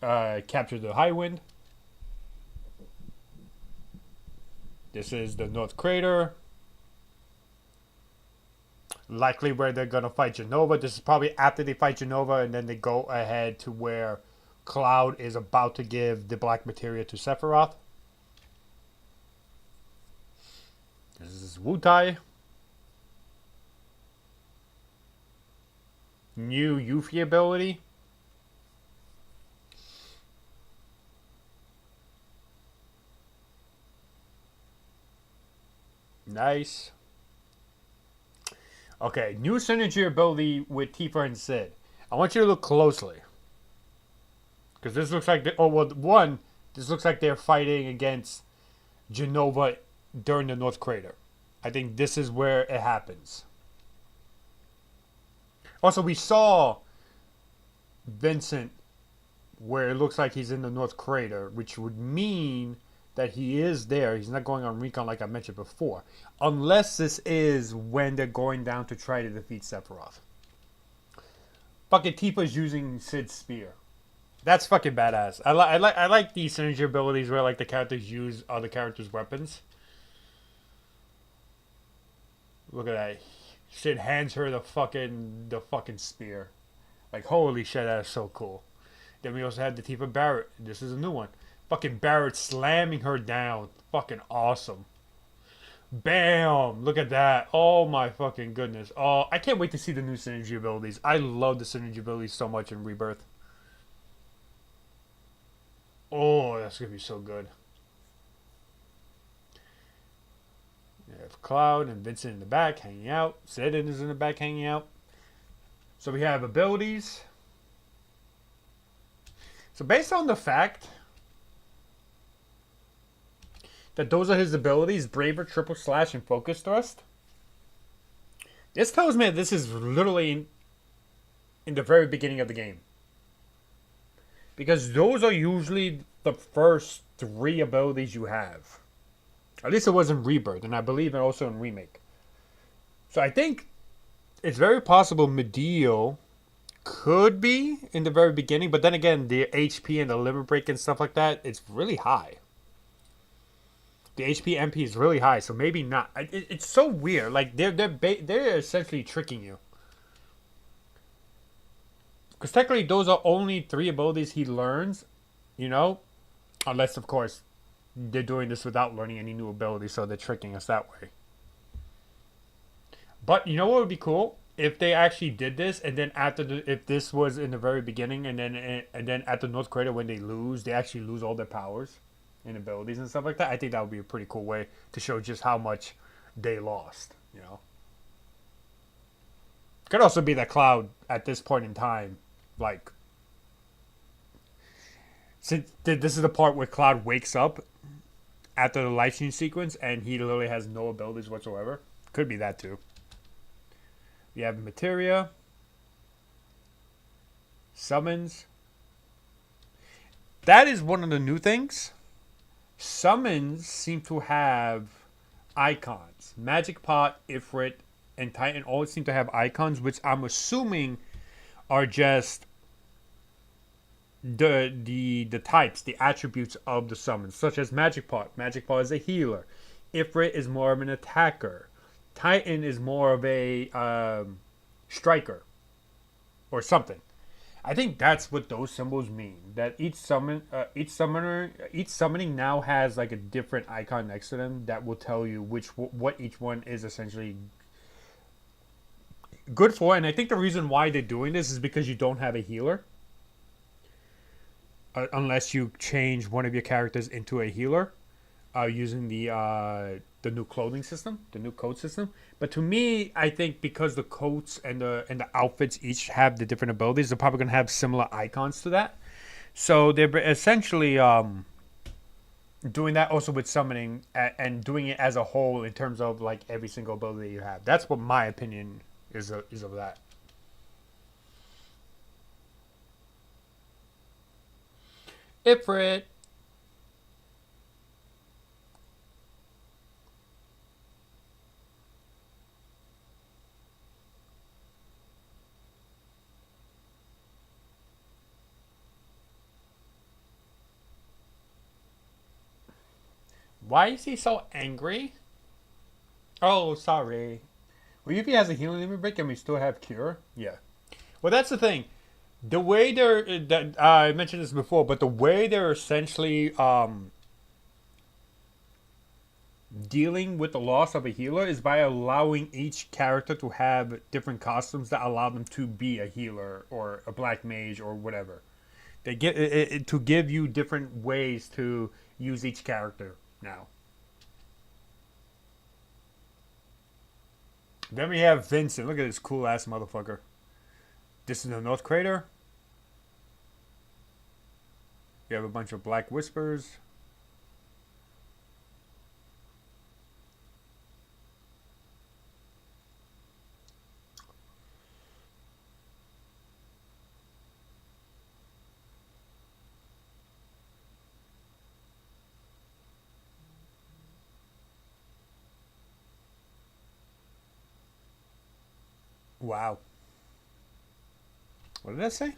capture the high wind. This is the North Crater. Likely where they're going to fight Genova. This is probably after they fight Genova, and then they go ahead to where Cloud is about to give the black materia to Sephiroth. This is Wutai. New Yuffie ability. Nice. Okay, new synergy ability with Tifa and Sid. I want you to look closely. Because this looks like... this looks like they're fighting against Genova during the North Crater. I think this is where it happens. Also, we saw Vincent where it looks like he's in the North Crater, which would mean that he is there. He's not going on recon like I mentioned before. Unless this is when they're going down to try to defeat Sephiroth. Fucking Tifa's using Sid's spear. That's fucking badass. I like these synergy abilities where like the characters use other characters' weapons. Look at that. Sid hands her the fucking spear. Like, holy shit, that is so cool. Then we also had the Tifa Barrett. This is a new one. Fucking Barrett slamming her down. Fucking awesome. Bam! Look at that. Oh my fucking goodness. Oh, I can't wait to see the new synergy abilities. I love the synergy abilities so much in Rebirth. Oh, that's gonna be so good. We have Cloud and Vincent in the back hanging out. Sid is in the back hanging out. So we have abilities. So based on the fact that those are his abilities, Braver, Triple Slash, and Focus Thrust, this tells me that this is literally in the very beginning of the game. Because those are usually the first 3 abilities you have. At least it was in Rebirth, and I believe it also in Remake. So I think it's very possible Mediel could be in the very beginning, but then again, the HP and the limit break and stuff like that, it's really high. The HP MP is really high, so maybe not. It's so weird. Like they're essentially tricking you. Because technically, those are only 3 abilities he learns, you know, unless of course they're doing this without learning any new abilities, so they're tricking us that way. But you know what would be cool? If they actually did this, and then if this was in the very beginning, and then at the North Crater when they lose, they actually lose all their powers and abilities and stuff like that. I think that would be a pretty cool way to show just how much they lost, you know. Could also be that Cloud at this point in time, like, since this is the part where Cloud wakes up after the life stream sequence, and he literally has no abilities whatsoever. Could be that too. We have Materia, summons. That is one of the new things. Summons seem to have icons. Magic Pot, Ifrit, and Titan all seem to have icons, which I'm assuming are just the types, the attributes of the summons, such as Magic Pot. Magic Pot is a healer. Ifrit is more of an attacker. Titan is more of a striker or something. I think that's what those symbols mean. That each summoning now has like a different icon next to them that will tell you what each one is essentially good for. And I think the reason why they're doing this is because you don't have a healer, unless you change one of your characters into a healer, using the new clothing system, the new coat system. But to me, I think because the coats and the outfits each have the different abilities, they're probably gonna have similar icons to that. So they're essentially doing that also with summoning and doing it as a whole in terms of like every single ability you have. That's what my opinion is of that. Ifrit. Why is he so angry? Oh, sorry. Well, Yuffie has a healing limit break and we still have cure? Yeah. Well, that's the thing. The way I mentioned this before, but the way they're essentially dealing with the loss of a healer is by allowing each character to have different costumes that allow them to be a healer or a black mage or whatever. They get it to give you different ways to use each character now. Then we have Vincent. Look at this cool ass motherfucker. This is the North Crater. You have a bunch of black whispers. Wow. What did I say?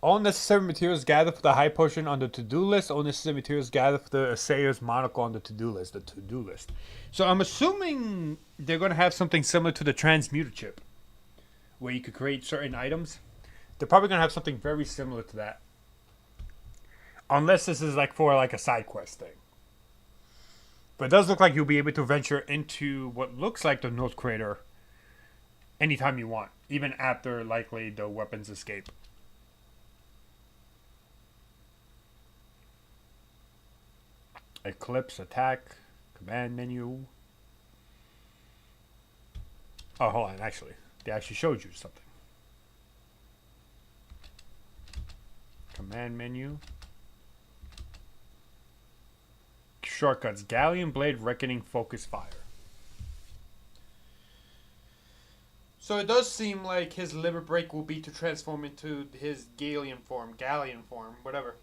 All necessary materials gathered for the high potion on the to-do list. All necessary materials gathered for the assayer's monocle on the to-do list. The to-do list. So I'm assuming they're going to have something similar to the transmuter chip, where you could create certain items. They're probably going to have something very similar to that. Unless this is like for like a side quest thing. But it does look like you'll be able to venture into what looks like the North Crater anytime you want, even after likely the weapons escape. Eclipse, attack, command menu. Oh, hold on, actually. They actually showed you something. Command menu. Shortcuts. Galleon Blade, Reckoning, Focus, Fire. So it does seem like his limit break will be to transform into his Galleon form, whatever.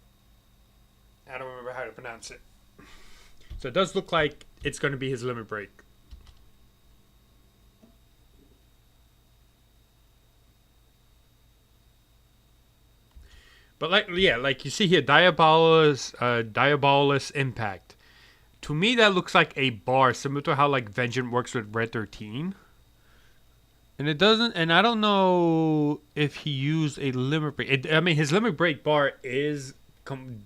I don't remember how to pronounce it. So it does look like it's going to be his limit break. But like you see here, Diabolus Impact. To me, that looks like a bar, similar to how like Vengeance works with Red 13. And it doesn't, and I don't know if he used a limit break. His limit break bar is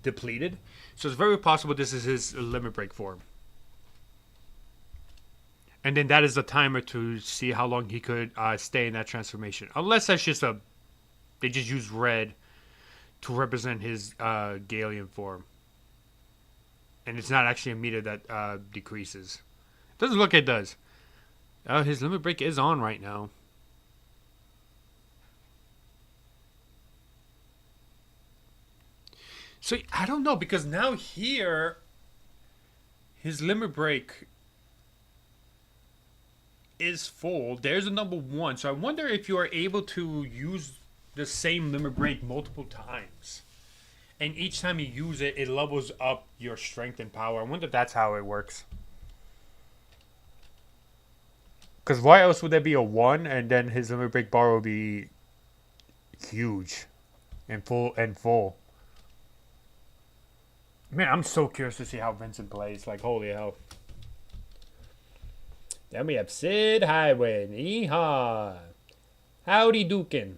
depleted, so it's very possible this is his limit break form. And then that is the timer to see how long he could stay in that transformation. Unless that's just they just use red to represent his Galleon form. And it's not actually a meter that decreases. Doesn't look like it does. His limit break is on right now. So I don't know, because now here his limit break is full. There's a number 1. So I wonder if you are able to use the same limit break multiple times. And each time you use it, it levels up your strength and power. I wonder if that's how it works. Because why else would there be a 1 and then his limit break bar will be huge and full. Man, I'm so curious to see how Vincent plays. Like, holy hell. Then we have Sid Highway. Yeehaw. Howdy Dukin.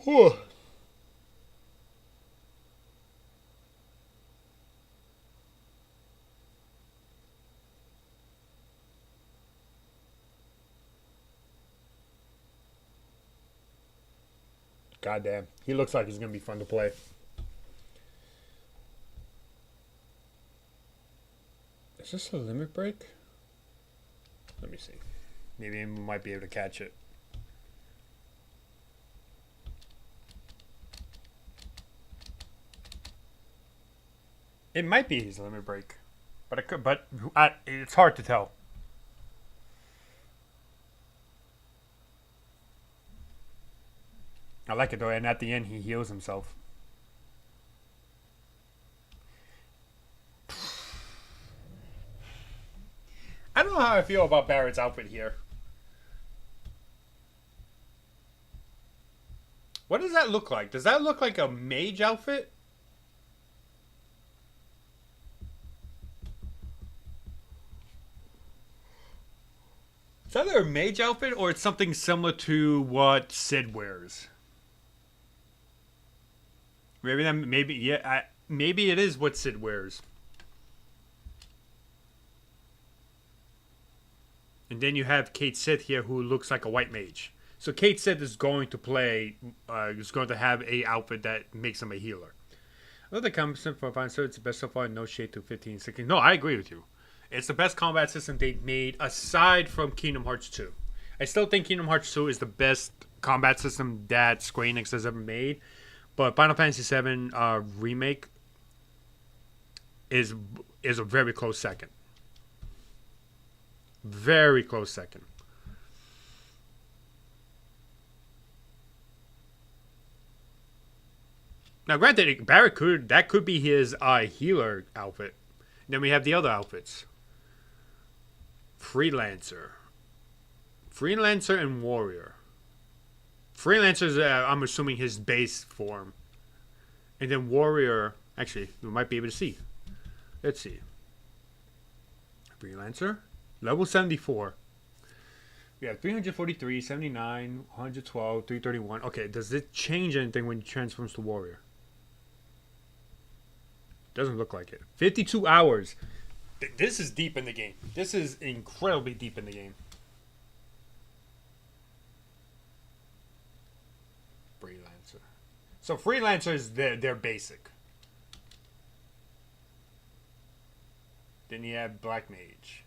Whew. Goddamn. He looks like he's going to be fun to play. Is this a limit break? Let me see. Maybe we might be able to catch it. It might be his limit break. But it could, it's hard to tell. I like it though, and at the end he heals himself. I don't know how I feel about Barrett's outfit here. What does that look like? Does that look like a mage outfit? Is that either a mage outfit or it's something similar to what Sid wears? Maybe it is what Sid wears. And then you have Kate Sith here, who looks like a white mage. So Kate Sith is going to play, is going to have a outfit that makes him a healer. I love the combat system for fine, so it's the best so far. No shade to 15, 16. No, I agree with you. It's the best combat system they've made aside from Kingdom Hearts 2. I still think Kingdom Hearts 2 is the best combat system that Square Enix has ever made. But Final Fantasy VII Remake is a very close second. Very close second. Now, granted, Barrett could be his healer outfit. Then we have the other outfits. Freelancer and Warrior. Freelancer is, I'm assuming, his base form. And then Warrior, actually, we might be able to see. Let's see. Freelancer, level 74. We have 343, 79, 112, 331. Okay, does it change anything when he transforms to Warrior? Doesn't look like it. 52 hours. This is deep in the game. This is incredibly deep in the game. Freelancer. So Freelancer is their basic. Then you have Black Mage.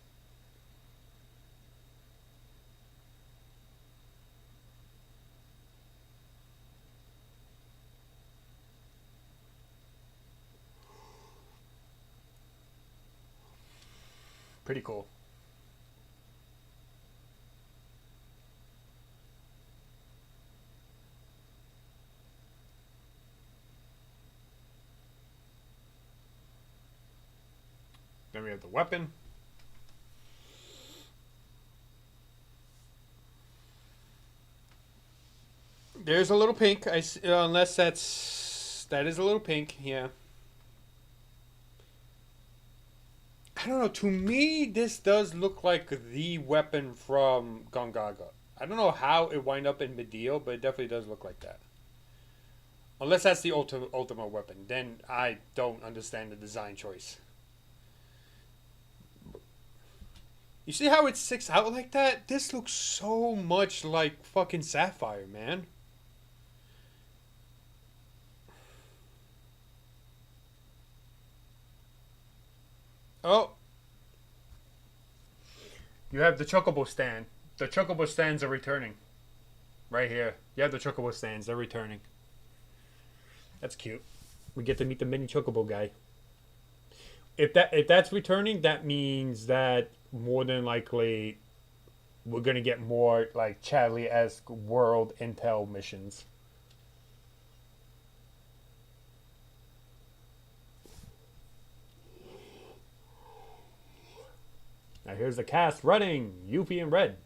Pretty cool. Then we have the weapon. There's a little pink. Unless that is a little pink. Yeah. I don't know. To me, this does look like the weapon from Gongaga. I don't know how it wind up in Medio, but it definitely does look like that. Unless that's the ultimate weapon, then I don't understand the design choice. You see how it sticks out like that? This looks so much like fucking Sapphire, man. Oh. You have the Chocobo stand. The Chocobo stands are returning. Right here. You have the Chocobo stands. They're returning. That's cute. We get to meet the mini Chocobo guy. If that's returning, that means that more than likely we're gonna get more like Chadley-esque world intel missions. Now here's the cast running. Yuffie and Red.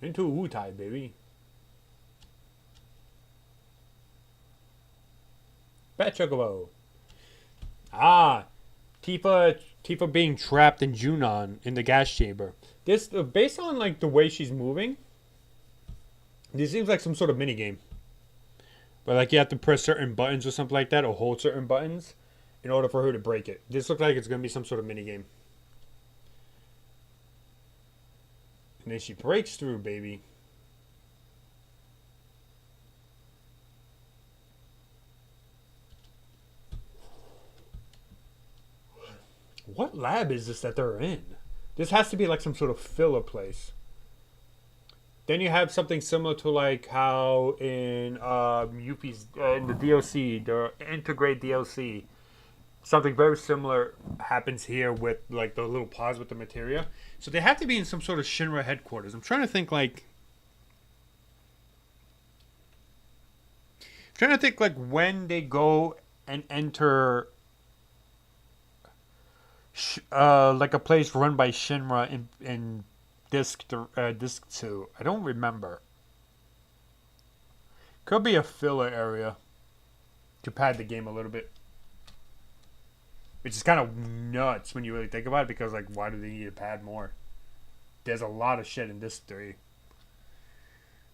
Into Wutai, baby. Bat Chocobo. Ah, Tifa being trapped in Junon in the gas chamber. This, based on like the way she's moving, this seems like some sort of mini game. But like you have to press certain buttons or something like that, or hold certain buttons in order for her to break it. This looks like it's gonna be some sort of mini game. And then she breaks through, baby. What lab is this that they're in? This has to be like some sort of filler place. Then you have something similar to like how in Yuffie's in the DLC, the Integrate DLC, something very similar happens here with like the little pause with the materia. So they have to be in some sort of Shinra headquarters. I'm trying to think like when they go and enter like a place run by Shinra in Disc 2. I don't remember. Could be a filler area to pad the game a little bit. Which is kind of nuts when you really think about it, because like, why do they need to pad more? There's a lot of shit in Disc 3.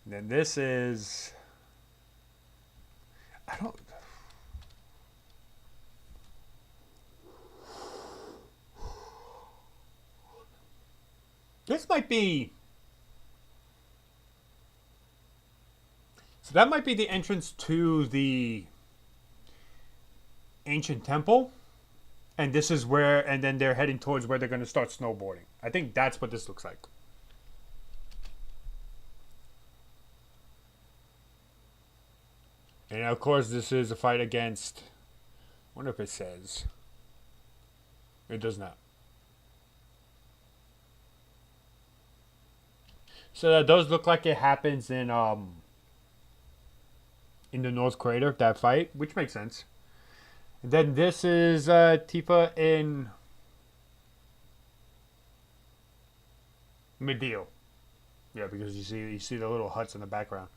And then this is... I don't... This might be... So that might be the entrance to the ancient temple. And this is where... And then they're heading towards where they're going to start snowboarding. I think that's what this looks like. And of course this is a fight against... I wonder if it says... It does not. So that does look like it happens in the North Crater, that fight, which makes sense. And then this is Tifa in Mideel. Yeah, because you see the little huts in the background.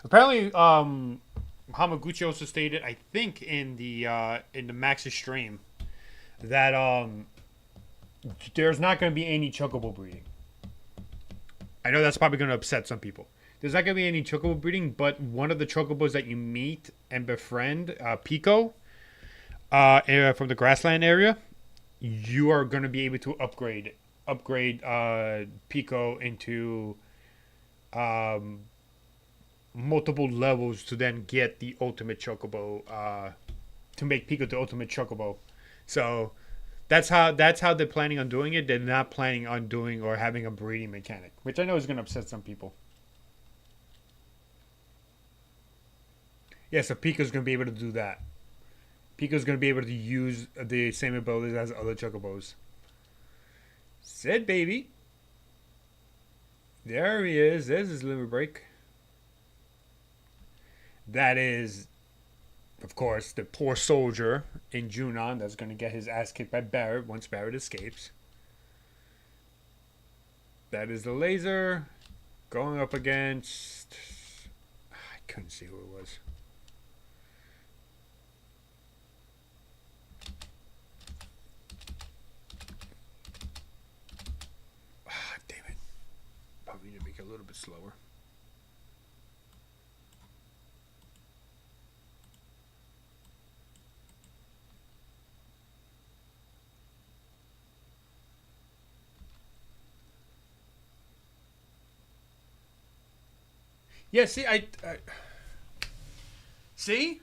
Apparently, Hamaguchi also stated, I think in the Max's stream, that there's not going to be any Chocobo breeding. I know that's probably going to upset some people. There's not going to be any Chocobo breeding, but one of the Chocobos that you meet and befriend, Pico, from the grassland area, you are going to be able to upgrade Pico into multiple levels to then get the ultimate Chocobo, to make Pico the ultimate Chocobo. So that's how they're planning on doing it. They're not planning on doing or having a breeding mechanic, which I know is going to upset some people. Yeah, so Pico's going to be able to do that. Pico's going to be able to use the same abilities as other Chocobos. Said baby. There he is. There's his limit break. That is, of course, the poor soldier in Junon that's going to get his ass kicked by Barrett once Barrett escapes. That is the laser going up against... I couldn't see who it was. Damn it. Probably need to make it a little bit slower. Yeah, see, see?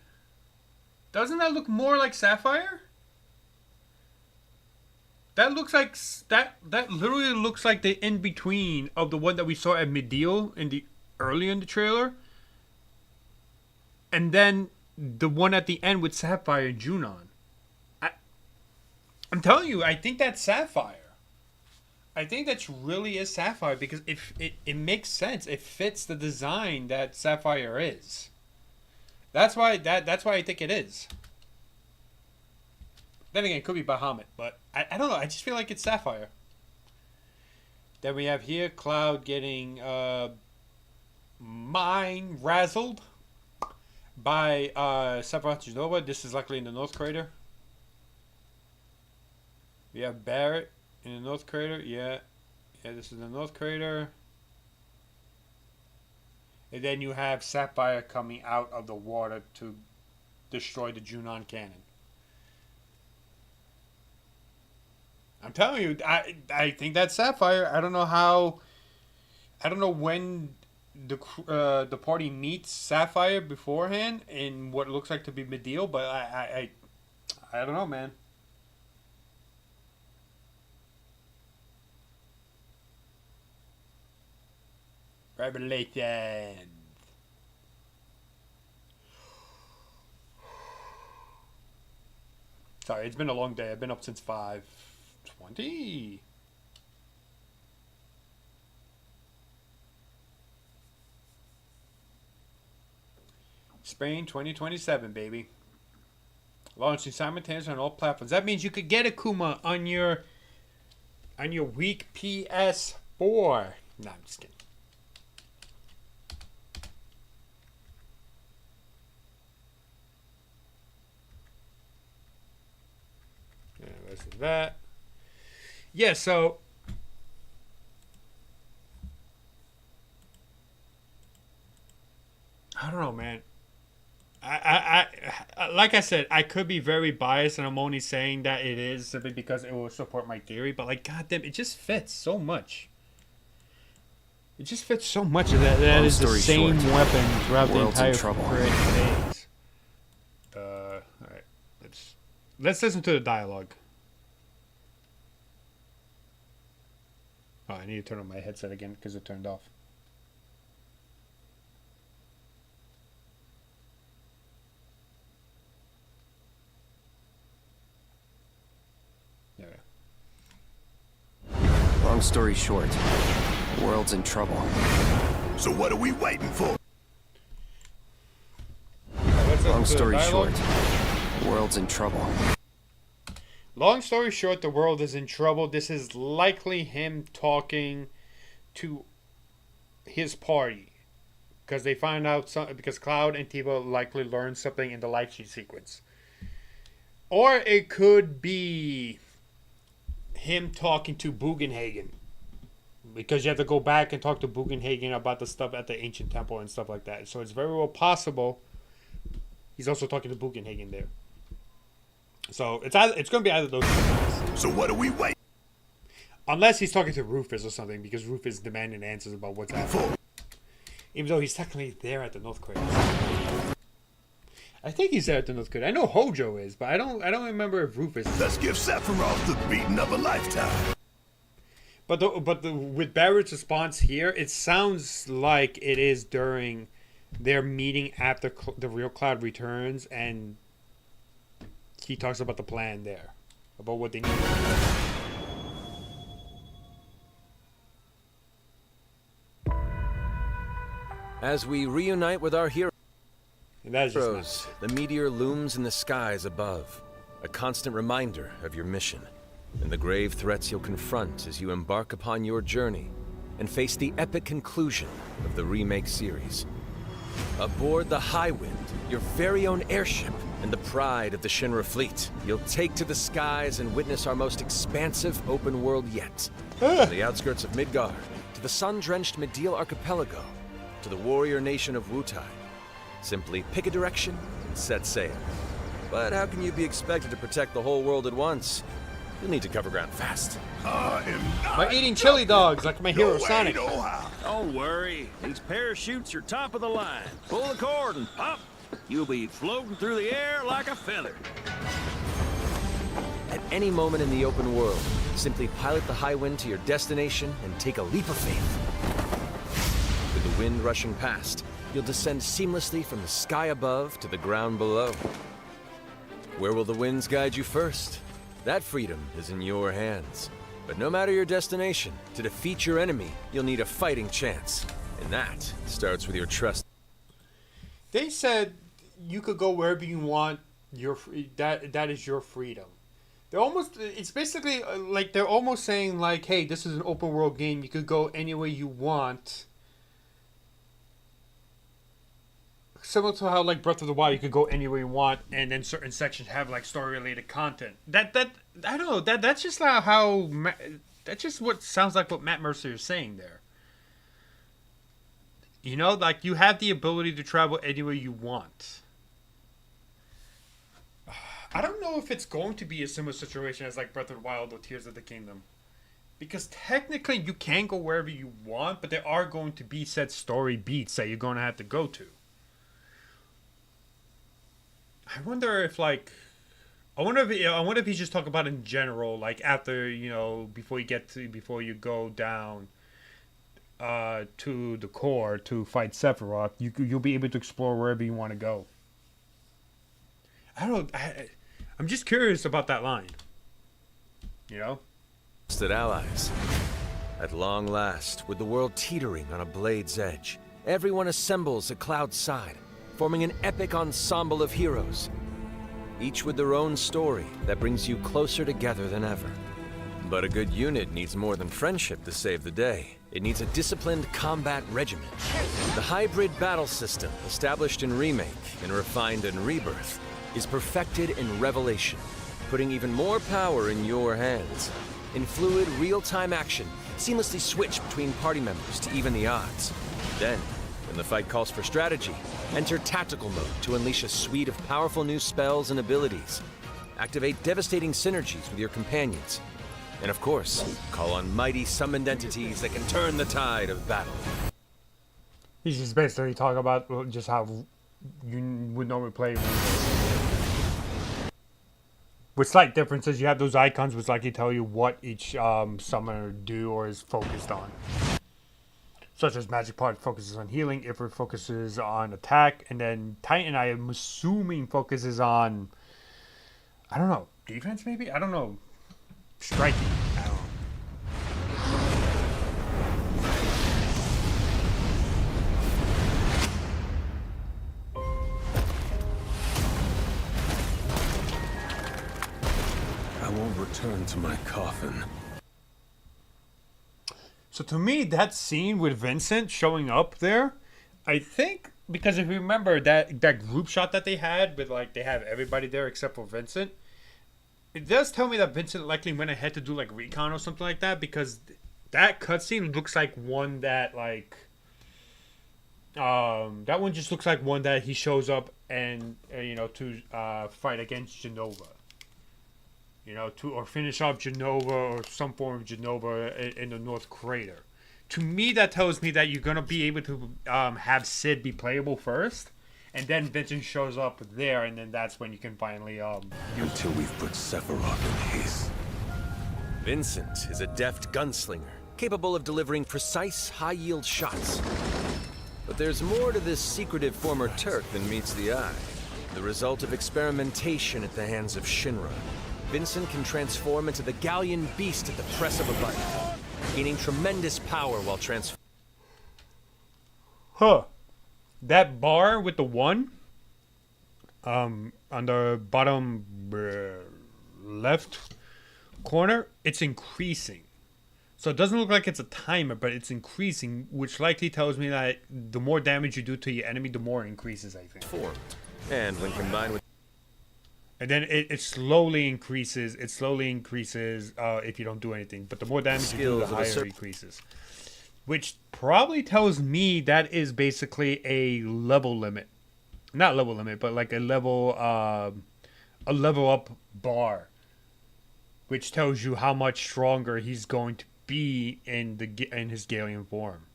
Doesn't that look more like Sapphire? That looks like that literally looks like the in between of the one that we saw at Mideel in the early in the trailer, and then the one at the end with Sapphire and Junon. I'm telling you, I think that's Sapphire. I think that's really is Sapphire because it makes sense. It fits the design that Sapphire is. That's why I think it is. Then again, it could be Bahamut, but I don't know. I just feel like it's Sapphire. Then we have here Cloud getting mind razzled by Sephiroth Genova. This is likely in the North Crater. We have Barret in the North Crater. Yeah, this is the North Crater. And then you have Sapphire coming out of the water to destroy the Junon cannon. I'm telling you, I think that's Sapphire. I don't know how. I don't know when the party meets Sapphire beforehand in what looks like to be Mideel, but I don't know, man. Revelations. Sorry, it's been a long day. I've been up since 5:20. Spain 2027, baby. Launching simultaneously on all platforms. That means you could get Akuma on your weak PS4. No, I'm just kidding. This is that. Yeah, so I don't know, man. I like I said, I could be very biased, and I'm only saying that it is simply because it will support my theory. But like, goddamn, it just fits so much. It just fits so much that is the same weapon throughout the entire phase. All right, let's listen to the dialogue. Oh, I need to turn on my headset again because it turned off. There we go. Long story short, the world's in trouble. So what are we waiting for? Long story short, the world's in trouble. Long story short, the world is in trouble. This is likely him talking to his party because they find out something because Cloud and Tifa likely learned something in the light sheet sequence, or it could be him talking to Bugenhagen because you have to go back and talk to Bugenhagen about the stuff at the ancient temple and stuff like that. So it's very well possible he's also talking to Bugenhagen there. So it's going to be either of those two things. So what are we waiting? Unless he's talking to Rufus or something, because Rufus demanding answers about what's happening. Even though he's technically there at the North Crater. I think he's there at the North Crater. I know Hojo is, but I don't remember if Rufus is. Let's give Sephiroth the beating of a lifetime. But with Barrett's response here, it sounds like it is during their meeting after the real Cloud returns, and he talks about the plan there, about what they need. As we reunite with our heroes, The meteor looms in the skies above, a constant reminder of your mission, and the grave threats you'll confront as you embark upon your journey and face the epic conclusion of the remake series. Aboard the Highwind, your very own airship, and the pride of the Shinra fleet, you'll take to the skies and witness our most expansive open world yet. From the outskirts of Midgard, to the sun-drenched Mideel archipelago, to the warrior nation of Wutai. Simply pick a direction and set sail. But how can you be expected to protect the whole world at once? You'll need to cover ground fast. By eating chili dogs like my hero Sonic. Don't worry. These parachutes are top of the line. Pull the cord and pop. You'll be floating through the air like a feather. At any moment in the open world. Simply pilot the high wind to your destination and take a leap of faith. With the wind rushing past, you'll descend seamlessly from the sky above to the ground below. Where will the winds guide you first? That freedom is in your hands. But no matter your destination, to defeat your enemy, you'll need a fighting chance. And that starts with your trust. They said you could go wherever you want. That is your freedom. It's basically like they're almost saying like, hey, this is an open world game. You could go anywhere you want. Similar to how like Breath of the Wild, you could go anywhere you want, and then certain sections have like story related content. I don't know. That's just not how. That's just what sounds like what Matt Mercer is saying there. You know, like you have the ability to travel anywhere you want. I don't know if it's going to be a similar situation as like Breath of the Wild or Tears of the Kingdom. Because technically you can go wherever you want, but there are going to be set story beats that you're going to have to go to. I wonder if he's just talking about in general, like after, you know, before you go down to the core to fight Sephiroth, you'll be able to explore wherever you want to go. I don't know. I'm just curious about that line. You know? Trusted allies. At long last, with the world teetering on a blade's edge, everyone assembles at Cloud's side, forming an epic ensemble of heroes, each with their own story that brings you closer together than ever. But a good unit needs more than friendship to save the day. It needs a disciplined combat regimen. The hybrid battle system, established in Remake and refined in Rebirth, is perfected in Revelation, putting even more power in your hands. In fluid, real-time action, seamlessly switch between party members to even the odds. Then, when the fight calls for strategy, enter tactical mode to unleash a suite of powerful new spells and abilities. Activate devastating synergies with your companions. And of course, call on mighty summoned entities that can turn the tide of battle. He's just basically talking about just how you would normally play with slight differences. You have those icons which likely tell you what each summoner do or is focused on. Such as Magic Part focuses on healing, Ifrit focuses on attack, and then Titan, I am assuming, focuses on, I don't know, defense maybe? I don't know. Striking. I don't know. I won't return to my coffin. So to me, that scene with Vincent showing up there, I think, because if you remember that group shot that they had with like they have everybody there except for Vincent, it does tell me that Vincent likely went ahead to do like recon or something like that, because that cutscene looks like one that like that one just looks like one that he shows up and to fight against Genova. Or finish off Genova or some form of Genova in the North Crater. To me, that tells me that you're going to be able to have Sid be playable first, and then Vincent shows up there, and then that's when you can finally... Until we've put Sephiroth in his. Vincent is a deft gunslinger, capable of delivering precise, high-yield shots. But there's more to this secretive former Turk than meets the eye. The result of experimentation at the hands of Shinra. Vincent can transform into the Galleon beast at the press of a button, gaining tremendous power while transforming. That bar with the 1 on the bottom left corner, it's increasing. So it doesn't look like it's a timer, but it's increasing, which likely tells me that the more damage you do to your enemy, the more it increases, I think. And when combined with... And then it slowly increases. It slowly increases if you don't do anything. But the more damage you do, the higher it increases. Which probably tells me that is basically a level limit. Not level limit, but like a level up bar. Which tells you how much stronger he's going to be in his Galleon form.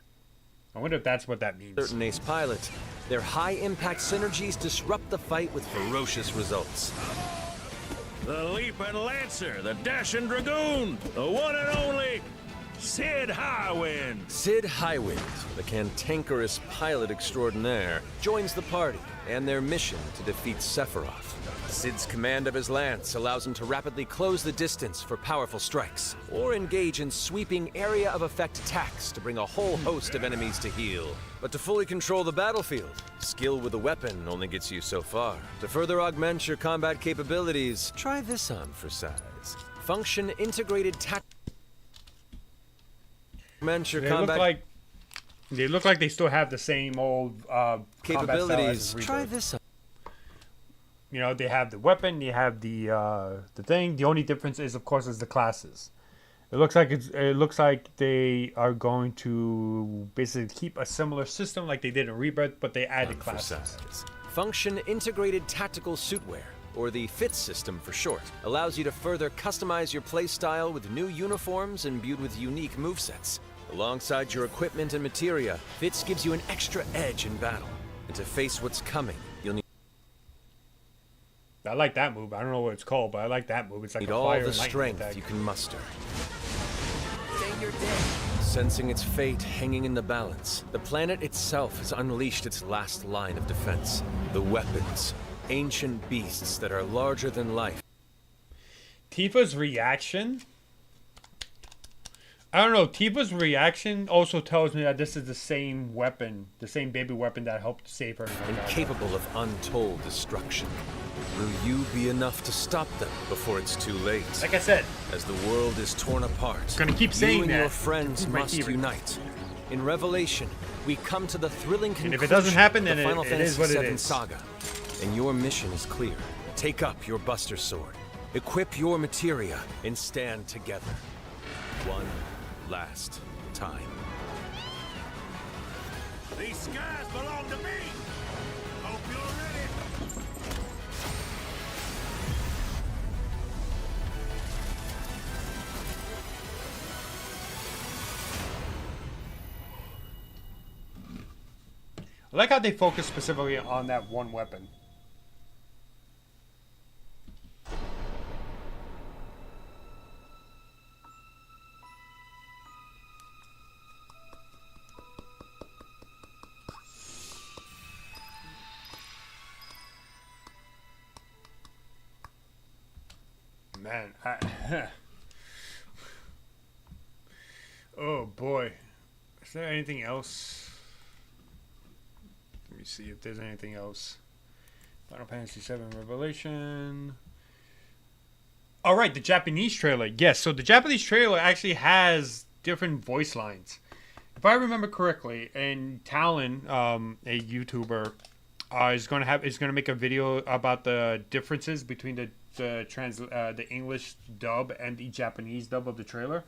I wonder if that's what that means. Certain ace pilot, their high-impact synergies disrupt the fight with ferocious results. The Leaping Lancer, the Dashing Dragoon, the one and only Sid Highwind. Sid Highwind, the cantankerous pilot extraordinaire, joins the party and their mission to defeat Sephiroth. Sid's command of his lance allows him to rapidly close the distance for powerful strikes, or engage in sweeping area of effect attacks to bring a whole host of enemies to heel. But to fully control the battlefield, skill with a weapon only gets you so far. To further augment your combat capabilities, try this on for size. Function Integrated Augment your combat they look like they still have the same old capabilities. Try this on. You know, they have the weapon, they have the thing. The only difference is, of course, is the classes. It looks like they are going to basically keep a similar system like they did in Rebirth, but they added classes. Function Integrated Tactical Suitwear, or the FITS system for short, allows you to further customize your playstyle with new uniforms imbued with unique movesets. Alongside your equipment and materia, FITS gives you an extra edge in battle. And to face what's coming, you'll need I like that move. I don't know what it's called, but I like that move. It's like all the strength you can muster. Sensing its fate hanging in the balance, the planet itself has unleashed its last line of defense. The weapons, ancient beasts that are larger than life. Tifa's reaction, I don't know. Tifa's reaction also tells me that this is the same weapon, the same baby weapon that helped save her. And capable of untold destruction. Will you be enough to stop them before it's too late? Like I said, as the world is torn apart, gonna keep saying you and that. Your friends must unite. In Revelation, we come to the thrilling conclusion. And if it doesn't happen, then the Final it is what Fantasy it VII is. Saga. And your mission is clear. Take up your Buster Sword, equip your materia, and stand together. One last time. These skies belong to me. Hope you're ready. I like how they focus specifically on that one weapon. Man, oh boy. Is there anything else? Let me see if there's anything else. Final Fantasy VII Revelation. All right, the Japanese trailer. Yes, so the Japanese trailer actually has different voice lines. If I remember correctly, and Talon, a YouTuber, is gonna make a video about the differences between the English dub and the Japanese dub of the trailer.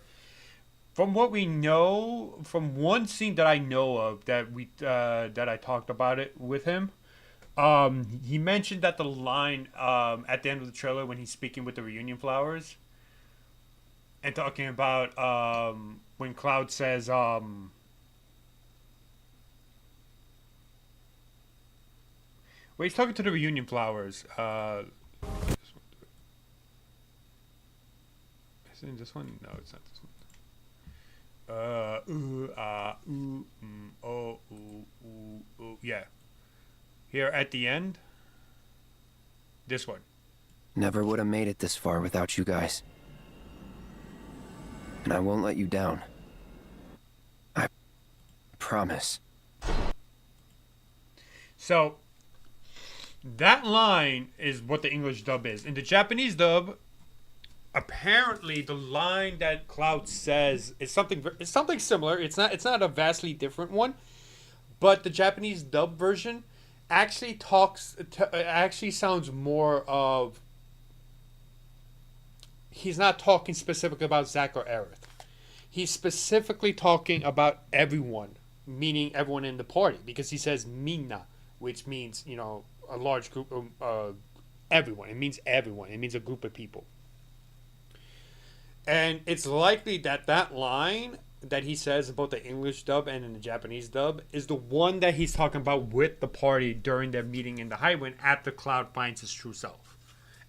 From what we know, from one scene that I know of that I talked about it with him, he mentioned that the line at the end of the trailer when he's speaking with the reunion flowers and talking about when Cloud says when he's talking to the reunion flowers. Is it this one? No, it's not this one. Yeah. Here at the end. This one. Never would have made it this far without you guys. And I won't let you down. I promise. So, that line is what the English dub is. In the Japanese dub, apparently the line that Cloud says is something similar. It's not a vastly different one, but the Japanese dub version actually sounds more of, he's not talking specifically about Zack or Aerith. He's specifically talking about everyone, meaning everyone in the party, because he says minna, which means, you know, a large group of everyone. It means everyone. It means a group of people. And it's likely that that line that he says about the English dub and in the Japanese dub is the one that he's talking about with the party during their meeting in the Highwind after Cloud finds his true self.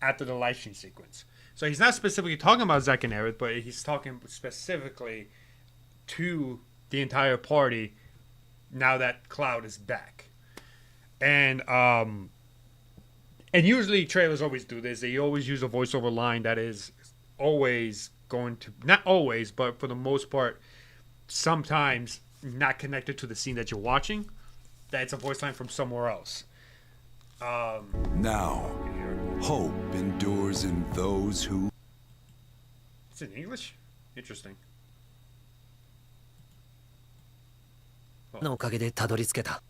after the live stream sequence. So he's not specifically talking about Zack and Aerith, but he's talking specifically to the entire party now that Cloud is back. And usually trailers always do this. They always use a voiceover line that is always going to, not always, but for the most part, sometimes not connected to the scene that you're watching. That's a voice line from somewhere else. Now, hope endures in those who... It's in English? Interesting. のおかげでたどり着けた。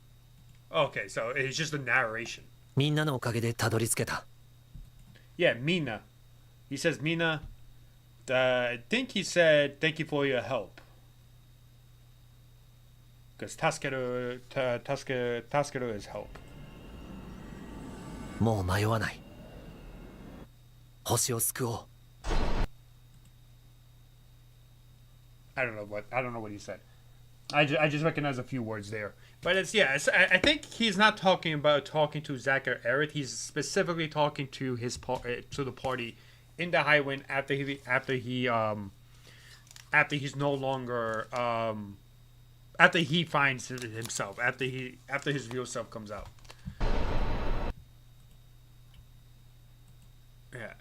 Okay, so it's just a narration. みんなのおかげでたどり着けた。 Yeah, Mina. He says, Mina, I think he said, thank you for your help. Because Taskeru is help. もう迷わない。星を救おう。 I don't know what he said. I just recognize a few words there. But I think he's not talking to Zack or Aerith. He's specifically talking to to the party in the Highwind after he's no longer after he finds himself, after his real self comes out. Yeah.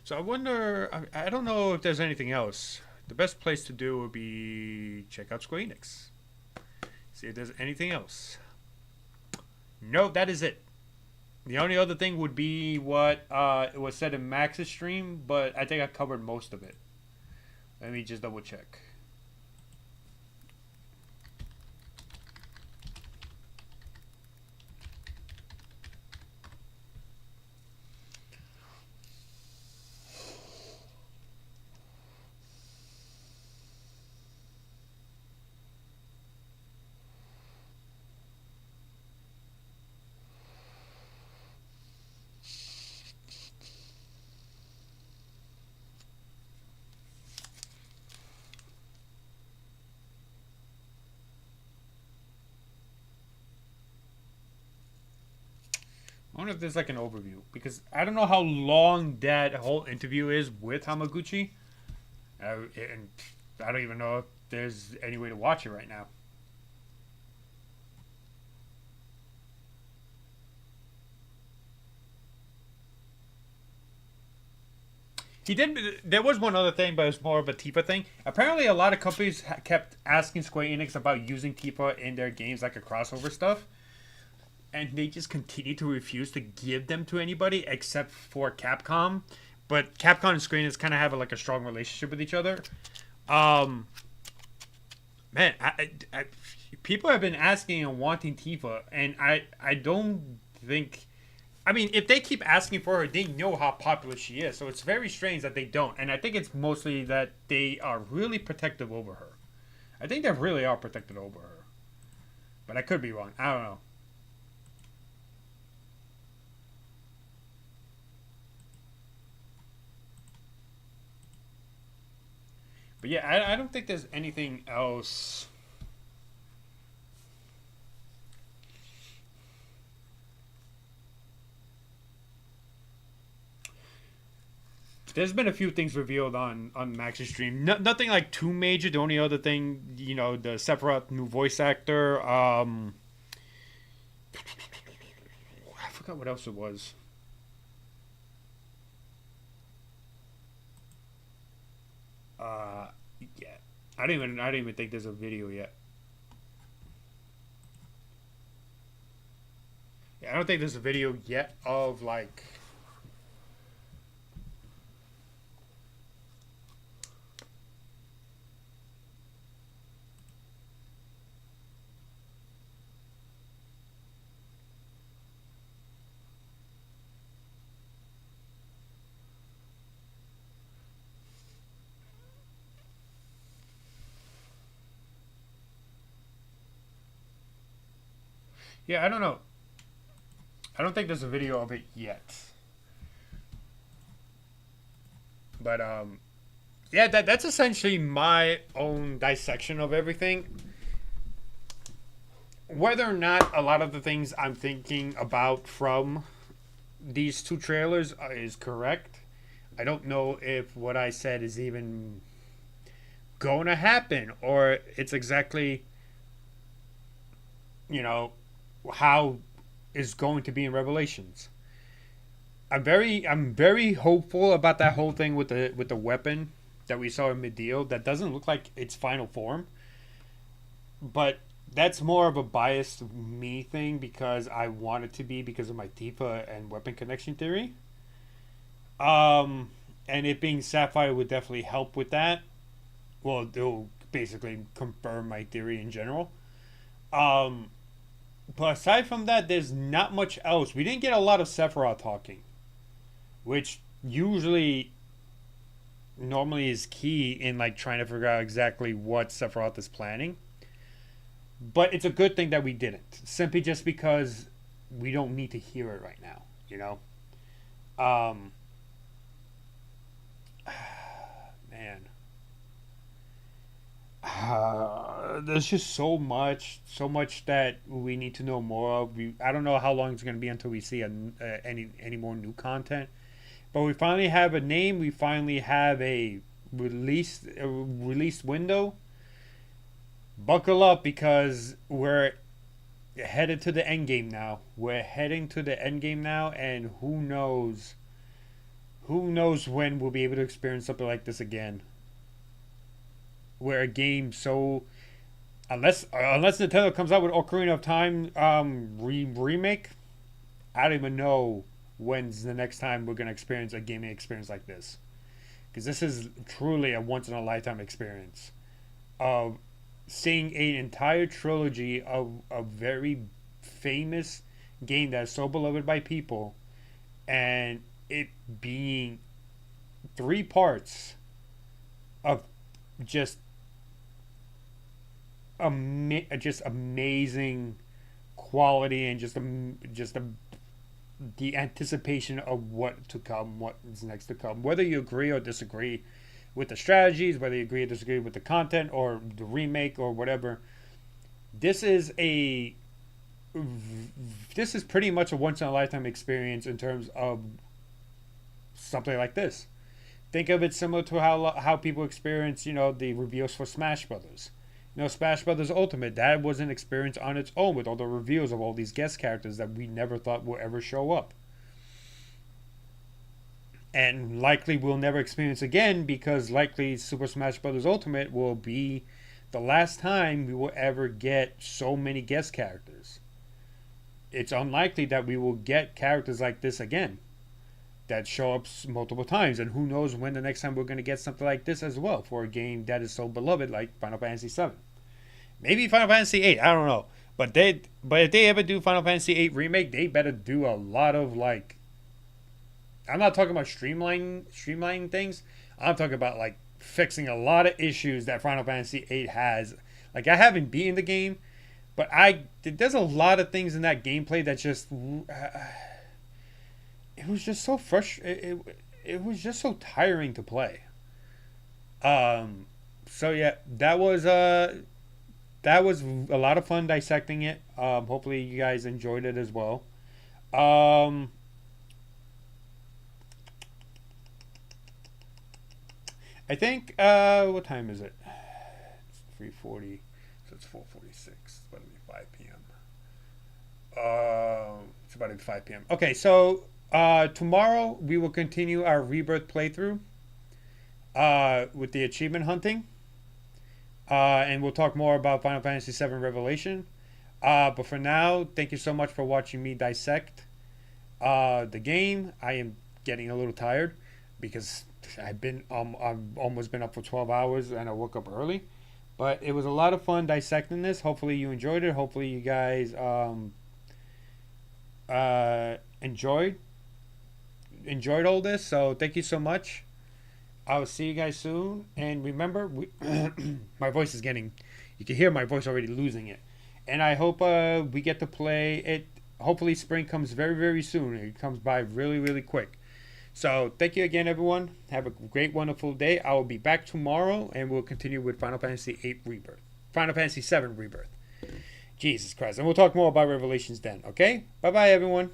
So I wonder, I don't know if there's anything else. The best place to do would be check out Square Enix. See if there's anything else. No, that is it. The only other thing would be what it was said in Max's stream, but I think I covered most of it. Let me just double check. I wonder if there's like an overview, because I don't know how long that whole interview is with Hamaguchi, and I don't even know if there's any way to watch it right now. There was one other thing, but it's more of a Tifa thing. Apparently, a lot of companies kept asking Square Enix about using Tifa in their games, like a crossover stuff. And they just continue to refuse to give them to anybody except for Capcom. But Capcom and Square Enix kind of have a strong relationship with each other. Man, people have been asking and wanting Tifa, and I don't think... I mean, if they keep asking for her, they know how popular she is. So it's very strange that they don't. And I think it's mostly that they are really protective over her. I think they really are protective over her. But I could be wrong. I don't know. But yeah, I don't think there's anything else. There's been a few things revealed on Max's stream. Nothing like too major. The only other thing, the Sephiroth new voice actor. I forgot what else it was. Yeah, I didn't even think there's a video yet. Yeah, I don't think there's a video yet of like. Yeah, I don't know. I don't think there's a video of it yet. But yeah, that's essentially my own dissection of everything. Whether or not a lot of the things I'm thinking about from these two trailers is correct. I don't know if what I said is even going to happen, or it's exactly, how is going to be in Revelations. I'm very hopeful about that whole thing with the weapon that we saw in Middeal. That doesn't look like its final form, but that's more of a biased me thing because I want it to be because of my Tifa and weapon connection theory. And it being Sapphire would definitely help with that. Well, it'll basically confirm my theory in general. But aside from that, there's not much else. We didn't get a lot of Sephiroth talking, which normally is key in like trying to figure out exactly what Sephiroth is planning. But it's a good thing that we didn't, simply just because we don't need to hear it right now, Man. There's just so much that we need to know more of. I don't know how long it's going to be until we see any more new content. But we finally have a name. We finally have a release window. Buckle up because we're headed to the end game now. We're heading to the end game now, and who knows when we'll be able to experience something like this again. Where a game unless Nintendo comes out with Ocarina of Time remake, I don't even know when's the next time we're gonna experience a gaming experience like this, because this is truly a once in a lifetime experience of seeing an entire trilogy of a very famous game that's so beloved by people, and it being 3 parts of just amazing quality and the anticipation of what to come, what is next to come. Whether you agree or disagree with the strategies, whether you agree or disagree with the content or the remake or whatever, this is pretty much a once in a lifetime experience in terms of something like this. Think of it similar to how people experience, the reveals for Smash Brothers. Smash Brothers Ultimate, that was an experience on its own with all the reveals of all these guest characters that we never thought will ever show up. And likely we'll never experience again, because likely Super Smash Brothers Ultimate will be the last time we will ever get so many guest characters. It's unlikely that we will get characters like this again that show up multiple times, and who knows when the next time we're going to get something like this as well for a game that is so beloved like Final Fantasy 7. Maybe Final Fantasy 8, I don't know. But if they ever do Final Fantasy 8 remake, they better do a lot of I'm not talking about streamlining things. I'm talking about fixing a lot of issues that Final Fantasy 8 has. I haven't beaten the game, but there's a lot of things in that gameplay that just it was just so frustrating. It was just so tiring to play. So yeah, that was a lot of fun dissecting it. Hopefully you guys enjoyed it as well. I think what time is it? It's 3:40, so it's 4:46. It's about to be 5 p.m. It's about to be 5 p.m. Okay, so tomorrow we will continue our Rebirth playthrough with the achievement hunting. And we'll talk more about Final Fantasy VII Revelation. But for now, thank you so much for watching me dissect the game. I am getting a little tired because I've almost been up for 12 hours and I woke up early. But it was a lot of fun dissecting this. Hopefully you enjoyed it. Hopefully you guys enjoyed all this. So thank you so much. I'll see you guys soon. And remember, my voice is you can hear my voice already losing it. And I hope we get to play it. Hopefully spring comes very, very soon. It comes by really, really quick. So thank you again, everyone. Have a great, wonderful day. I will be back tomorrow, and we'll continue with Final Fantasy VIII Rebirth. Final Fantasy VII Rebirth. Jesus Christ. And we'll talk more about Revelations then, okay? Bye-bye, everyone.